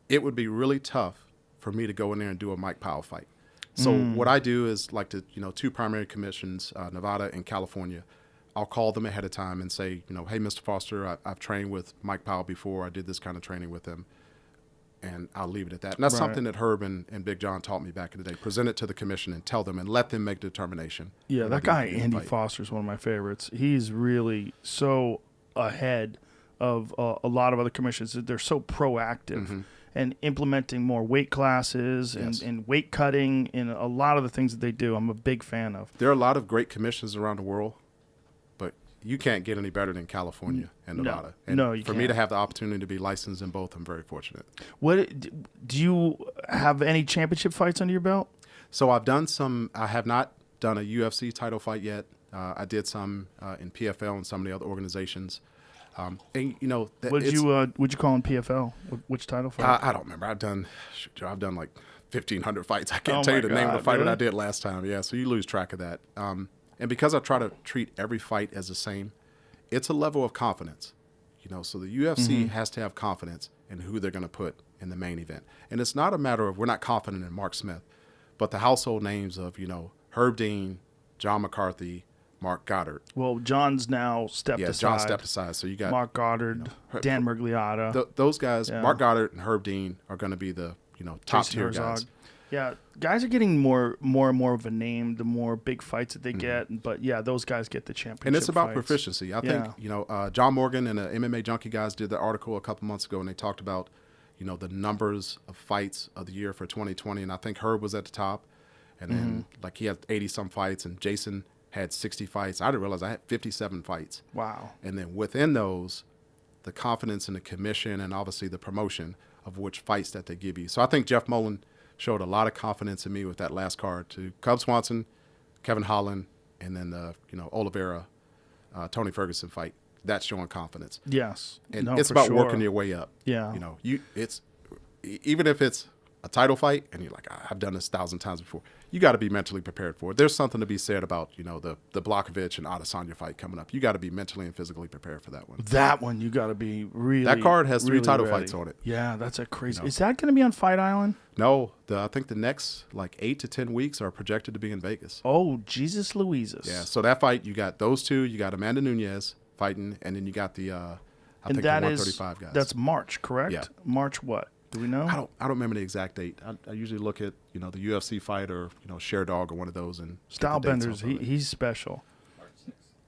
It would be really tough for me to go in there and do a Mike Powell fight. So what I do is like two primary commissions, Nevada and California. I'll call them ahead of time and say, hey, Mr. Foster, I've trained with Mike Powell before. I did this kind of training with him. And I'll leave it at that. And that's Right. something that Herb and Big John taught me back in the day. Present it to the commission and tell them and let them make the determination. Yeah, Am I that gonna guy, be in the Andy fight? Foster, is one of my favorites. He's really so ahead of a lot of other commissions. They're so proactive and implementing more weight classes Yes. and weight cutting and a lot of the things that they do. I'm a big fan of. There are a lot of great commissions around the world, but you can't get any better than California and No. Nevada. And No, you for me to can't. have the opportunity to be licensed in both, I'm very fortunate. What do you have any championship fights under your belt? So I've done some. I have not done a UFC title fight yet. I did some in PFL and some of the other organizations. And you know, What'd you call in PFL? Which title fight? I don't remember. I've done like 1,500 fights. I can't Oh tell my you the name of the God, fight that I really? did last time. Yeah, so you lose track of that. And because I try to treat every fight as the same, it's a level of confidence. You know, so the UFC has to have confidence in who they're going to put in the main event. And it's not a matter of we're not confident in Mark Smith, but the household names of, you know, Herb Dean, John McCarthy, Mark Goddard. Well, John's now stepped aside. John stepped aside. So you got Mark Goddard, Dan Mergliotta, those guys. Yeah. Mark Goddard and Herb Dean are going to be the top Jason tier Herzog. guys. Yeah, guys are getting more and more of a name the more big fights that they get. But yeah, those guys get the championship. And it's about fights. proficiency. I think John Morgan and the MMA Junkie guys did the article a couple months ago, and they talked about the numbers of fights of the year for 2020, and I think Herb was at the top, and then like he had 80 some fights, and Jason had 60 fights. I didn't realize I had 57 fights. Wow. And then within those, the confidence in the commission and obviously the promotion of which fights that they give you. So I think Jeff Mullen showed a lot of confidence in me with that last card to Cub Swanson, Kevin Holland, and then the Oliveira, Tony Ferguson fight. That's showing confidence. Yes. And No, it's for about sure. working your way up. Yeah. It's even if it's a title fight and you're like, I've done this 1,000 times before, you got to be mentally prepared for it. There's something to be said about the Blachowicz and Adesanya fight coming up. You got to be mentally and physically prepared for that one. That one you got to be really. That card has 3 really title ready. fights on it. Yeah, that's a crazy. Is that going to be on Fight Island? No, I think the next like 8 to 10 weeks are projected to be in Vegas. Oh, Jesus Louises. Yeah, so that fight, you got those two. You got Amanda Nunes fighting, and then you got the I think the 135 guys. That's March, correct? Yeah. March what? Do we know? I don't remember the exact date. I usually look at the UFC fight or Share Dog or one of those and Stylebenders, he's special.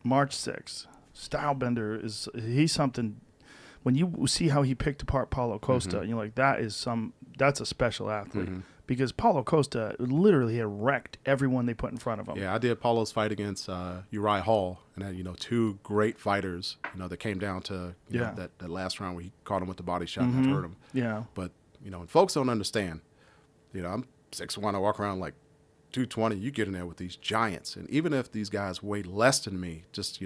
March 6th. Stylebender he's something. When you see how he picked apart Paulo Costa, you're like, that's a special athlete because Paulo Costa literally had wrecked everyone they put in front of him. Yeah, I did Paulo's fight against Uriah Hall, and had 2 great fighters. That came down to that last round where he caught him with the body shot and hurt him. Yeah. But and folks don't understand. I'm 6'1", I walk around like 220. You get in there with these giants, and even if these guys weigh less than me, just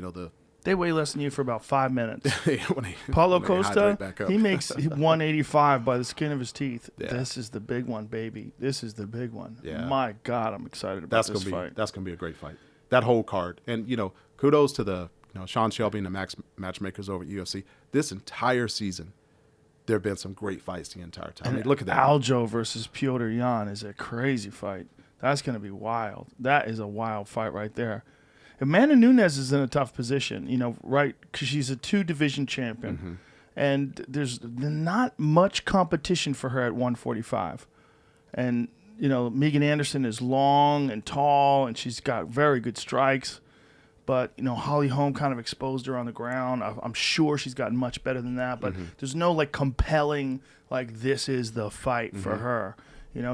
They weigh less than you for about 5 minutes. when Paulo they Costa, hydrate back up. he makes 185 by the skin of his teeth. Yeah. This is the big one, baby. This is the big one. Yeah. My God, I'm excited about this fight. That's gonna be a great fight. That whole card, and kudos to the Sean Shelby and the matchmakers over at UFC. This entire season, there have been some great fights the entire time. I mean, look at that. Aljo versus Piotr Jan is a crazy fight. That's going to be wild. That is a wild fight right there. Amanda Nunes is in a tough position, right? Because she's a 2-division champion. And there's not much competition for her at 145. And, Megan Anderson is long and tall, and she's got very good strikes. But, Holly Holm kind of exposed her on the ground. I'm sure she's gotten much better than that. But there's no, compelling, this is the fight for her.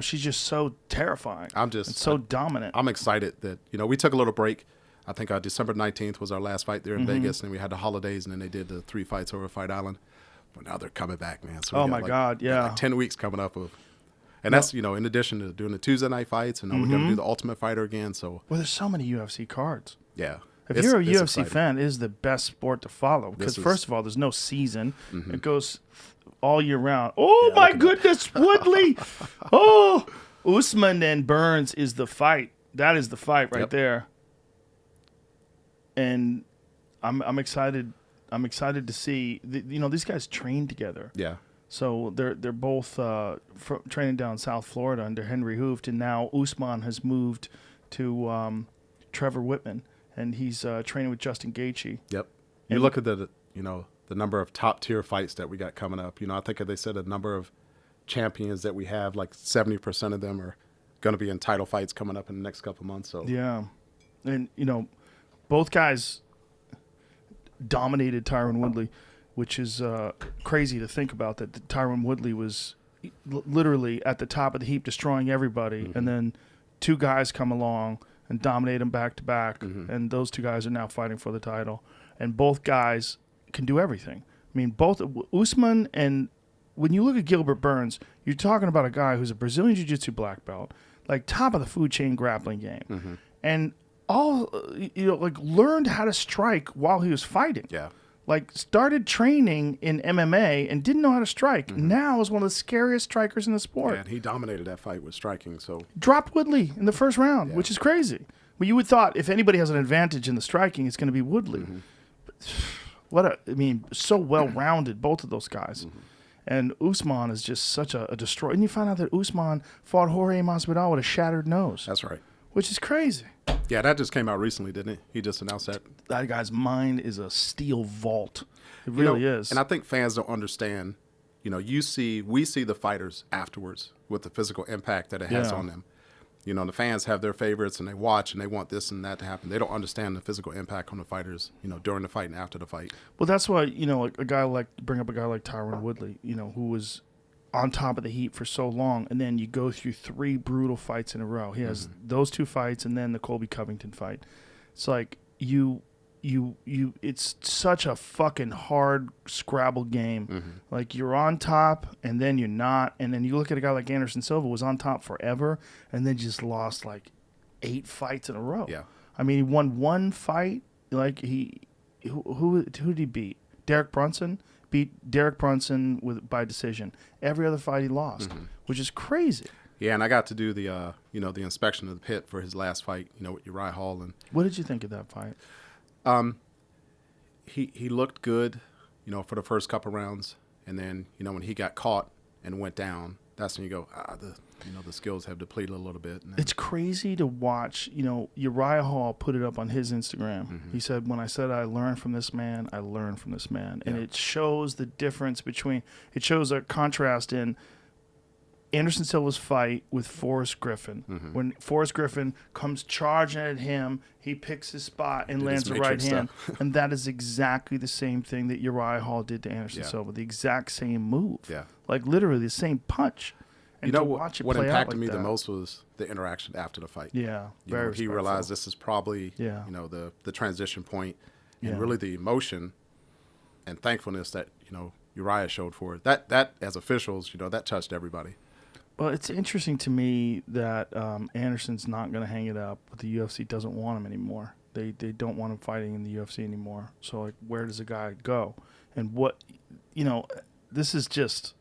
She's just so terrifying. And so dominant. I'm excited that, we took a little break. I think December 19th was our last fight there in Vegas, and then we had the holidays, and then they did the 3 fights over Fight Island. But now they're coming back, man. So oh, my God, yeah. 10 weeks coming up. And that's, in addition to doing the Tuesday night fights, and then we're going to do the Ultimate Fighter again. So well, there's so many UFC cards. Yeah. If you're a UFC exciting. fan, it is the best sport to follow. Because first of all, there's no season. It goes all year round. Oh, my goodness, Woodley. Oh, Usman and Burns is the fight. That is the fight right there. And I'm excited. I'm excited to see. These guys train together. Yeah. So they're both training down in South Florida under Henry Hooft, and now Usman has moved to Trevor Whitman, and he's training with Justin Gaethje. Yep. You look at the number of top tier fights that we got coming up. I think they said a number of champions that we have, like 70% of them are going to be in title fights coming up in the next couple of months. So yeah, and both guys dominated Tyron Woodley, which is crazy to think about. That Tyron Woodley was literally at the top of the heap, destroying everybody, and then 2 guys come along and dominate him back to back, and those 2 guys are now fighting for the title, and both guys can do everything. I mean, both Usman and when you look at Gilbert Burns, you're talking about a guy who's a Brazilian Jiu-Jitsu black belt like top of the food chain grappling game, and all like learned how to strike while he was fighting. Yeah. Like started training in MMA and didn't know how to strike. Now is one of the scariest strikers in the sport. And he dominated that fight with striking. So Dropped Woodley in the first round, which is crazy. But you would thought if anybody has an advantage in the striking, it's going to be Woodley. So well-rounded, both of those guys. And Usman is just such a destroyer. And you find out that Usman fought Jorge Masvidal with a shattered nose. that's right. Which is crazy. Yeah, that just came out recently, didn't it? He just announced that. That guy's mind is a steel vault. It really is. And I think fans don't understand. We see the fighters afterwards with the physical impact that it has on them. The fans have their favorites and they watch and they want this and that to happen. They don't understand the physical impact on the fighters, during the fight and after the fight. Well, that's why, bring up a guy like Tyron Woodley, who was on top of the heap for so long, and then you go through 3 brutal fights in a row. He has those 2 fights and then the Colby Covington fight. It's like it's such a fucking hard Scrabble game. Like you're on top and then you're not, and then you look at a guy like Anderson Silva was on top forever and then just lost like 8 fights in a row. Yeah. I mean, he won 1 fight. Like who did he beat? Derek Brunson. Beat Derek Brunson by decision. Every other fight he lost, which is crazy. Yeah, and I got to do the the inspection of the pit for his last fight, with Uriah Hall. And what did you think of that fight? He looked good, for the first couple rounds, and then when he got caught and went down, that's when you go, the skills have depleted a little bit. It's crazy to watch. Uriah Hall put it up on his Instagram. He said, "When I said I learned from this man, I learned from this man," and it shows the difference between. It shows a contrast in Anderson Silva's fight with Forrest Griffin. When Forrest Griffin comes charging at him, he picks his spot and lands a right hand. And that is exactly the same thing that Uriah Hall did to Anderson Silva. The exact same move. Yeah. Like literally the same punch. And what impacted me the most was the interaction after the fight. Yeah. Very he realized this is probably the transition point and really the emotion and thankfulness that Uriah showed for it. That as officials, that touched everybody. Well, it's interesting to me that Anderson's not going to hang it up, but the UFC doesn't want him anymore. They don't want him fighting in the UFC anymore. So, like, where does a guy go? And what, this is just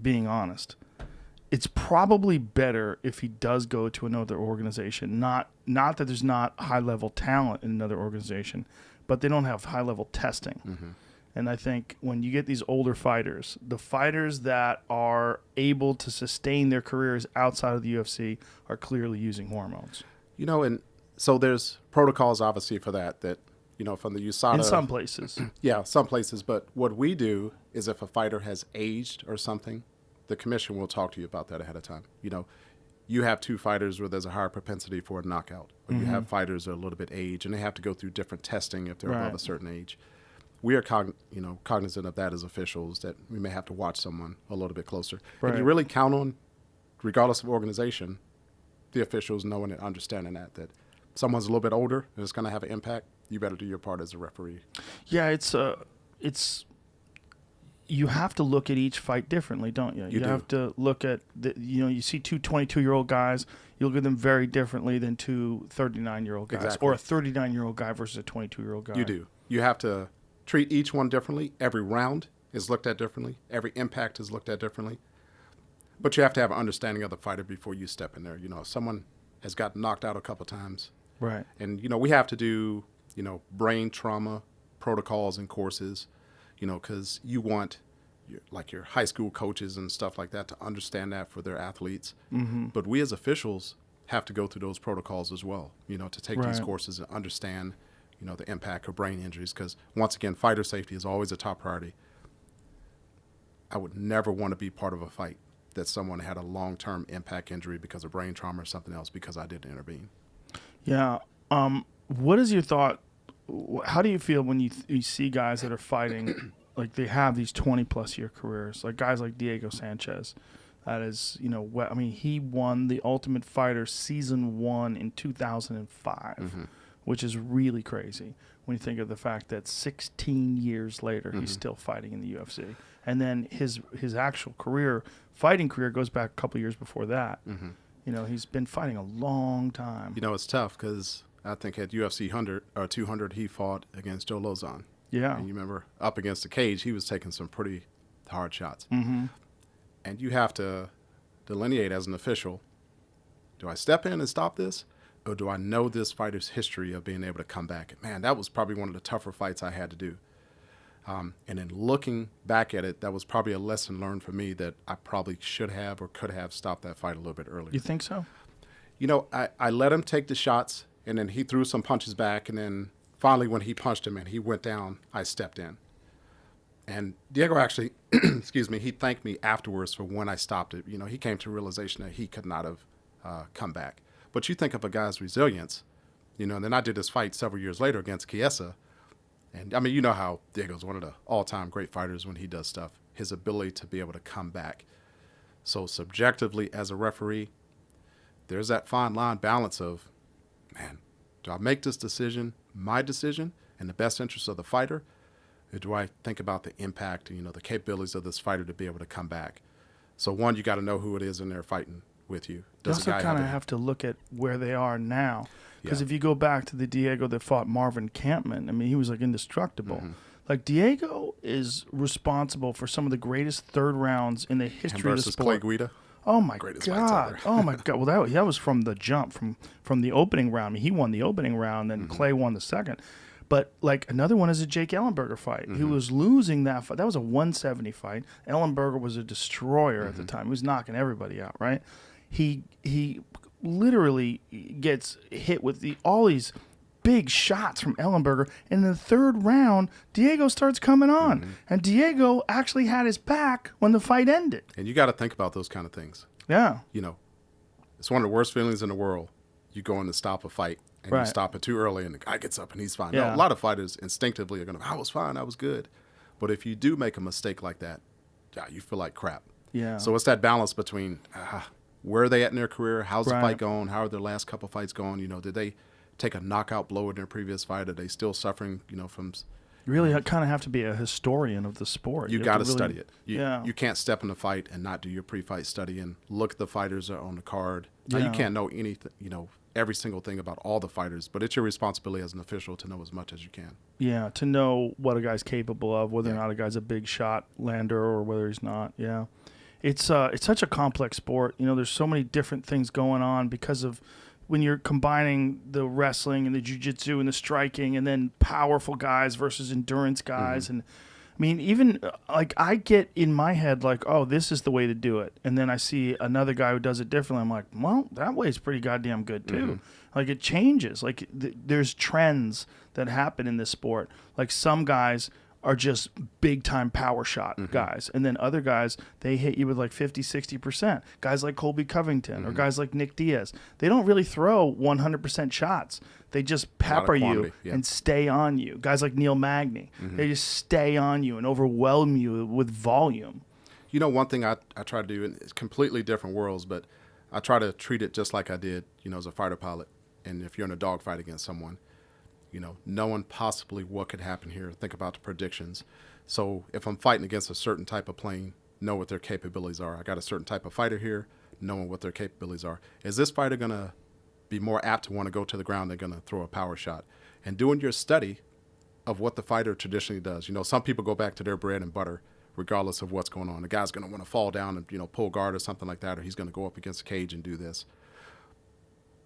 being honest. It's probably better if he does go to another organization. Not that there's not high-level talent in another organization, but they don't have high-level testing. And I think when you get these older fighters, the fighters that are able to sustain their careers outside of the UFC are clearly using hormones. And so there's protocols obviously for that from the USADA. In some places. Yeah, some places. But what we do is if a fighter has aged or something, the commission will talk to you about that ahead of time. You have 2 fighters where there's a higher propensity for a knockout. Or you have fighters that are a little bit aged and they have to go through different testing if they're above a certain age. We are cognizant of that as officials, that we may have to watch someone a little bit closer. Right. And you really count on, regardless of organization, the officials knowing and understanding that someone's a little bit older and it's going to have an impact. You better do your part as a referee. Yeah, it's you have to look at each fight differently, don't you? You have to look at you see 2 22-year-old guys, you look at them very differently than 2 39-year-old guys, or a 39-year-old guy versus a 22-year-old guy. You do. You have to treat each one differently. Every round is looked at differently. Every impact is looked at differently. But you have to have an understanding of the fighter before you step in there. If someone has gotten knocked out a couple times. Right. And, we have to do, brain trauma protocols and courses, because you want your high school coaches and stuff like that to understand that for their athletes. But we as officials have to go through those protocols as well, to take these courses and understand the impact of brain injuries, because once again, fighter safety is always a top priority. I would never want to be part of a fight that someone had a long-term impact injury because of brain trauma or something else because I didn't intervene. Yeah. What is your thought? How do you feel when you see guys that are fighting, like they have these 20-plus year careers, like guys like Diego Sanchez? That is, he won the Ultimate Fighter Season 1 in 2005. Which is really crazy when you think of the fact that 16 years later, he's still fighting in the UFC. And then his actual fighting career goes back a couple years before that. You know, he's been fighting a long time. You know, it's tough because I think at UFC 100 or 200, he fought against Joe Lozon. Yeah. And you remember up against the cage, he was taking some pretty hard shots. Mm-hmm. And you have to delineate as an official, do I step in and stop this? Or do I know this fighter's history of being able to come back? Man, that was probably one of the tougher fights I had to do. And then looking back at it, that was probably a lesson learned for me that I probably should have or could have stopped that fight a little bit earlier. You think so? You know, I let him take the shots, and then he threw some punches back, and then finally when he punched him and he went down, I stepped in. And Diego actually, excuse me, he thanked me afterwards for when I stopped it. You know, he came to realization that he could not have come back. But you think of a guy's resilience, you know, and then I did this fight several years later against Chiesa. And, I mean, you know how Diego's one of the all-time great fighters when he does stuff, his ability to be able to come back. So subjectively, as a referee, there's that fine line balance of, man, do I make this decision, my decision, in the best interest of the fighter? Or do I think about the impact, you know, the capabilities of this fighter to be able to come back? So, one, you got to know who it is in there fighting with you. You also kind of have to look at where they are now. Because Yeah. if you go back to the Diego that fought Marvin Campman, I mean, he was like indestructible. Mm-hmm. Like Diego is responsible for some of the greatest third rounds in the Him history of the versus sport. Clay Guida. Oh my Greatest fights God! ever. Oh my God! Well, that was from the jump, from the opening round. I mean, he won the opening round, and Clay won the second. But like another one is a Jake Ellenberger fight. He was losing that fight. That was a 170 fight. Ellenberger was a destroyer at the time. He was knocking everybody out. Right? He literally gets hit with all these big shots from Ellenberger. And in the third round, Diego starts coming on. And Diego actually had his back when the fight ended. And you got to think about those kind of things. Yeah. You know, it's one of the worst feelings in the world. You go in to stop a fight, and Right. you stop it too early, and the guy gets up and he's fine. Yeah. No, a lot of fighters instinctively are going to, I was fine, I was good. But if you do make a mistake like that, you feel like crap. Yeah. So it's that balance between where are they at in their career? How's the Right. fight going? How are their last couple fights going? You know, did they take a knockout blow in their previous fight? Are they still suffering, you know, from... You really kind of have to be a historian of the sport. You have got to really- study it. Yeah. You can't step in the fight and not do your pre-fight study and look at the fighters that are on the card. Now, Yeah. you can't know anything, you know, every single thing about all the fighters, but it's your responsibility as an official to know as much as you can. Yeah, to know what a guy's capable of, whether or not a guy's a big shot lander or whether he's not. Yeah, it's such a complex sport. You know, there's so many different things going on because of when you're combining the wrestling and the jiu-jitsu and the striking, and then powerful guys versus endurance guys. And I mean, even like I get in my head like, oh, this is the way to do it, and then I see another guy who does it differently. I'm like, well, that way's pretty goddamn good too. Like it changes. Like there's trends that happen in this sport. Like some guys are just big time power shot guys, and then other guys, they hit you with like 50-60%. Guys like Colby Covington or guys like Nick Diaz, they don't really throw 100% shots. They just pepper you quantity, yeah. and stay on you. Guys like Neil Magny, they just stay on you and overwhelm you with volume. You know, one thing I try to do, and it's completely different worlds, but I try to treat it just like I did, you know, as a fighter pilot. And if you're in a dogfight against someone, you know, knowing possibly what could happen here, think about the predictions. So if I'm fighting against a certain type of plane, know what their capabilities are. I got a certain type of fighter here, knowing what their capabilities are. Is this fighter going to be more apt to want to go to the ground than going to throw a power shot? And doing your study of what the fighter traditionally does. You know, some people go back to their bread and butter regardless of what's going on. The guy's going to want to fall down and, you know, pull guard or something like that, or he's going to go up against the cage and do this.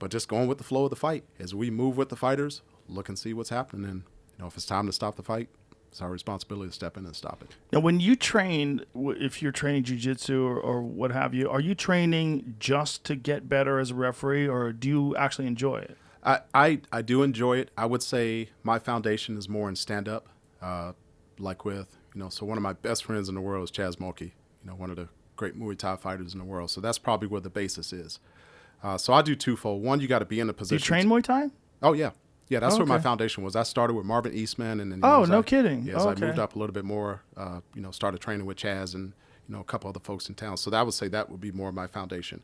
But just going with the flow of the fight. As we move with the fighters, look and see what's happening. And, you know, if it's time to stop the fight, it's our responsibility to step in and stop it. Now, when you train, if you're training jiu-jitsu or what have you, are you training just to get better as a referee, or do you actually enjoy it? I do enjoy it. I would say my foundation is more in stand-up, like with, you know, so one of my best friends in the world is Chaz Mulkey, you know, one of the great Muay Thai fighters in the world. So that's probably where the basis is. So I do twofold. One, you got to be in a Do position. you train Muay Thai? Oh, yeah. Yeah, that's where my Okay. foundation was. I started with Marvin Eastman. And then Oh, as no I- kidding. Yeah, as I Okay. moved up a little bit more, you know, started training with Chaz and, you know, a couple other folks in town. So I would say that would be more of my foundation.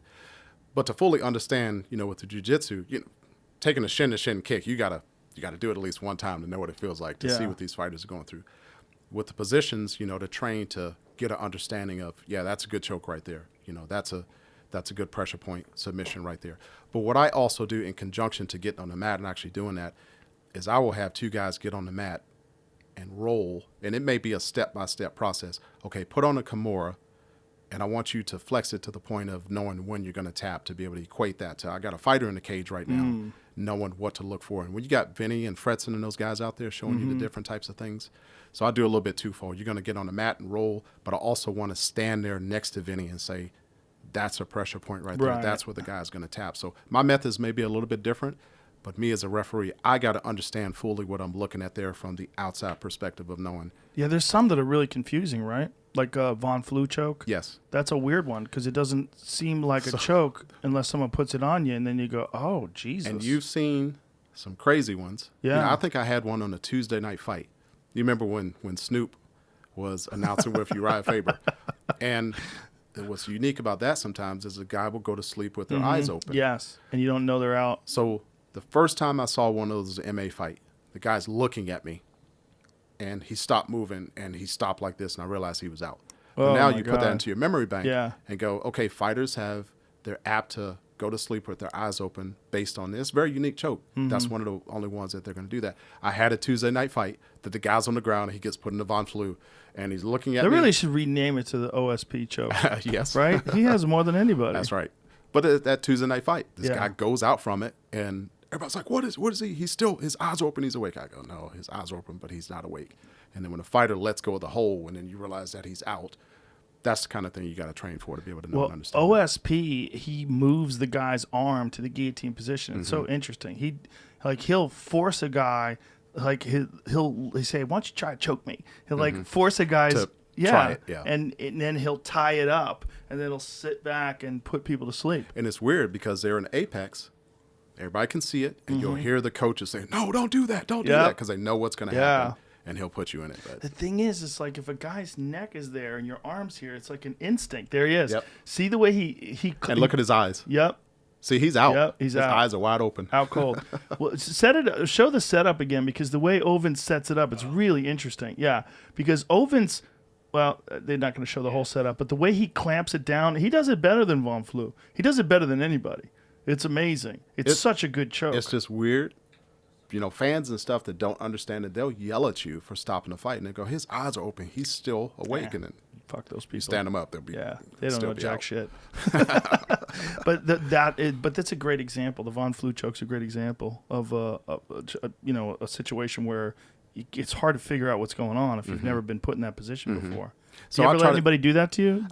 But to fully understand, you know, with the jiu-jitsu, you know, taking a shin-to-shin kick, you gotta do it at least one time to know what it feels like, to see Yeah. what these fighters are going through. With the positions, you know, to train to get an understanding of, yeah, that's a good choke right there. You know, that's a that's a good pressure point submission right there. But what I also do in conjunction to getting on the mat and actually doing that is I will have two guys get on the mat and roll, and it may be a step-by-step process. Okay, put on a Kimura, and I want you to flex it to the point of knowing when you're going to tap to be able to equate that to, I got a fighter in the cage right now, knowing what to look for. And when you got Vinny and Fretson and those guys out there showing you the different types of things, so I do a little bit twofold. You're going to get on the mat and roll, but I also want to stand there next to Vinny and say, that's a pressure point right there. Right. That's where the guy's going to tap. So my methods may be a little bit different, but me as a referee, I got to understand fully what I'm looking at there from the outside perspective of knowing. Yeah, there's some that are really confusing, right? Like Von Flu choke. Yes. That's a weird one because it doesn't seem like a choke unless someone puts it on you, and then you go, oh, Jesus. And you've seen some crazy ones. Yeah. You know, I think I had one on a Tuesday night fight. You remember when Snoop was announcing with Uriah Faber? And what's unique about that sometimes is a guy will go to sleep with their eyes open. Yes, and you don't know they're out. So the first time I saw one of those MA fight, the guy's looking at me, and he stopped moving, and he stopped like this, and I realized he was out. Oh, But now my you put that God. into your memory bank Yeah. and go, okay, fighters they're apt to go to sleep with their eyes open based on this. Very unique choke. That's one of the only ones that they're going to do that. I had a Tuesday night fight that the guy's on the ground, and he gets put in the Von Flu, and he's looking at They me. really should rename it to the OSP choke, Yes. right? He has more than anybody. That's right. But that Tuesday night fight, this Yeah. guy goes out from it, and everybody's like, what is he? He's still, his eyes are open, he's awake. I go, no, his eyes are open, but he's not awake. And then when a fighter lets go of the hole, and then you realize that he's out, that's the kind of thing you got to train for to be able to know Well, and understand. OSP, he moves the guy's arm to the guillotine position. It's Mm-hmm. so interesting. He'll force a guy, like he'll say, "Why don't you try to choke me?" He'll like force a guy's Mm-hmm. To try it, yeah. and then he'll tie it up, and then he'll sit back and put people to sleep. And it's weird because they're in Apex. Everybody can see it, and you'll hear the coaches say, no, don't do that, don't do Yep. that, because they know what's going to Yeah. happen, and he'll put you in it. But The thing is, it's like if a guy's neck is there and your arm's here, it's like an instinct. There he is. Yep. See the way he and look at his eyes. Yep. See, he's out. Yep, he's his out. eyes are wide open. Out cold. Well, show the setup again, because the way Ovens sets it up, it's really interesting. Yeah, because Ovens, well, they're not going to show the whole setup, but the way he clamps it down, he does it better than Von Flu. He does it better than anybody. It's amazing. It's such a good choke. It's just weird. You know, fans and stuff that don't understand it, they'll yell at you for stopping the fight, and they go, his eyes are open. He's still awake. And then Fuck those people. stand them up. They'll be Yeah, they don't still know be jack out. shit. But but that's a great example. The Von Flu choke's a great example of a situation where it's hard to figure out what's going on if you've never been put in that position before. So Do you I ever try let to- anybody do that to you?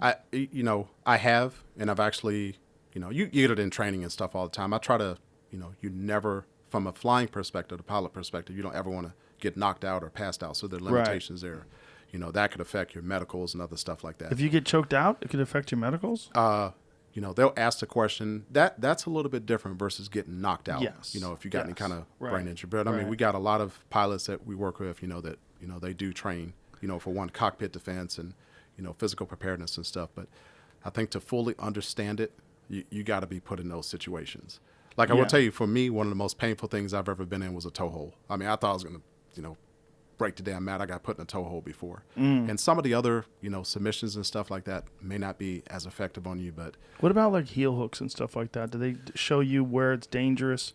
I have, and I've actually, you get it in training and stuff all the time. I try to, you never, from a flying perspective, a pilot perspective, you don't ever want to get knocked out or passed out. So there are limitations there. That could affect your medicals and other stuff like that. If you get choked out, it could affect your medicals. They'll ask the question. That's a little bit different versus getting knocked out. Yes. If you got any Yes. kind of Right. brain injury. But I mean, Right. we got a lot of pilots that we work with, that, they do train, for one, cockpit defense and, physical preparedness and stuff. But I think to fully understand it, you got to be put in those situations. Like I will Yeah. tell you, for me, one of the most painful things I've ever been in was a toe hole. I mean, I thought I was going to, break the damn mat. I got put in a toe hole before. And some of the other, submissions and stuff like that may not be as effective on you, but What about like heel hooks and stuff like that? Do they show you where it's dangerous?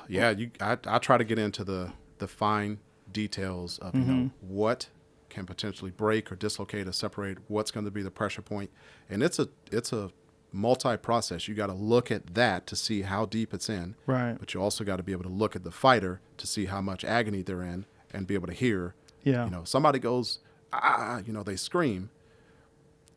yeah, I try to get into the fine details of what can potentially break or dislocate or separate, what's going to be the pressure point, and it's a multi-process. You got to look at that to see how deep it's in, Right. But you also got to be able to look at the fighter to see how much agony they're in and be able to hear. Yeah. Somebody goes, they scream.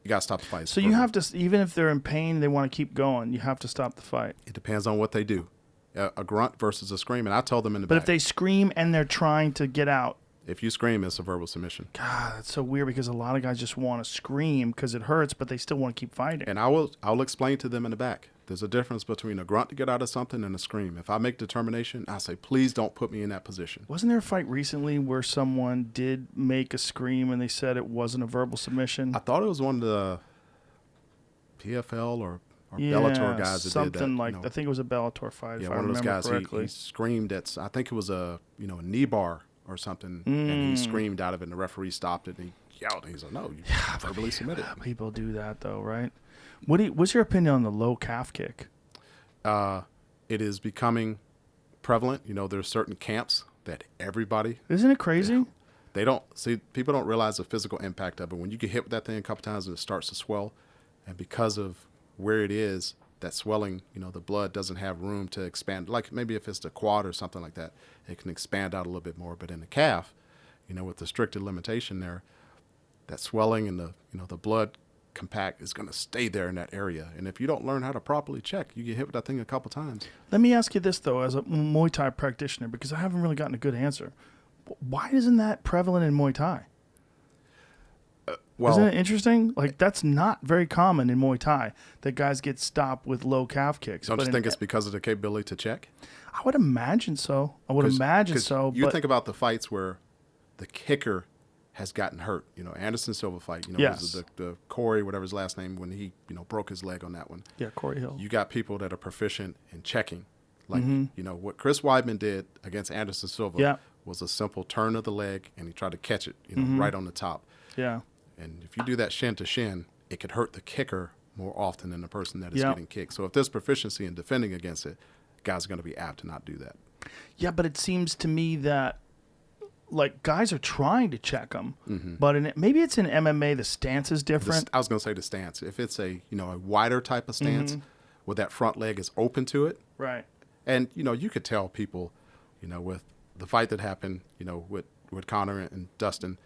You got to stop the fight. So you have to, even if they're in pain, they want to keep going. You have to stop the fight. It depends on what they do. A grunt versus a scream, and I tell them in the But back, if they scream and they're trying to get out, if you scream, it's a verbal submission. God, that's so weird because a lot of guys just want to scream because it hurts, but they still want to keep fighting. And I'll explain to them in the back. There's a difference between a grunt to get out of something and a scream. If I make determination, I say, please don't put me in that position. Wasn't there a fight recently where someone did make a scream and they said it wasn't a verbal submission? I thought it was one of the PFL or Bellator guys that something did that. like I think it was a Bellator fight, yeah, if I one of those remember guys. correctly. He screamed at. I think it was a knee bar or something, and he screamed out of it, and the referee stopped it. And he yelled. And he's like, "No, you verbally submitted." People do that though, right? What's your opinion on the low calf kick? It is becoming prevalent. You know, there's certain camps that everybody, Isn't it crazy? they don't see, people don't realize the physical impact of it. When you get hit with that thing a couple times and it starts to swell, and because of where it is, that swelling, you know, the blood doesn't have room to expand. Like maybe if it's the quad or something like that, it can expand out a little bit more. But in the calf, you know, with the stricter limitation there, that swelling and the blood compact is going to stay there in that area. And if you don't learn how to properly check, you get hit with that thing a couple times. Let me ask you this, though, as a Muay Thai practitioner, because I haven't really gotten a good answer. Why isn't that prevalent in Muay Thai? Well, Isn't it interesting? Like, that's not very common in Muay Thai, that guys get stopped with low calf kicks. don't But you think it's because of the capability to check? I would imagine so. You But think about the fights where the kicker has gotten hurt. You know, Anderson Silva fight. You know, Yes. was the Corey, whatever his last name, when he broke his leg on that one. yeah, Corey Hill. You got people that are proficient in checking. Like, Mm-hmm. you know, what Chris Weidman did against Anderson Silva Yeah. was a simple turn of the leg, and he tried to catch it, you know, Mm-hmm. right on the top. Yeah. And if you do that shin to shin, it could hurt the kicker more often than the person that is Yeah. getting kicked. So if there's proficiency in defending against it, guys are going to be apt to not do that. Yeah, but it seems to me that, like, guys are trying to check them, but maybe it's in MMA, the stance is different. I was going to say the stance. If it's a wider type of stance Mm-hmm. where that front leg is open to it, Right. and you could tell people, with the fight that happened, with Conor and Dustin,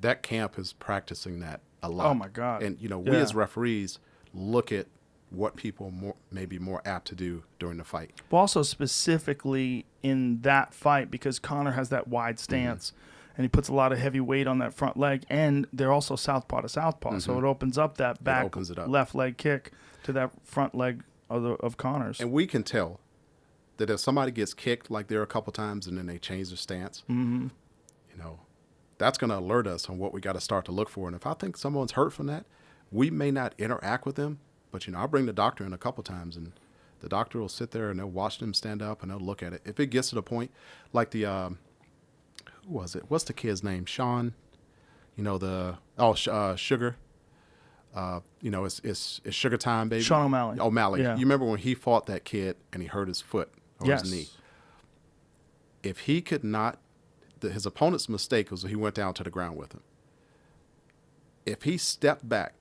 that camp is practicing that a lot. Oh, my God. And we Yeah. as referees look at what people may be more apt to do during the fight. But also specifically in that fight, because Connor has that wide stance and he puts a lot of heavy weight on that front leg, and they're also southpaw to southpaw, so it opens up that back opens it up. left leg kick to that front leg of Connor's. And we can tell that if somebody gets kicked like there a couple times and then they change their stance, that's going to alert us on what we got to start to look for. And if I think someone's hurt from that, we may not interact with them, but I'll bring the doctor in a couple times, and the doctor will sit there and they'll watch them stand up and they'll look at it. If it gets to the point, like the who was it? What's the kid's name? Sean. Sugar. It's Sugar Time, baby. Sean O'Malley. O'Malley. Yeah. You remember when he fought that kid and he hurt his foot or Yes. his knee? If he could not, his opponent's mistake was he went down to the ground with him. If he stepped back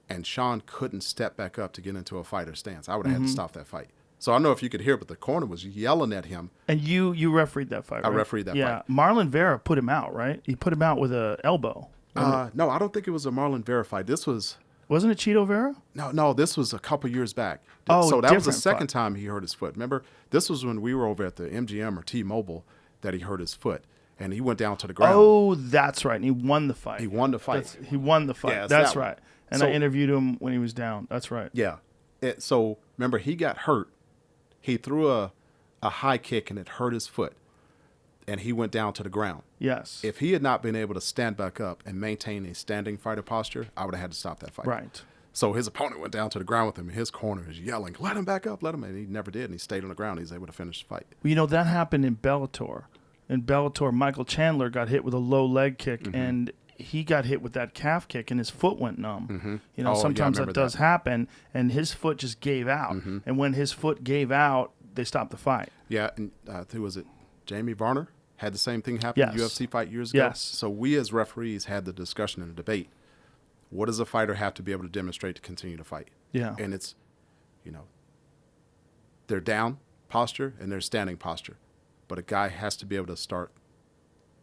and Sean couldn't step back up to get into a fighter stance, I would have had to stop that fight. So I don't know if you could hear, but the corner was yelling at him. And you refereed that fight, I right? refereed that Yeah, fight. Marlon Vera put him out, right? He put him out with an elbow. No, I don't think it was a Marlon Vera fight. This was Wasn't it Cheeto Vera? no. This was a couple years back. Oh, so that was the different second fight. time he hurt his foot. Remember, this was when we were over at the MGM or T-Mobile that he hurt his foot, and he went down to the ground. Oh, that's right. And he won the fight. He won the fight. He won the fight. Yeah, it's That's that one. right. And So- I interviewed him when he was down. That's right. Yeah. So remember, he got hurt. He threw a high kick and it hurt his foot, and he went down to the ground. Yes. If he had not been able to stand back up and maintain a standing fighter posture, I would have had to stop that fight. Right. So his opponent went down to the ground with him, and his corner is yelling, "Let him back up, let him." And he never did, and he stayed on the ground. He was able to finish the fight. Well, that happened in Bellator. In Bellator, Michael Chandler got hit with a low leg kick, Mm-hmm. and he got hit with that calf kick, and his foot went numb. Oh, yeah, I Sometimes that remember does that. happen, and his foot just gave out. And when his foot gave out, they stopped the fight. Yeah, and who was it? Jamie Varner had the same thing happen Yes. in a UFC fight years ago. Yes. So we as referees had the discussion and the debate. What does a fighter have to be able to demonstrate to continue to fight? Yeah. And it's, their down posture and their standing posture. But a guy has to be able to start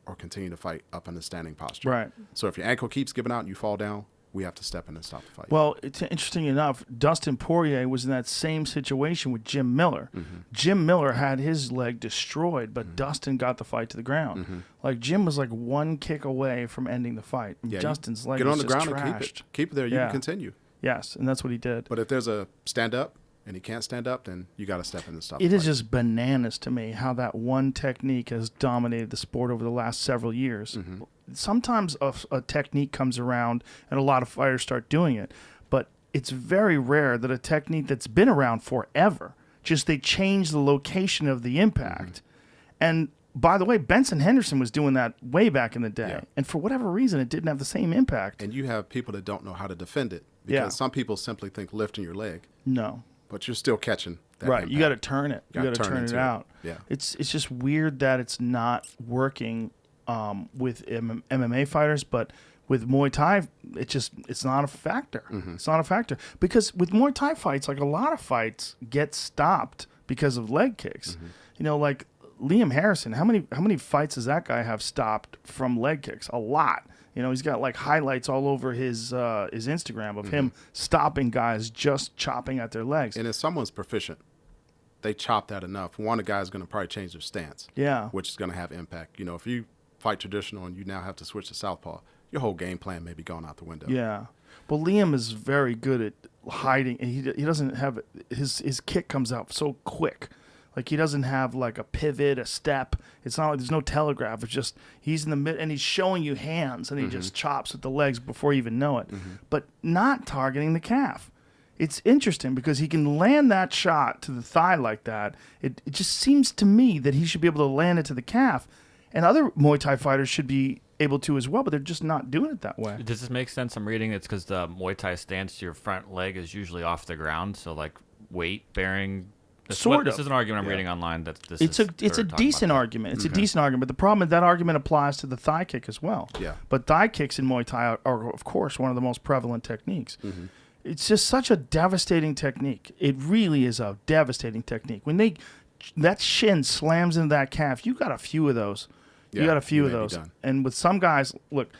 or continue to fight up in the standing posture. Right. So if your ankle keeps giving out and you fall down, we have to step in and stop the fight. Well, it's interesting enough, Dustin Poirier was in that same situation with Jim Miller. Jim Miller had his leg destroyed, but Dustin got the fight to the ground. Like, Jim was like one kick away from ending the fight. And yeah, you Dustin's leg get was on the just ground and trashed. keep it there. You Yeah. can continue. Yes, and that's what he did. But if there's a stand up and he can't stand up, then you got to step in and stop the It fight. is just bananas to me how that one technique has dominated the sport over the last several years. Sometimes a technique comes around and a lot of fighters start doing it, but it's very rare that a technique that's been around forever, just they change the location of the impact. And by the way, Benson Henderson was doing that way back in the day. Yeah. And for whatever reason, it didn't have the same impact. And you have people that don't know how to defend it. Because Yeah. some people simply think lifting your leg, No. but you're still catching that Right. You impact. got to turn it. You got to turn it into out. Yeah. It's just weird that it's not working with MMA fighters, but with Muay Thai, it's not a factor. It's not a factor because with Muay Thai fights, like a lot of fights get stopped because of leg kicks. You know, like Liam Harrison, how many fights does that guy have stopped from leg kicks? A lot. You know, he's got like highlights all over his Instagram of him stopping guys just chopping at their legs. And if someone's proficient, they chop that enough. One, a guy's going to probably change their stance. Yeah. Which is going to have impact. You know, if you fight traditional and you now have to switch to southpaw, your whole game plan may be gone out the window. Yeah. Well, Liam is very good at hiding. And he doesn't have his kick comes out so quick. Like he doesn't have like a pivot, a step. It's not like there's no telegraph. It's just he's in the mid and he's showing you hands and he just chops with the legs before you even know it. But not targeting the calf. It's interesting because he can land that shot to the thigh like that. It just seems to me that he should be able to land it to the calf. And other Muay Thai fighters should be able to as well, but they're just not doing it that way. Does this make sense? I'm reading it's because the Muay Thai stance, your front leg is usually off the ground, so like weight bearing. This is an argument I'm reading online. It's a decent argument. It's a decent argument. The problem is that argument applies to the thigh kick as well. Yeah. But thigh kicks in Muay Thai are of course, one of the most prevalent techniques. It's just such a devastating technique. It really is a devastating technique. When that shin slams into that calf, you got a few of those. You Yeah, got a few you of may be those. done. And with some guys, look,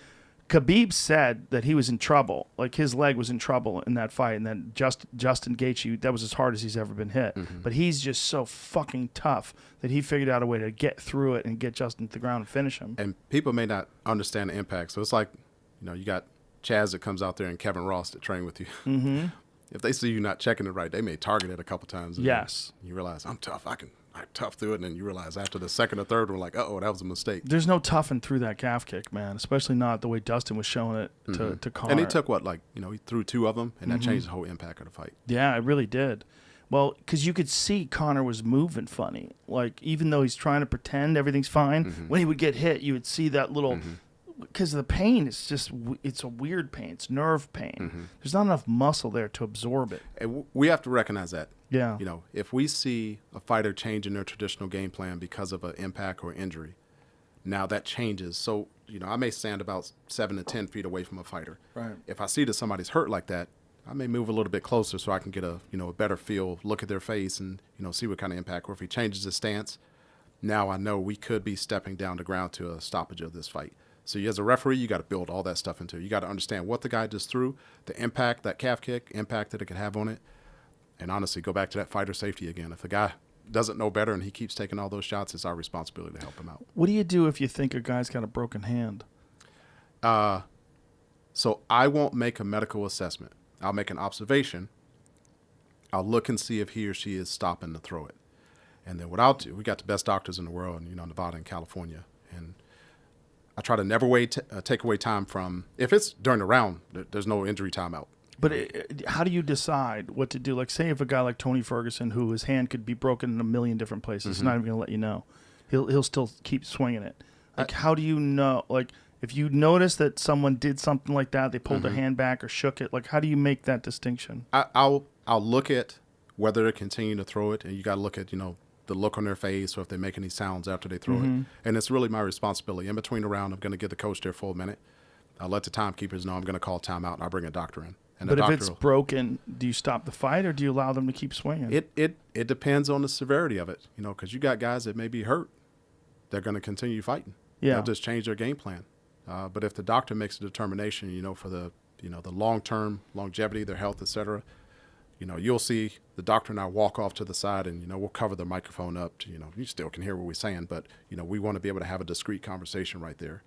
Khabib said that he was in trouble. Like his leg was in trouble in that fight. And then Justin Gaethje, that was as hard as he's ever been hit. But he's just so fucking tough that he figured out a way to get through it and get Justin to the ground and finish him. And people may not understand the impact. So it's like, you know, you got Chaz that comes out there and Kevin Ross that train with you. If they see you not checking it right, they may target it a couple times. And Yes. You realize, I'm tough. I'm tough through it. And then you realize after the second or third, we're like, uh-oh, that was a mistake. There's no toughing through that calf kick, man, especially not the way Dustin was showing it to Conor. And he took he threw two of them, and that changed the whole impact of the fight. Yeah, it really did. Well, because you could see Conor was moving funny. Like, even though he's trying to pretend everything's fine, when he would get hit, you would see that little... Because the pain is just... It's a weird pain. It's nerve pain. There's not enough muscle there to absorb it. And we have to recognize that. Yeah. You know, if we see a fighter changing their traditional game plan because of an impact or injury, now that changes. So, you know, I may stand about 7 to 10 feet away from a fighter. Right. If I see that somebody's hurt like that, I may move a little bit closer so I can get a better feel, look at their face and, see what kind of impact. Or if he changes his stance, now I know we could be stepping down the ground to a stoppage of this fight. So as a referee, you got to build all that stuff into it. You got to understand what the guy just threw, the impact, that calf kick, impact that it could have on it. And honestly, go back to that fighter safety again. If the guy doesn't know better and he keeps taking all those shots, it's our responsibility to help him out. What do you do if you think a guy's got a broken hand? So I won't make a medical assessment. I'll make an observation. I'll look and see if he or she is stopping to throw it. And then what I'll do, we got the best doctors in the world in Nevada and California. And I try to never take away time from, if it's during the round, there's no injury timeout. But how do you decide what to do? Like, say if a guy like Tony Ferguson, who his hand could be broken in a million different places, is not even going to let you know. He'll still keep swinging it. Like, how do you know? Like, if you notice that someone did something like that, they pulled their hand back or shook it, like, how do you make that distinction? I'll look at whether they're continuing to throw it, and you got to look at, the look on their face or if they make any sounds after they throw it. And it's really my responsibility. In between the round, I'm going to give the coach their full minute. I'll let the timekeepers know I'm going to call timeout, and I'll bring a doctor in. And But if it's broken, do you stop the fight or do you allow them to keep swinging? It depends on the severity of it, because you got guys that may be hurt. They're going to continue fighting. Yeah. They'll just change their game plan. But if the doctor makes a determination, for the long-term longevity, their health, et cetera, you'll see the doctor and I walk off to the side and, we'll cover the microphone up to, you still can hear what we're saying, but, we want to be able to have a discreet conversation right there.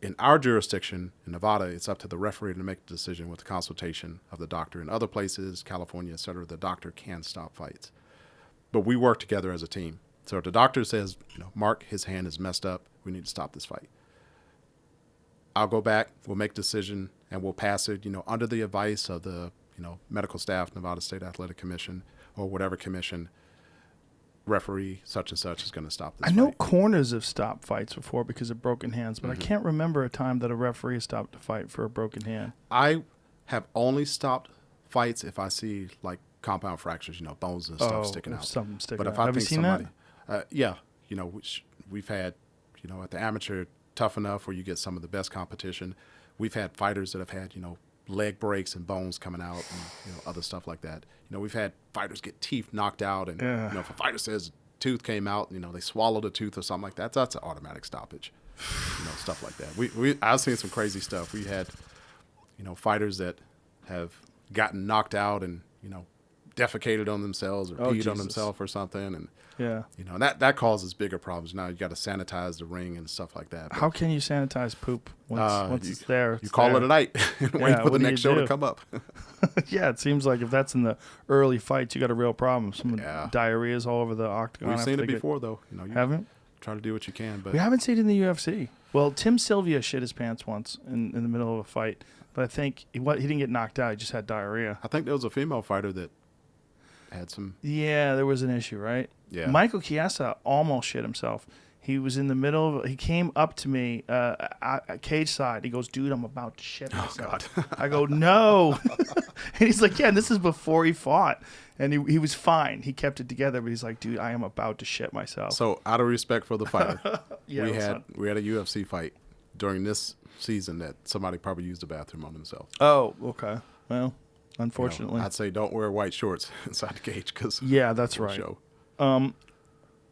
In our jurisdiction, in Nevada, it's up to the referee to make the decision with the consultation of the doctor. In other places, California, et cetera, the doctor can stop fights. But we work together as a team. So if the doctor says, Mark, his hand is messed up, we need to stop this fight. I'll go back, we'll make a decision, and we'll pass it, under the advice of the, medical staff, Nevada State Athletic Commission, or whatever commission, referee such and such is going to stop this I know fight. corners have stopped fights before because of broken hands, but I can't remember a time that a referee stopped a fight for a broken hand. I have only stopped fights if I see like compound fractures, bones and stuff sticking out. Something sticking But if out. I Have you think seen somebody, that? yeah, which we've had, at the amateur Tough Enough where you get some of the best competition. We've had fighters that have had, leg breaks and bones coming out and, other stuff like that. We've had fighters get teeth knocked out and, if a fighter says tooth came out, they swallowed a tooth or something like that, that's an automatic stoppage, stuff like that. I've seen some crazy stuff. We had, fighters that have gotten knocked out and, defecated on themselves or peed on themselves or something. And, that causes bigger problems. Now you got to sanitize the ring and stuff like that. But, how can you sanitize poop once it's there? You call it a night and wait for the next show to come up. Yeah, it seems like if that's in the early fights, you got a real problem. Some diarrhea's all over the octagon. We've seen it before, though. You haven't? Try to do what you can. But we haven't seen it in the UFC. Well, Tim Sylvia shit his pants once in the middle of a fight. But I think he didn't get knocked out. He just had diarrhea. I think there was a female fighter that had some. Yeah, there was an issue, right? Yeah. Michael Chiesa almost shit himself. He was in the middle of. He came up to me at cage side. He goes, "Dude, I'm about to shit myself." Oh, God. I go, "No," and he's like, "Yeah." And this is before he fought, and he was fine. He kept it together, but he's like, "Dude, I am about to shit myself." So, out of respect for the fighter, Yeah, we had a UFC fight during this season that somebody probably used the bathroom on themselves. Oh, okay. Well, unfortunately, I'd say don't wear white shorts inside the cage because that's right. Show.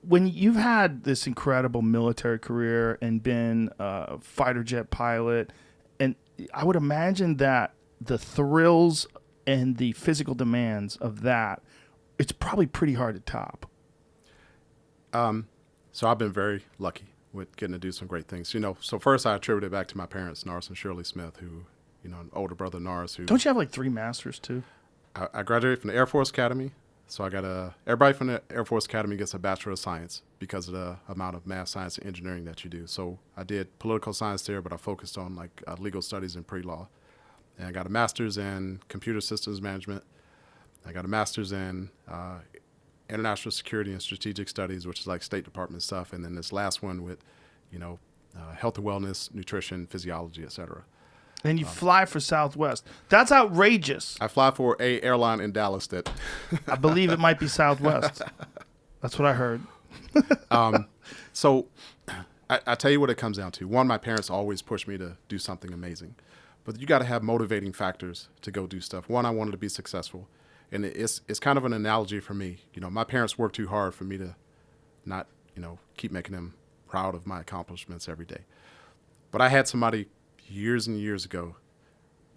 When you've had this incredible military career and been a fighter jet pilot, and I would imagine that the thrills and the physical demands of that, it's probably pretty hard to top. So I've been very lucky with getting to do some great things. So first I attribute it back to my parents, Norris and Shirley Smith, who, an older brother, Norris, who... Don't you have like 3 masters too? I graduated from the Air Force Academy. So I got everybody from the Air Force Academy gets a Bachelor of Science because of the amount of math, science, and engineering that you do. So I did political science there, but I focused on legal studies and pre-law. And I got a master's in computer systems management. I got a master's in international security and strategic studies, which is like State Department stuff. And then this last one with, health and wellness, nutrition, physiology, et cetera. And you fly for Southwest. That's outrageous. I fly for a airline in Dallas that I believe it might be Southwest. That's what I heard. So I tell you what it comes down to. One, my parents always pushed me to do something amazing. But you got to have motivating factors to go do stuff. One, I wanted to be successful. And it's kind of an analogy for me. My parents worked too hard for me to not, keep making them proud of my accomplishments every day. But I had somebody years and years ago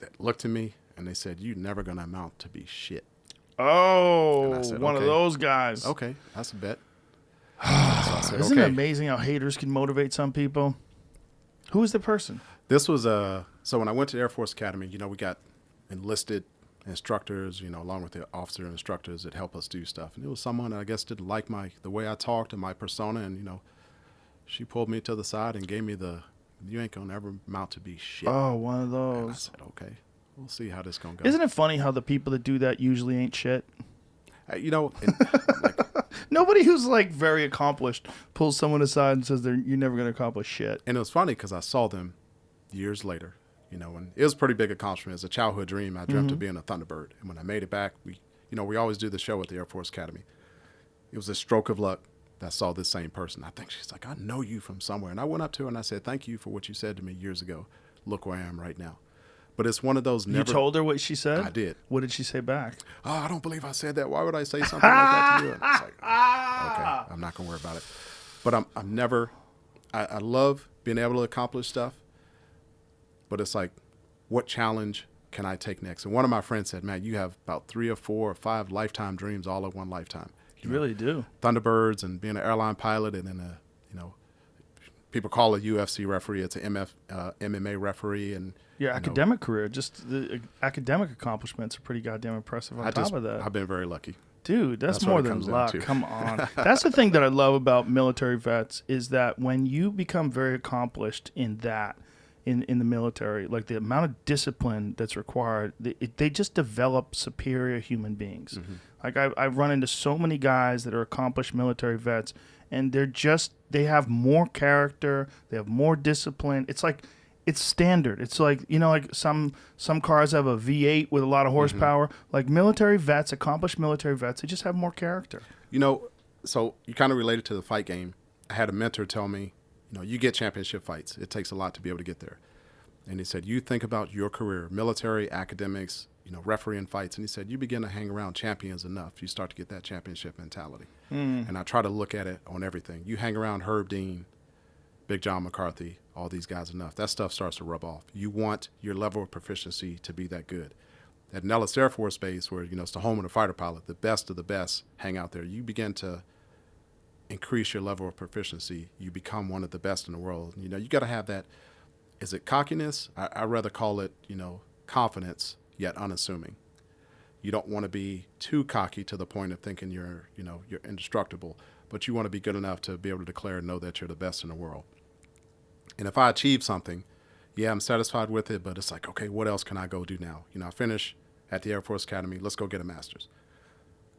that looked at me and they said, "You're never going to amount to be shit." Oh, said, one of those guys. Okay, that's a bet. So I said, Isn't it amazing how haters can motivate some people? Who was the person? This was so when I went to the Air Force Academy, we got enlisted instructors, along with the officer instructors that help us do stuff. And it was someone that I guess didn't like the way I talked and my persona, and she pulled me to the side and gave me "You ain't gonna ever amount to be shit." Oh, one of And those. I said, "Okay, we'll see how this gonna go." Isn't it funny how the people that do that usually ain't shit? And, Nobody who's very accomplished pulls someone aside and says you're never going to accomplish shit. and it was funny because I saw them years later, and it was a pretty big accomplishment. As a childhood dream, I dreamt of being a Thunderbird, and when I made it back, we always do the show at the Air Force Academy. It was a stroke of luck that I saw this same person. I think she's like, "I know you from somewhere," and I went up to her and I said, "Thank you for what you said to me years ago. Look where I am right now." But it's one of those never. You told her what she said? I did. What did she say back? "Oh, I don't believe I said that. Why would I say something like that to you?" And it's like, okay, I'm not gonna worry about it. But I'm never. I love being able to accomplish stuff. But it's like, what challenge can I take next? And one of my friends said, "Man, you have about 3 or 4 or 5 lifetime dreams all at one lifetime." You really do. Thunderbirds and being an airline pilot, and then people call a UFC referee. It's an MMA referee, and your academic career, just the academic accomplishments are pretty goddamn impressive. On top of that, I've been very lucky. Dude, that's more what it than comes down luck. to. Come on. That's the thing that I love about military vets is that when you become very accomplished in that, in the military, like the amount of discipline that's required, they just develop superior human beings. Mm-hmm. Like I've run into so many guys that are accomplished military vets, and they have more character, they have more discipline. It's like it's standard. It's like, like some cars have a V8 with a lot of horsepower. Like military vets, accomplished military vets, they just have more character. So you kind of related to the fight game. I had a mentor tell me, you get championship fights. It takes a lot to be able to get there. And he said, you think about your career, military, academics, refereeing fights. And he said, you begin to hang around champions enough, you start to get that championship mentality. And I try to look at it on everything. You hang around Herb Dean, Big John McCarthy, all these guys enough, that stuff starts to rub off. You want your level of proficiency to be that good. At Nellis Air Force Base, where, it's the home of the fighter pilot, the best of the best hang out there. You begin to increase your level of proficiency. You become one of the best in the world. You got to have that. Is it cockiness? I rather call it, confidence, yet unassuming. You don't want to be too cocky to the point of thinking you're indestructible, but you want to be good enough to be able to declare and know that you're the best in the world. And if I achieve something, I'm satisfied with it, but it's like, okay, what else can I go do now? I finish at the Air Force Academy. Let's go get a master's.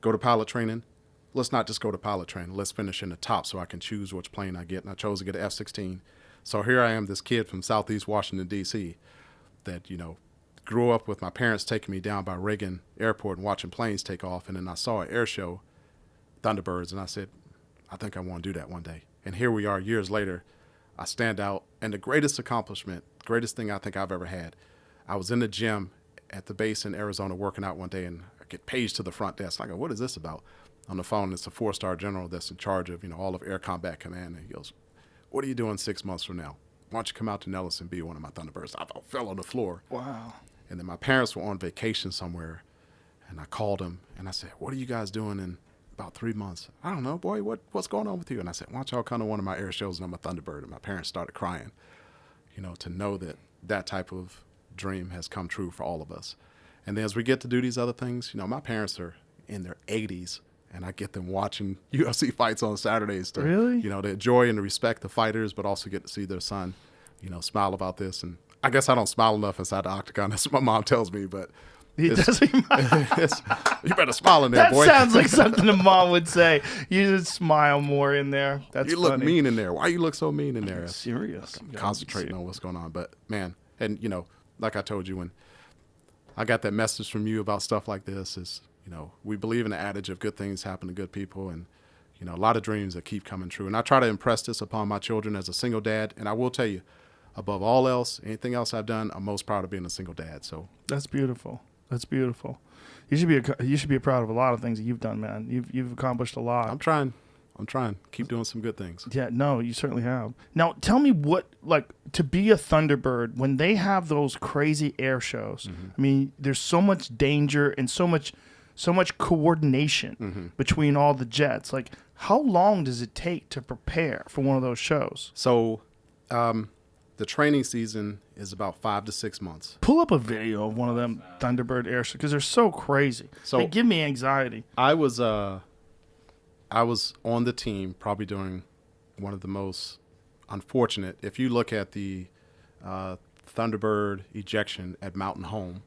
Go to pilot training. Let's not just go to pilot training. Let's finish in the top so I can choose which plane I get. And I chose to get an F-16. So here I am, this kid from Southeast Washington, D.C. that, grew up with my parents taking me down by Rogan Airport and watching planes take off. And then I saw an air show, Thunderbirds, and I said, I think I want to do that one day. And here we are years later. I stand out. And the greatest accomplishment, greatest thing I think I've ever had, I was in the gym at the base in Arizona working out one day, and I get paged to the front desk. I go, what is this about? On the phone, it's a 4-star general that's in charge of, all of Air Combat Command. And he goes, what are you doing 6 months from now? Why don't you come out to Nellis and be one of my Thunderbirds? I fell on the floor. Wow. And then my parents were on vacation somewhere, and I called them, and I said, what are you guys doing in about 3 months? I don't know, boy, what's going on with you? And I said, why don't y'all come to one of my air shows and I'm a Thunderbird? And my parents started crying, to know that type of dream has come true for all of us. And then as we get to do these other things, my parents are in their 80s, and I get them watching UFC fights on Saturdays to, really? To enjoy and to respect the fighters, but also get to see their son, smile about this. And I guess I don't smile enough inside the octagon. That's what my mom tells me, but he doesn't. You better smile in there, boy. That sounds like something a mom would say. You just smile more in there. That's you look mean in there. Why you look so mean in there? Serious. I'm concentrating on what's going on. But man, and like I told you when I got that message from you about stuff like this is, we believe in the adage of good things happen to good people, and a lot of dreams that keep coming true. And I try to impress this upon my children as a single dad. And I will tell you, above all else, anything else I've done, I'm most proud of being a single dad. So that's beautiful. That's beautiful. You should be proud of a lot of things that you've done, man. You've accomplished a lot. I'm trying. Keep doing some good things. Yeah, no, you certainly have. Now, tell me to be a Thunderbird, when they have those crazy air shows, I mean, there's so much danger and so much coordination between all the jets. Like, how long does it take to prepare for one of those shows? So, the training season is about 5 to 6 months. Pull up a video of one of them Thunderbird air shows because they're so crazy. So they give me anxiety. I was on the team probably during one of the most unfortunate. If you look at the Thunderbird ejection at Mountain Home.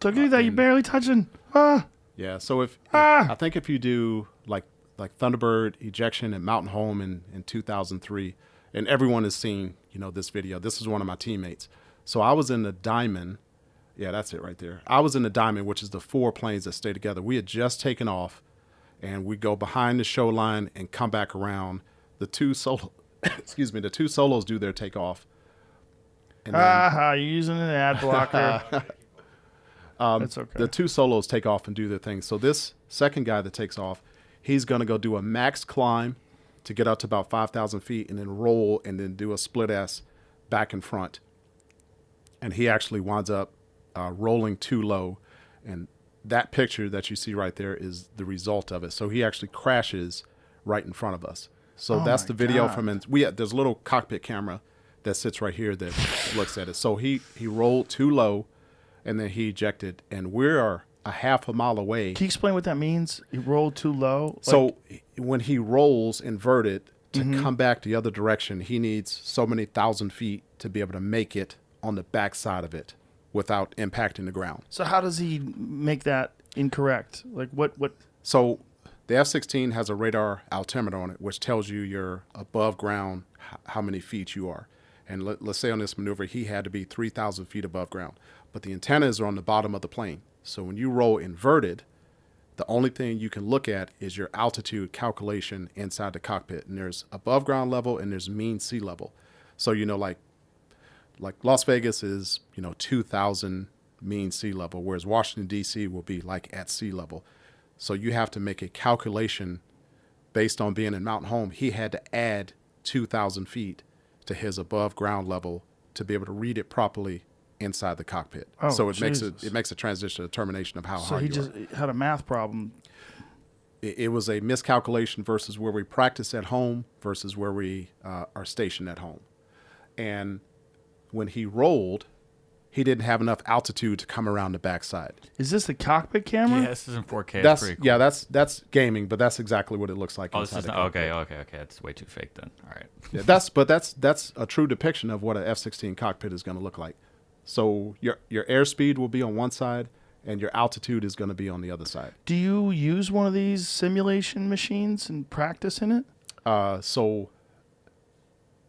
Look at that, you're barely touching. Yeah, so I think if you do like Thunderbird ejection at Mountain Home in 2003, and everyone has seen, this video. This is one of my teammates. So I was in the Diamond. Yeah, that's it right there. I was in the Diamond, which is the 4 planes that stay together. We had just taken off, and we go behind the show line and come back around. The two solos do their takeoff. You're using an ad blocker. That's okay. The 2 solos take off and do their thing. So this second guy that takes off, he's going to go do a max climb to get up to about 5,000 feet and then roll and then do a split S back and front. And he actually winds up rolling too low. And that picture that you see right there is the result of it. So he actually crashes right in front of us. So that's the video from him. There's a little cockpit camera that sits right here that looks at it. So he rolled too low and then he ejected. And we're a half a mile away. Can you explain what that means? He rolled too low? So when he rolls inverted to come back the other direction, he needs so many thousand feet to be able to make it on the back side of it without impacting the ground. So how does he make that incorrect? Like what? So the F-16 has a radar altimeter on it, which tells you you're above ground, how many feet you are. And let's say on this maneuver, he had to be 3,000 feet above ground. But the antennas are on the bottom of the plane. So when you roll inverted, the only thing you can look at is your altitude calculation inside the cockpit. And there's above ground level and there's mean sea level. So, like Las Vegas is, 2,000 mean sea level, whereas Washington, D.C. will be like at sea level. So you have to make a calculation based on being in Mountain Home. He had to add 2,000 feet to his above ground level to be able to read it properly inside the cockpit. Oh, so it Jesus. makes a transition determination of how high So he you just are. had a math problem. It was a miscalculation versus where we practice at home versus where we are stationed at home. And when he rolled, he didn't have enough altitude to come around the backside. Is this the cockpit camera? Yeah, this is in 4K. That's pretty cool. yeah, that's gaming, but that's exactly what it looks like. Oh, this inside is the not, cockpit. okay. That's way too fake then. All right. Yeah, that's a true depiction of what an F-16 cockpit is going to look like. So your airspeed will be on one side, and your altitude is going to be on the other side. Do you use one of these simulation machines and practice in it? So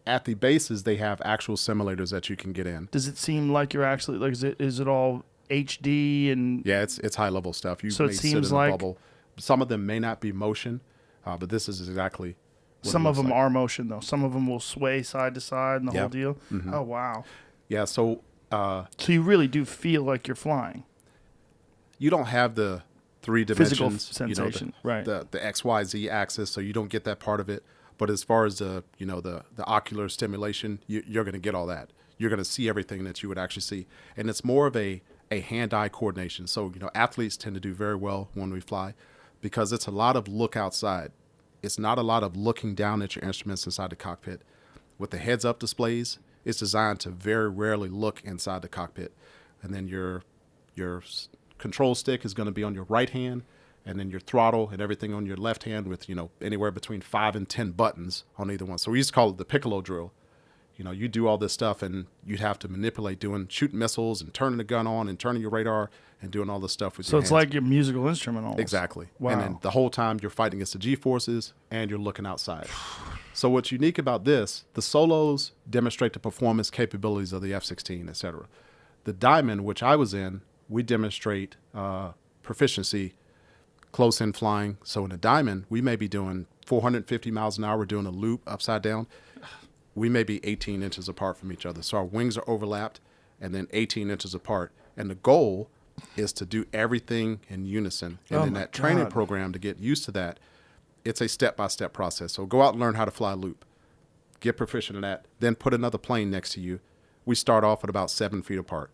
at the bases, they have actual simulators that you can get in. Does it seem like you're actually like is it all HD and Yeah, it's high level stuff. You So it may seems sit in like- a bubble. Some of them may not be motion, but this is exactly. What some it of looks them like. are motion though. Some of them will sway side to side and the whole Yep. deal. Oh wow! Yeah, so So you really do feel like you're flying. you don't have the three Physical dimensions, sensation, right. The XYZ axis, so you don't get that part of it. But as far as the ocular stimulation, you're going to get all that. You're going to see everything that you would actually see, and it's more of a hand-eye coordination. So athletes tend to do very well when we fly, because it's a lot of look outside. It's not a lot of looking down at your instruments inside the cockpit. With the heads-up displays, it's designed to very rarely look inside the cockpit, and then your control stick is going to be on your right hand, and then your throttle and everything on your left hand with, anywhere between 5 and 10 buttons on either one. So we used to call it the piccolo drill. You do all this stuff and you'd have to manipulate shooting missiles and turning the gun on and turning your radar and doing all this stuff with So your it's hands. like your musical instrument almost. Exactly. Wow. And then the whole time you're fighting against the G-forces and you're looking outside. So what's unique about this, the solos demonstrate the performance capabilities of the F-16, et cetera. The Diamond, which I was in, we demonstrate proficiency close in flying. So in the Diamond, we may be doing 450 miles an hour. We're doing a loop upside down. We may be 18 inches apart from each other. So our wings are overlapped and then 18 inches apart. And the goal is to do everything in unison. And Oh in my that training God. program, to get used to that, it's a step-by-step process. So go out and learn how to fly a loop. Get proficient in that. Then put another plane next to you. We start off at about 7 feet apart.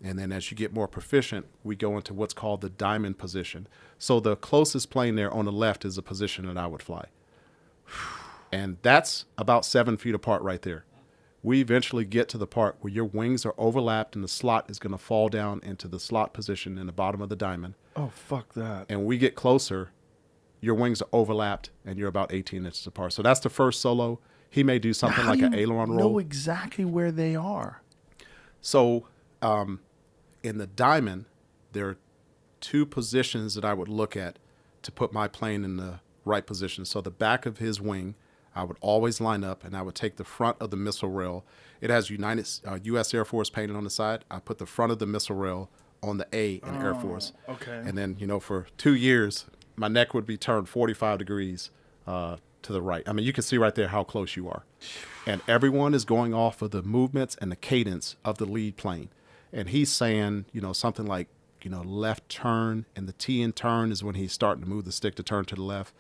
And then as you get more proficient, we go into what's called the diamond position. So the closest plane there on the left is the position that I would fly. And that's about 7 feet apart right there. We eventually get to the part where your wings are overlapped and the slot is going to fall down into the slot position in the bottom of the diamond. Oh fuck that. And we get closer, your wings are overlapped and you're about 18 inches apart. So that's the first solo. He may do something How like do an you aileron know roll. exactly where they are? So in the diamond, there are two positions that I would look at to put my plane in the right position. So the back of his wing, I would always line up, and I would take the front of the missile rail. It has U.S. Air Force painted on the side. I put the front of the missile rail on the A in Air Force. Okay. And then, for 2 years, my neck would be turned 45 degrees to the right. I mean, you can see right there how close you are. And everyone is going off of the movements and the cadence of the lead plane. And he's saying, something like, left turn, and the T in turn is when he's starting to move the stick to turn to the left.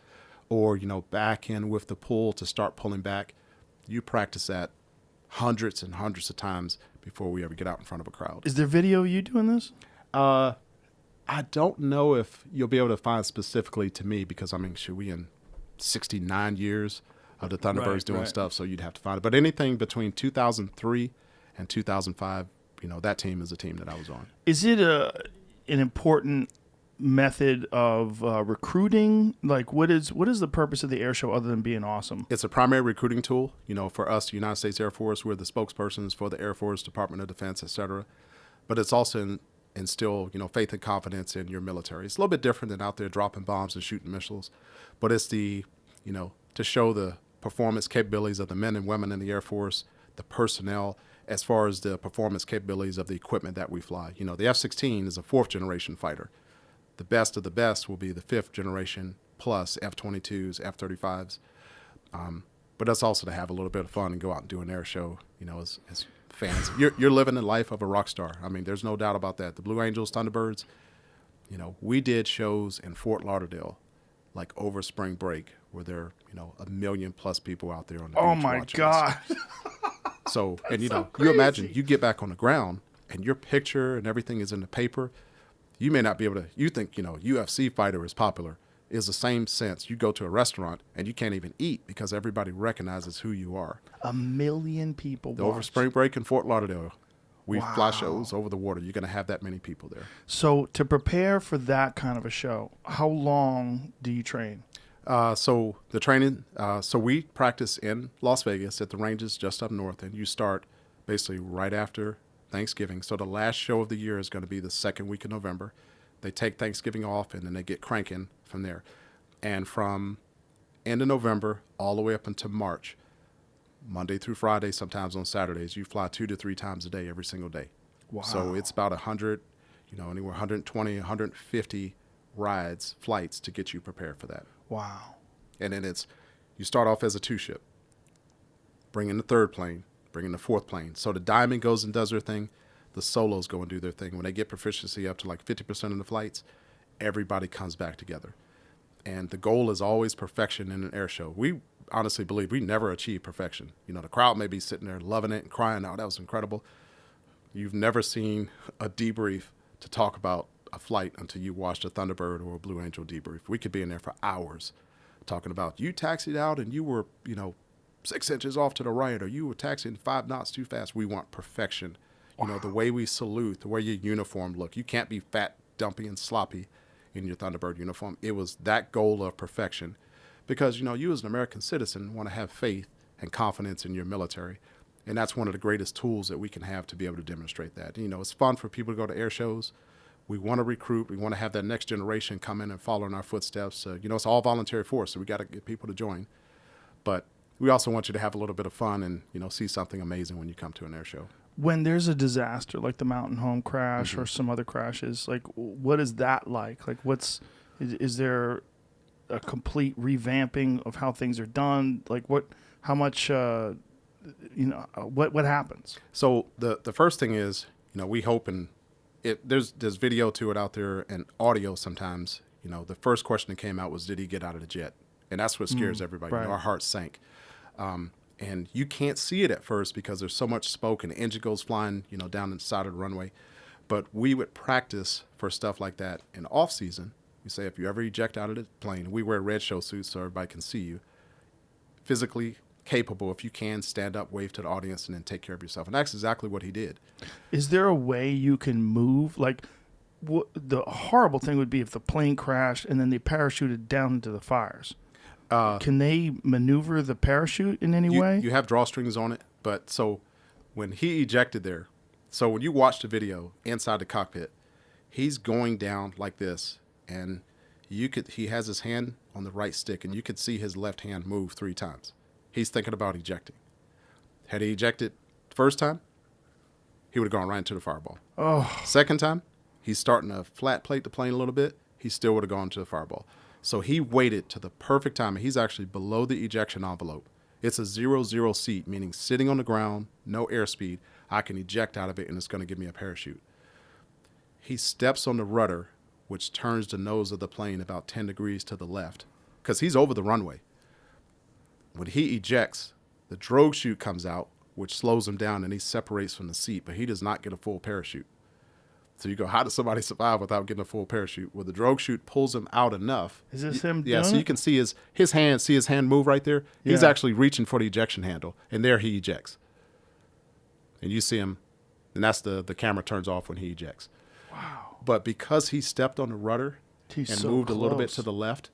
Or, back in with the pull to start pulling back. You practice that hundreds and hundreds of times before we ever get out in front of a crowd. Is there video of you doing this? I don't know if you'll be able to find specifically to me because, we in 69 years of the Thunderbirds doing right. stuff, so you'd have to find it. But anything between 2003 and 2005, that team is a team that I was on. Is it an important method of recruiting? Like, what is the purpose of the air show other than being awesome? It's a primary recruiting tool. For us, the United States Air Force, we're the spokespersons for the Air Force, Department of Defense, et cetera. But it's also instill, faith and confidence in your military. It's a little bit different than out there dropping bombs and shooting missiles. But it's to show the performance capabilities of the men and women in the Air Force, the personnel, as far as the performance capabilities of the equipment that we fly. You know, the F-16 is a 4th-generation fighter. The best of the best will be the 5th generation plus F-22s, F-35s. But that's also to have a little bit of fun and go out and do an air show, you know, as fans. You're living the life of a rock star. I mean, there's no doubt about that. The Blue Angels, Thunderbirds, you know, we did shows in Fort Lauderdale, like over spring break, where there are, you know, 1 million plus people out there on the beach. Oh my watching God. us. So, and you know, so you imagine crazy. you get back on the ground and your picture and everything is in the paper. You may not be able to, you think, you know, UFC fighter is popular. Is the same sense. You go to a restaurant and you can't even eat because everybody recognizes who you are. 1 million people Over watch. spring break in Fort Lauderdale, we Wow. fly shows over the water. You're going to have that many people there. So to prepare for that kind of a show, how long do you train? So the training, so we practice in Las Vegas at the ranges just up north, and you start basically right after Thanksgiving. So the last show of the year is going to be the second week of November. They take Thanksgiving off, and then they get cranking from there. And from end of November all the way up until March, Monday through Friday, sometimes on Saturdays, you fly 2 to 3 times a day every single day. Wow. So it's about 100, you know, anywhere 120, 150 rides, flights to get you prepared for that. Wow. And then you start off as a 2-ship, bring in the 3rd plane, bring in the 4th plane. So the Diamond goes and does their thing. The solos go and do their thing. When they get proficiency up to like 50% of the flights, everybody comes back together. And the goal is always perfection in an air show. We honestly believe we never achieve perfection. You know, the crowd may be sitting there loving it and crying out, that was incredible. You've never seen a debrief to talk about a flight until you watched a Thunderbird or a Blue Angel debrief. We could be in there for hours talking about you taxied out and you were, you know, 6 inches off to the right, or you were taxiing 5 knots too fast. We want perfection. You know, the way we salute, the way your uniform look. You can't be fat, dumpy, and sloppy in your Thunderbird uniform. It was that goal of perfection. Because, you know, you as an American citizen want to have faith and confidence in your military. And that's one of the greatest tools that we can have to be able to demonstrate that. You know, it's fun for people to go to air shows. We want to recruit. We want to have that next generation come in and follow in our footsteps. You know, it's all voluntary force, so we got to get people to join. But we also want you to have a little bit of fun and, you know, see something amazing when you come to an air show. When there's a disaster like the Mountain Home crash or some other crashes, like what is that like? Like is there a complete revamping of how things are done? Like how much, what happens? So the first thing is, you know, we hope there's video to it out there and audio sometimes. You know, the first question that came out was, did he get out of the jet? And that's what scares everybody. right. You know, our hearts sank. And you can't see it at first because there's so much smoke and the engine goes flying, you know, down the side of the runway. But we would practice for stuff like that in off season. We say, if you ever eject out of the plane, we wear red show suits so everybody can see you. Physically capable, if you can, stand up, wave to the audience, and then take care of yourself. And that's exactly what he did. Is there a way you can move? Like the horrible thing would be if the plane crashed and then they parachuted down into the fires. Can they maneuver the parachute in any way? You have drawstrings on it, but so when he ejected there, so when you watch the video inside the cockpit, he's going down like this, and he has his hand on the right stick, and you could see his left hand move 3 times. He's thinking about ejecting. Had he ejected first time, he would have gone right into the fireball. Oh. Second time, he's starting to flat plate the plane a little bit. He still would have gone to the fireball. So he waited to the perfect time. He's actually below the ejection envelope. It's a 0-0 seat, meaning sitting on the ground, no airspeed. I can eject out of it, and it's going to give me a parachute. He steps on the rudder, which turns the nose of the plane about 10 degrees to the left, because he's over the runway. When he ejects, the drogue chute comes out, which slows him down, and he separates from the seat, but he does not get a full parachute. So you go, how does somebody survive without getting a full parachute? Well, the drogue chute pulls him out enough. Is this him Yeah, doing so it? you can see his hand move right there. He's Yeah. actually reaching for the ejection handle, and there he ejects. And you see him, and that's the camera turns off when he ejects. Wow. But because he stepped on the rudder He's and so moved a little bit close. to the left,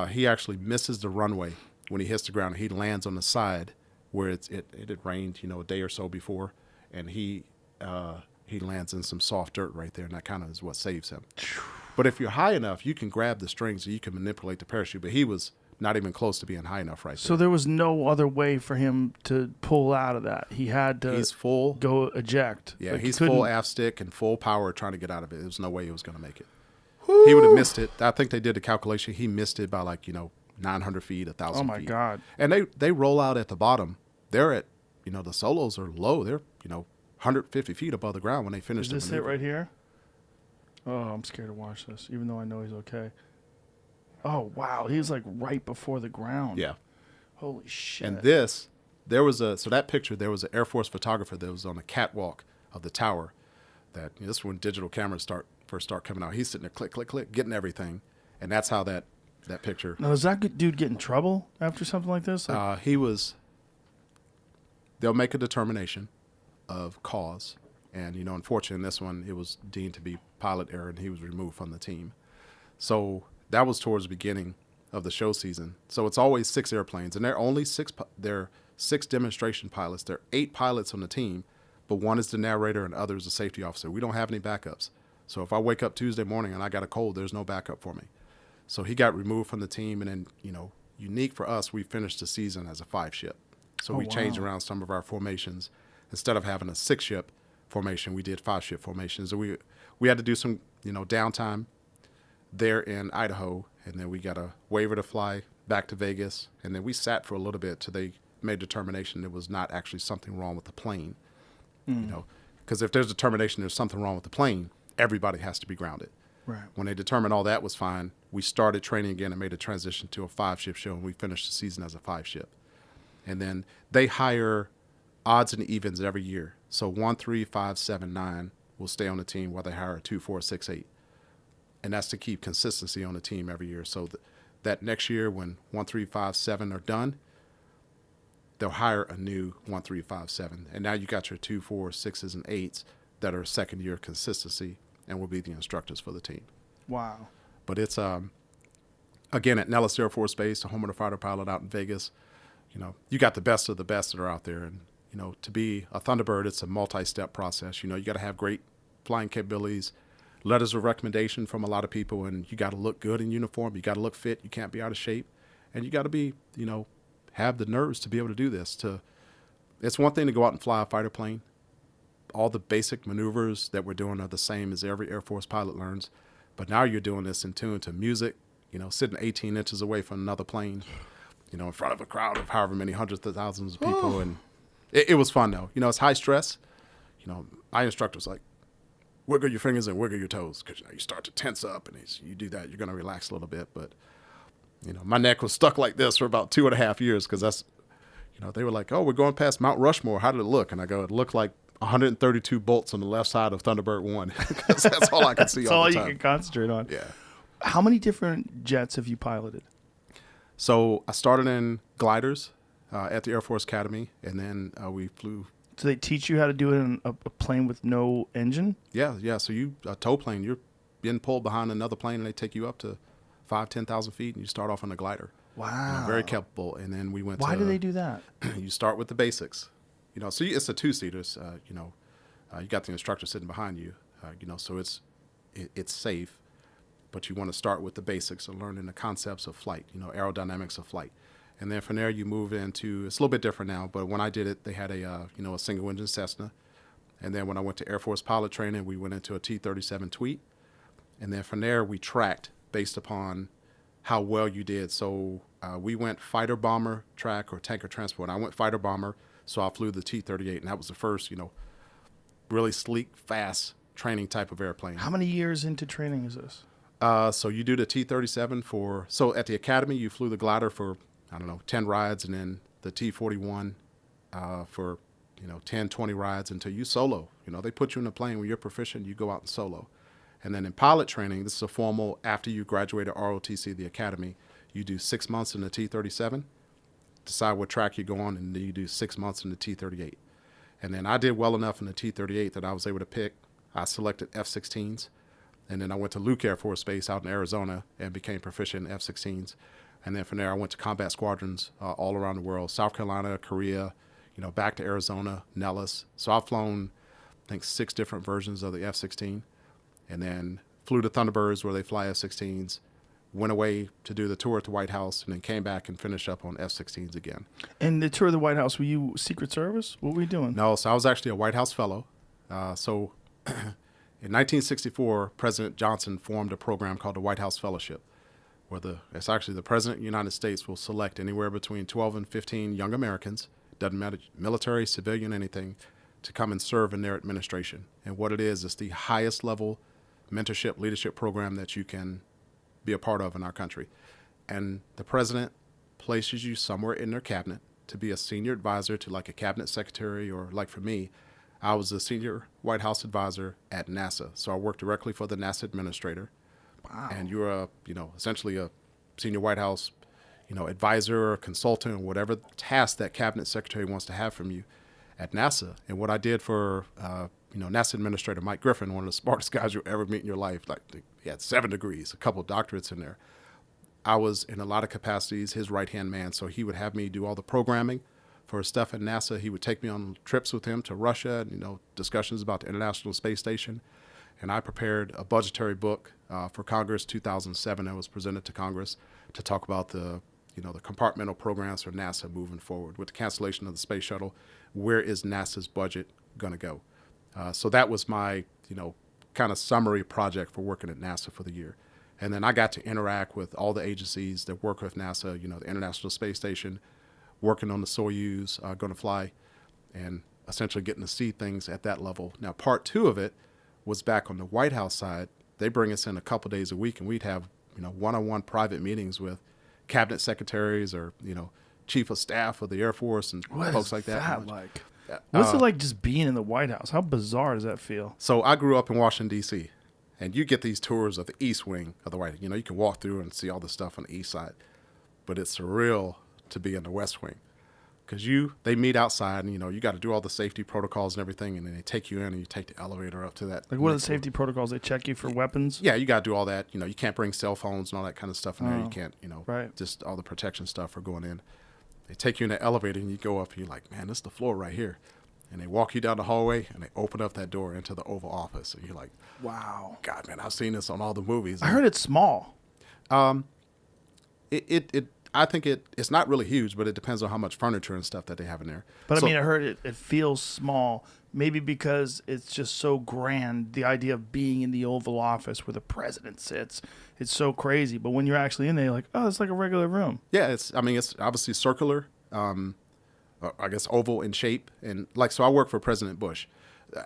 he actually misses the runway when he hits the ground. He lands on the side where it had rained, you know, a day or so before, and he lands in some soft dirt right there, and that kind of is what saves him. But if you're high enough, you can grab the strings and you can manipulate the parachute. But he was not even close to being high enough right So there. there was no other way for him to pull out of that. He had to He's full. go eject. Yeah, Like, he's couldn't- full aft stick and full power trying to get out of it. There's no way he was going to make it. He would have missed it. I think they did the calculation. He missed it by 900 feet, 1,000 feet. Oh, my God. And they roll out at the bottom. They're at, the solos are low. They're, 150 feet above the ground when they finish Is the this it maneuver. right here? Oh, I'm scared to watch this, even though I know he's okay. Oh, wow. He's like right before the ground. Yeah. Holy shit. And that picture, there was an Air Force photographer that was on the catwalk of the tower. This is when digital cameras first start coming out. He's sitting there, click, click, click, getting everything. And that's how that picture. Now, does that dude get in trouble after something like this? Like, They'll make a determination of cause. And, unfortunately in this one, it was deemed to be pilot error and he was removed from the team. So that was towards the beginning of the show season. So it's always 6 airplanes, and there are only 6. There are 6 demonstration pilots. There are 8 pilots on the team, but one is the narrator and the other is the safety officer. We don't have any backups. So if I wake up Tuesday morning and I got a cold, there's no backup for me. So he got removed from the team, and then unique for us, we finished the season as a 5-ship. So we changed around some of our formations. Instead of having a 6-ship formation, we did 5-ship formations. And we had to do some downtime there in Idaho, and then we got a waiver to fly back to Vegas, and then we sat for a little bit till they made determination there was not actually something wrong with the plane. Because if there's determination there's something wrong with the plane, everybody has to be grounded. right. When they determined all that was fine, we started training again and made a transition to a 5-ship show, and we finished the season as a 5-ship. And then they hire odds and evens every year. So 1, 3, 5, 7, 9 will stay on the team while they hire 2, 4, 6, 8. And that's to keep consistency on the team every year. So that next year when 1, 3, 5, 7 are done, they'll hire a new 1, 3, 5, 7. And now you got your 2, 4, 6s, and 8s that are second year consistency and will be the instructors for the team. Wow. But it's, again, at Nellis Air Force Base, a home of the fighter pilot out in Vegas, you got the best of the best that are out there. And, to be a Thunderbird, it's a multi-step process. You got to have great flying capabilities, letters of recommendation from a lot of people, and you got to look good in uniform. You got to look fit. You can't be out of shape. And you got to be, have the nerves to be able to do this. It's one thing to go out and fly a fighter plane. All the basic maneuvers that we're doing are the same as every Air Force pilot learns. But now you're doing this in tune to music, sitting 18 inches away from another plane, in front of a crowd of however many hundreds of thousands of people. And it was fun, though. It's high stress. My instructor's like, wiggle your fingers and wiggle your toes, because you start to tense up, and you do that, you're going to relax a little bit. But my neck was stuck like this for about 2.5 years, because that's, they were like, oh, we're going past Mount Rushmore. How did it look? And I go, it looked like 132 bolts on the left side of Thunderbird 1, because that's all I could see. That's all all the you time. can concentrate on. Yeah. How many different jets have you piloted? So I started in gliders at the Air Force Academy, and then we flew. Do they teach you how to do it in a plane with no engine? Yeah. So a tow plane, you're being pulled behind another plane, and they take you up to 5,000, 10,000 feet, and you start off on a glider. Wow. Very capable. And then we went Why to... do they do that? You start with the basics. So it's a 2-seaters. You got the instructor sitting behind you, so it's safe. But you want to start with the basics of learning the concepts of flight, aerodynamics of flight. And then from there you move into, it's a little bit different now, but when I did it, they had a single engine Cessna. And then when I went to Air Force pilot training, we went into a T-37 Tweet. And then from there we tracked based upon how well you did. So we went fighter bomber track or tanker transport. I went fighter bomber, so I flew the T-38, and that was the first, really sleek, fast training type of airplane. How many years into training is this? So you do the T-37 so at the academy, you flew the glider for, 10 rides, and then the T-41 for, 10, 20 rides until you solo. They put you in a plane when you're proficient, you go out and solo. And then in pilot training, this is a formal, after you graduate ROTC, the academy, you do 6 months in the T-37, decide what track you go on, and then you do 6 months in the T-38. And then I did well enough in the T-38 that I was able to pick. I selected F-16s. And then I went to Luke Air Force Base out in Arizona and became proficient in F-16s. And then from there, I went to combat squadrons all around the world, South Carolina, Korea, back to Arizona, Nellis. So I've flown, I think, 6 different versions of the F-16. And then flew the Thunderbirds where they fly F-16s. went away to do the tour at the White House, and then came back and finished up on F-16s again. And the tour of the White House, were you Secret Service? What were you doing? No, so I was actually a White House fellow. In 1964, President Johnson formed a program called the White House Fellowship, where it's actually the President of the United States will select anywhere between 12 and 15 young Americans, doesn't matter, military, civilian, anything, to come and serve in their administration. And what it is the highest level mentorship, leadership program that you can be a part of in our country. And the president places you somewhere in their cabinet to be a senior advisor to like a cabinet secretary, or like for me, I was a senior White House advisor at NASA. So I worked directly for the NASA administrator. Wow. And you're essentially a senior White House, advisor or consultant or whatever task that cabinet secretary wants to have from you at NASA. And what I did for, NASA Administrator Mike Griffin, one of the smartest guys you'll ever meet in your life, like he had 7 degrees, a couple of doctorates in there. I was in a lot of capacities his right-hand man, so he would have me do all the programming for stuff at NASA. He would take me on trips with him to Russia, and, discussions about the International Space Station. And I prepared a budgetary book for Congress, 2007, that was presented to Congress to talk about the compartmental programs for NASA moving forward. With the cancellation of the space shuttle, where is NASA's budget going to go? So that was my, kind of summary project for working at NASA for the year. And then I got to interact with all the agencies that work with NASA, the International Space Station, working on the Soyuz, going to fly, and essentially getting to see things at that level. Now, part 2 of it was back on the White House side. They bring us in a couple days a week, and we'd have, one-on-one private meetings with cabinet secretaries or, chief of staff of the Air Force and folks like that. What's it like just being in the White House? How bizarre does that feel? So I grew up in Washington, D.C., and you get these tours of the East Wing of the White House. You can walk through and see all the stuff on the East side, but it's surreal to be in the West Wing because they meet outside, and, you got to do all the safety protocols and everything, and then they take you in and you take the elevator up to that. Like, what are the safety protocols? They check you for weapons? Yeah, you got to do all that. You can't bring cell phones and all that kind of stuff in there. You can't, right. Just all the protection stuff for going in. They take you in the elevator, and you go up, and you're like, man, this is the floor right here. And they walk you down the hallway, and they open up that door into the Oval Office. And you're like, wow. God, man, I've seen this on all the movies. I heard it's small. I think it's not really huge, but it depends on how much furniture and stuff that they have in there. But I heard it feels small, maybe because it's just so grand. The idea of being in the Oval Office where the president sits, it's so crazy. But when you're actually in there, you're like, oh, it's like a regular room. Yeah, it's obviously circular, I guess oval in shape. And so I work for President Bush.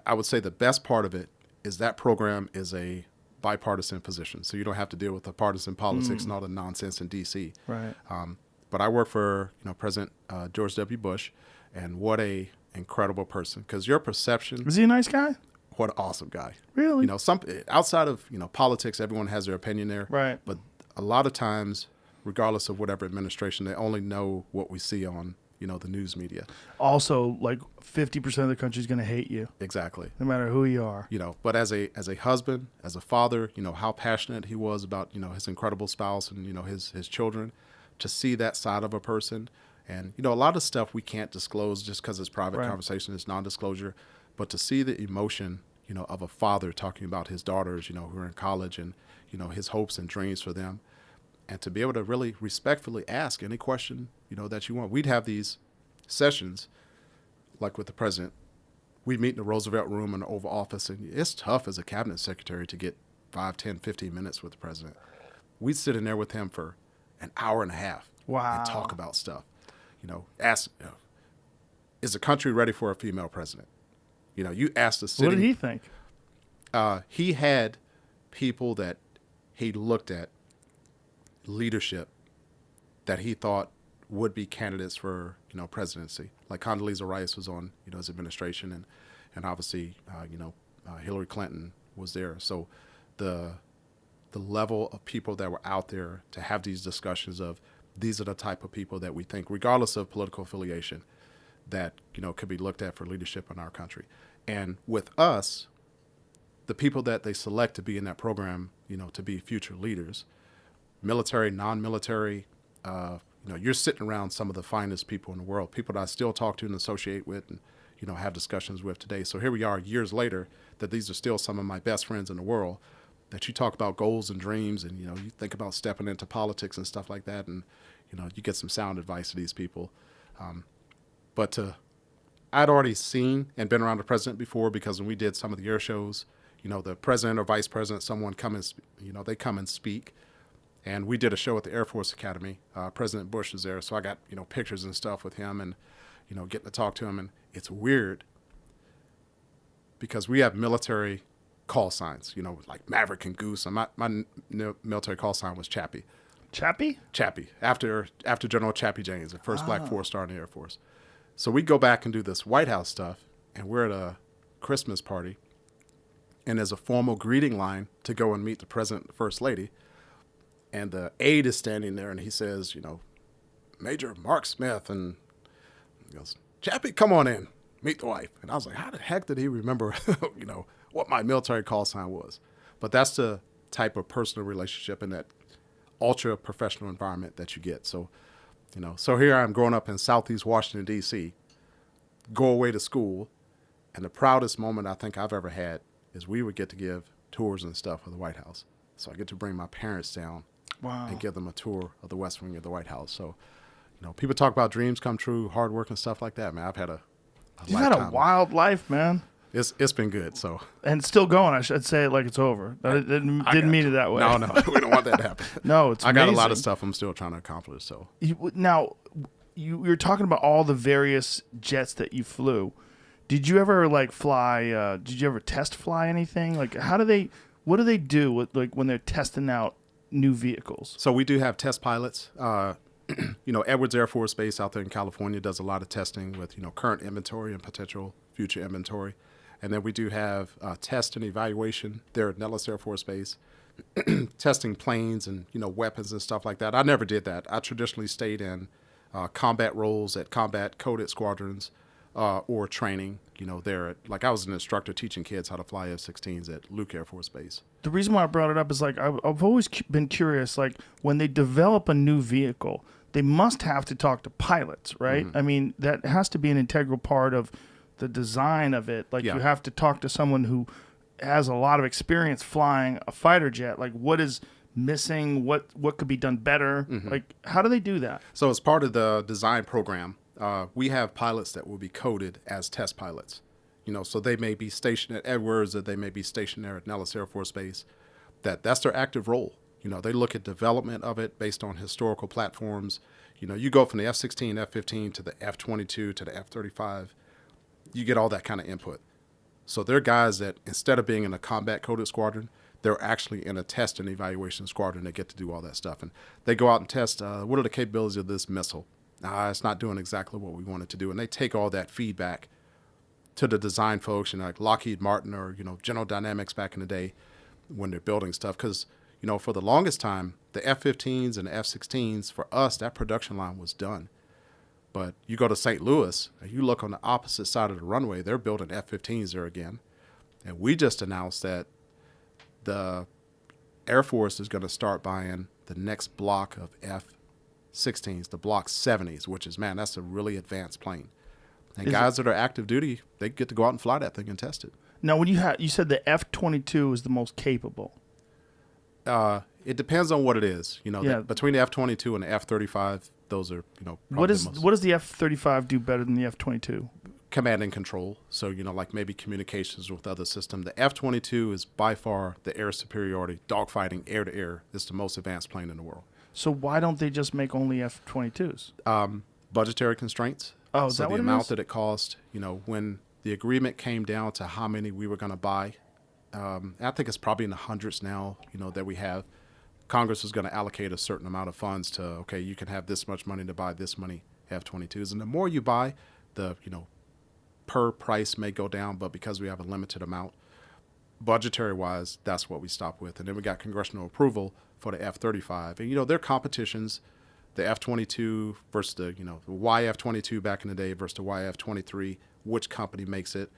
I would say the best part of it is that program is a bipartisan position, so you don't have to deal with the partisan politics and all the nonsense in D.C. Right. But I work for President George W. Bush, and what a incredible person. Because your perception. Was he a nice guy? What an awesome guy. Really? Some outside of politics, everyone has their opinion there. Right. But a lot of times, regardless of whatever administration, they only know what we see on the news media. Also, like 50% of the country's going to hate you. Exactly. No matter who you are. But as a husband, as a father, how passionate he was about, his incredible spouse and, his children, to see that side of a person. And, a lot of stuff we can't disclose just because it's private conversation, it's non-disclosure. But to see the emotion, of a father talking about his daughters, who are in college and, his hopes and dreams for them. And to be able to really respectfully ask any question, that you want. We'd have these sessions, like with the president. We'd meet in the Roosevelt Room in the Oval Office, and it's tough as a cabinet secretary to get 5, 10, 15 minutes with the president. We'd sit in there with him for an hour and a half. Wow. And talk about stuff. Ask, is the country ready for a female president? You asked the city. What did he think? He had people that he looked at, leadership, that he thought would be candidates for presidency. Like Condoleezza Rice was on his administration, and obviously Hillary Clinton was there. So the level of people that were out there to have these discussions of these are the type of people that we think, regardless of political affiliation, that could be looked at for leadership in our country. And with us, the people that they select to be in that program, to be future leaders, military, non-military, you're sitting around some of the finest people in the world, people that I still talk to and associate with and, have discussions with today. So here we are years later that these are still some of my best friends in the world. that you talk about goals and dreams, and you think about stepping into politics and stuff like that, and you get some sound advice to these people. But I'd already seen and been around the president before, because when we did some of the air shows, the president or vice president, someone come and they come and speak. And we did a show at the Air Force Academy. President Bush is there, so I got pictures and stuff with him, and getting to talk to him. And it's weird because we have military call signs, like Maverick and Goose. And my military call sign was Chappie. Chappie? Chappie, after General Chappie James, the first Black 4-star in the Air Force. So we go back and do this White House stuff, and we're at a Christmas party, and there's a formal greeting line to go and meet the president and the first lady. And the aide is standing there, and he says, Major Mark Smith, and he goes, Chappie, come on in, meet the wife. And I was like, how the heck did he remember, what my military call sign was? But that's the type of personal relationship in that ultra professional environment that you get. So, so here I'm growing up in Southeast Washington, D.C., go away to school, and the proudest moment I think I've ever had is we would get to give tours and stuff of the White House. So I get to bring my parents down. Wow. And give them a tour of the West Wing of the White House. So, people talk about dreams come true, hard work and stuff like that, man. I've had a You've had a wild life, man. It's been good. So, and still going. I should say it like it's over. I didn't mean it that way. No, we don't want that to happen. No, it's amazing. I got a lot of stuff I'm still trying to accomplish. So now, you're talking about all the various jets that you flew. Did you ever fly? Did you ever test fly anything? What do they do with when they're testing out new vehicles? So we do have test pilots. Edwards Air Force Base out there in California does a lot of testing with, current inventory and potential future inventory. And then we do have test and evaluation there at Nellis Air Force Base, testing planes and, weapons and stuff like that. I never did that. I traditionally stayed in combat roles at combat coded squadrons or training, there. I was an instructor teaching kids how to fly F-16s at Luke Air Force Base. The reason why I brought it up is I've always been curious, when they develop a new vehicle, they must have to talk to pilots, right? Mm-hmm. I mean, that has to be an integral part of the design of it. You have to talk to someone who has a lot of experience flying a fighter jet. What is missing? What could be done better? Mm-hmm. How do they do that? So as part of the design program, we have pilots that will be coded as test pilots. So they may be stationed at Edwards, or they may be stationed there at Nellis Air Force Base. That's their active role. They look at development of it based on historical platforms. You go from the F-16, F-15 to the F-22 to the F-35. You get all that kind of input. So they're guys that, instead of being in a combat coded squadron, they're actually in a test and evaluation squadron that get to do all that stuff. And they go out and test, what are the capabilities of this missile? It's not doing exactly what we want it to do. And they take all that feedback to the design folks, like Lockheed Martin or, General Dynamics back in the day when they're building stuff. Because, for the longest time, the F-15s and the F-16s, for us, that production line was done. But you go to St. Louis, and you look on the opposite side of the runway, they're building F-15s there again. And we just announced that the Air Force is going to start buying the next block of F-16s, the Block 70s, which is, man, that's a really advanced plane. And guys that are active duty, they get to go out and fly that thing and test it. Now, when you said the F-22 is the most capable. It depends on what it is. Between the F-22 and the F-35, those are, what does the F-35 do better than the F-22? Command and control. So, maybe communications with other systems. The F-22 is by far the air superiority, dogfighting air to air. It's the most advanced plane in the world. So why don't they just make only F-22s? Budgetary constraints. Oh, is that what it is? The amount that it cost, when the agreement came down to how many we were going to buy, I think it's probably in the hundreds now, that we have. Congress is going to allocate a certain amount of funds to, okay, you can have this much money to buy this many F-22s. And the more you buy, the, per price may go down, but because we have a limited amount, budgetary-wise, that's what we stop with. And then we got congressional approval for the F-35. And, there are competitions, the F-22 versus the YF-22 back in the day versus the YF-23, which company makes it.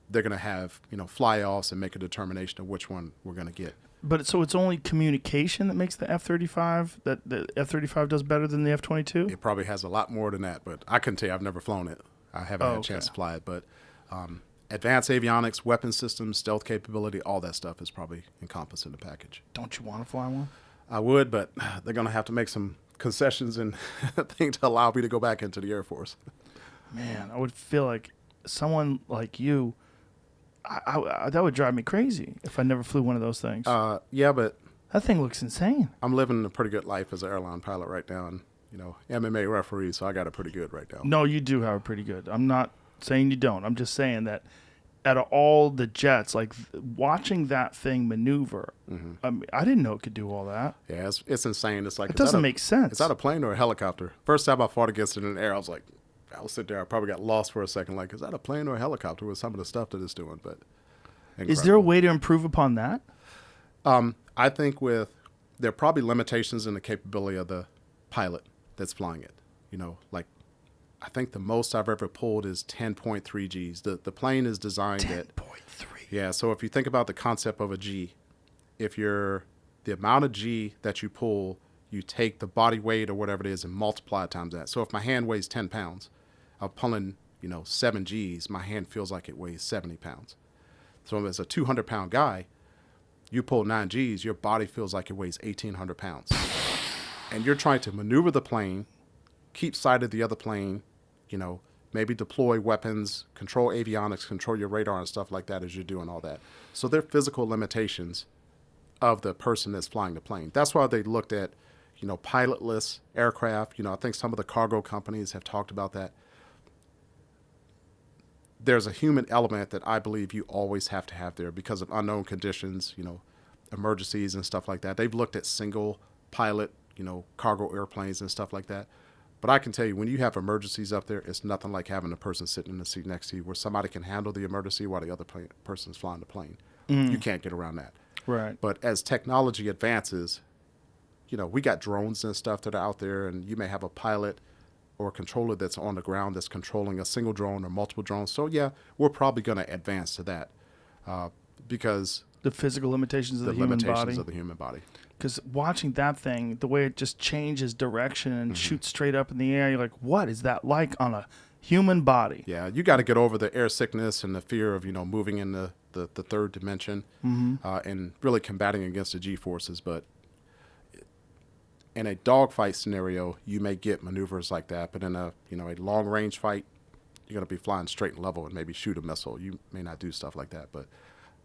They're going to have, fly-offs and make a determination of which one we're going to get. But so it's only communication that makes the F-35, that the F-35 does better than the F-22? It probably has a lot more than that, but I couldn't tell you. I've never flown it. I haven't had a chance to fly it. But advanced avionics, weapon systems, stealth capability, all that stuff is probably encompassed in the package. Don't you want to fly one? I would, but they're going to have to make some concessions and things to allow me to go back into the Air Force. Man, I would feel like someone like you, that would drive me crazy if I never flew one of those things. Yeah, but that thing looks insane. I'm living a pretty good life as an airline pilot right now, and MMA referee, so I got it pretty good right now. No, you do have it pretty good. I'm not saying you don't. I'm just saying that out of all the jets, like watching that thing maneuver, I mean, I didn't know it could do all that. Yeah, it's insane. It's like it doesn't make sense. Is that a plane or a helicopter? First time I fought against it in the air, I was sitting there. I probably got lost for a second. Like, is that a plane or a helicopter with some of the stuff that it's doing? But incredible. Is there a way to improve upon that? I think there are probably limitations in the capability of the pilot that's flying it. Like I think the most I've ever pulled is 10.3 Gs. The plane is designed at 10.3. Yeah, so if you think about the concept of a G, if the amount of G that you pull, you take the body weight or whatever it is and multiply it times that. So if my hand weighs 10 pounds, I'm pulling 7 Gs, my hand feels like it weighs 70 pounds. So if it's a 200-pound guy, you pull 9 Gs, your body feels like it weighs 1,800 pounds. And you're trying to maneuver the plane, keep sight of the other plane, maybe deploy weapons, control avionics, control your radar and stuff like that as you're doing all that. So there are physical limitations of the person that's flying the plane. That's why they looked at, pilotless aircraft. I think some of the cargo companies have talked about that. There's a human element that I believe you always have to have there because of unknown conditions, emergencies and stuff like that. They've looked at single pilot, cargo airplanes and stuff like that. But I can tell you, when you have emergencies up there, it's nothing like having a person sitting in the seat next to you where somebody can handle the emergency while the other person's flying the plane. You can't get around that. Right. But as technology advances, we got drones and stuff that are out there, and you may have a pilot or a controller that's on the ground that's controlling a single drone or multiple drones. So, yeah, we're probably going to advance to that because the physical limitations of the human body. Because watching that thing, the way it just changes direction and shoots straight up in the air, you're like, what is that like on a human body? Yeah, you got to get over the air sickness and the fear of, moving in the third dimension and really combating against the G-forces. But in a dogfight scenario, you may get maneuvers like that. But in a long-range fight, you're going to be flying straight and level and maybe shoot a missile. You may not do stuff like that, but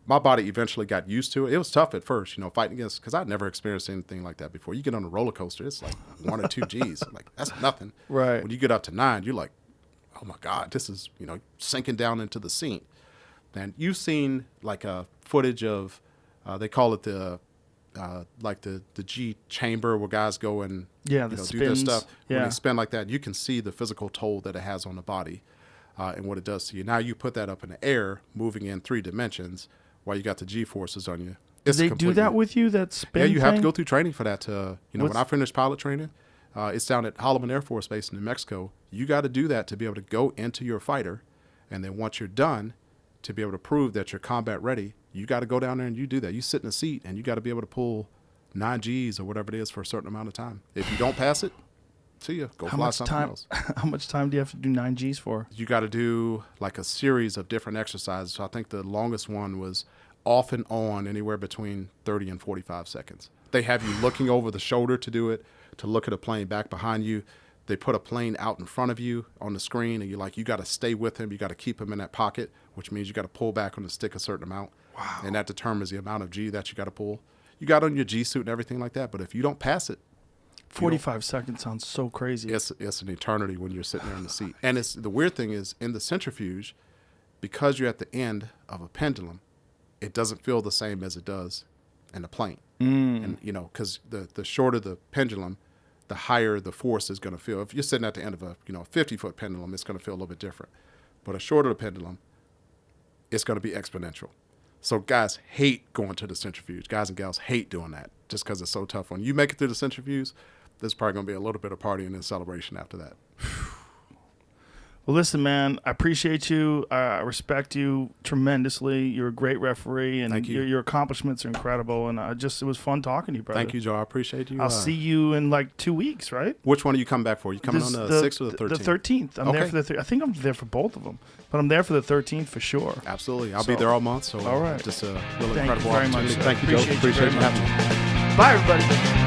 my body eventually got used to it. It was tough at first, fighting against, because I'd never experienced anything like that before. You get on a roller coaster, it's like 1 or 2 Gs. I'm like, that's nothing. Right. When you get up to 9, you're like, oh my God, this is, sinking down into the seat. And you've seen like a footage of, they call it the G chamber where guys go and do their stuff. Yeah. When they spin like that, you can see the physical toll that it has on the body and what it does to you. Now you put that up in the air, moving in 3 dimensions, while you got the G-forces on you. Do they do that with you, that spin Yeah, you have thing? to go through training for that. When I finished pilot training, it's down at Holloman Air Force Base in New Mexico. You got to do that to be able to go into your fighter. And then once you're done, to be able to prove that you're combat ready, you got to go down there and you do that. You sit in a seat and you got to be able to pull 9 Gs or whatever it is for a certain amount of time. If you don't pass it, see ya. Go fly something else. How much time do you have to do 9 Gs for? You got to do like a series of different exercises. So I think the longest one was off and on anywhere between 30 and 45 seconds. They have you looking over the shoulder to do it, to look at a plane back behind you. They put a plane out in front of you on the screen, and you got to stay with him. You got to keep him in that pocket, which means you got to pull back on the stick a certain amount. Wow. And that determines the amount of G that you got to pull. You got on your G suit and everything like that, but if you don't pass it, 45 seconds sounds so crazy. It's an eternity when you're sitting there in the seat. And the weird thing is, in the centrifuge, because you're at the end of a pendulum, it doesn't feel the same as it does in a plane. And, because the shorter the pendulum, the higher the force is going to feel. If you're sitting at the end of a 50-foot pendulum, it's going to feel a little bit different. But a shorter the pendulum, it's going to be exponential. So guys hate going to the centrifuge. Guys and gals hate doing that just because it's so tough. When you make it through the centrifuge, there's probably going to be a little bit of partying and celebration after that. Well, listen, man, I appreciate you. I respect you tremendously. You're a great referee, and Thank you. Your accomplishments are incredible. And it was fun talking to you, brother. Thank you, Joe. I appreciate you. I'll see you in like 2 weeks, right? Which one are you coming back for? You coming on the 6th or the 13th? The 13th. I'm there for the. I think I'm there for both of them, but I'm there for the 13th for sure. Absolutely. I'll be there all month. So all right. Just a really Thank incredible you very much, opportunity. sir. Thank you, Joe. Appreciate you Appreciate very you having me. Bye, everybody.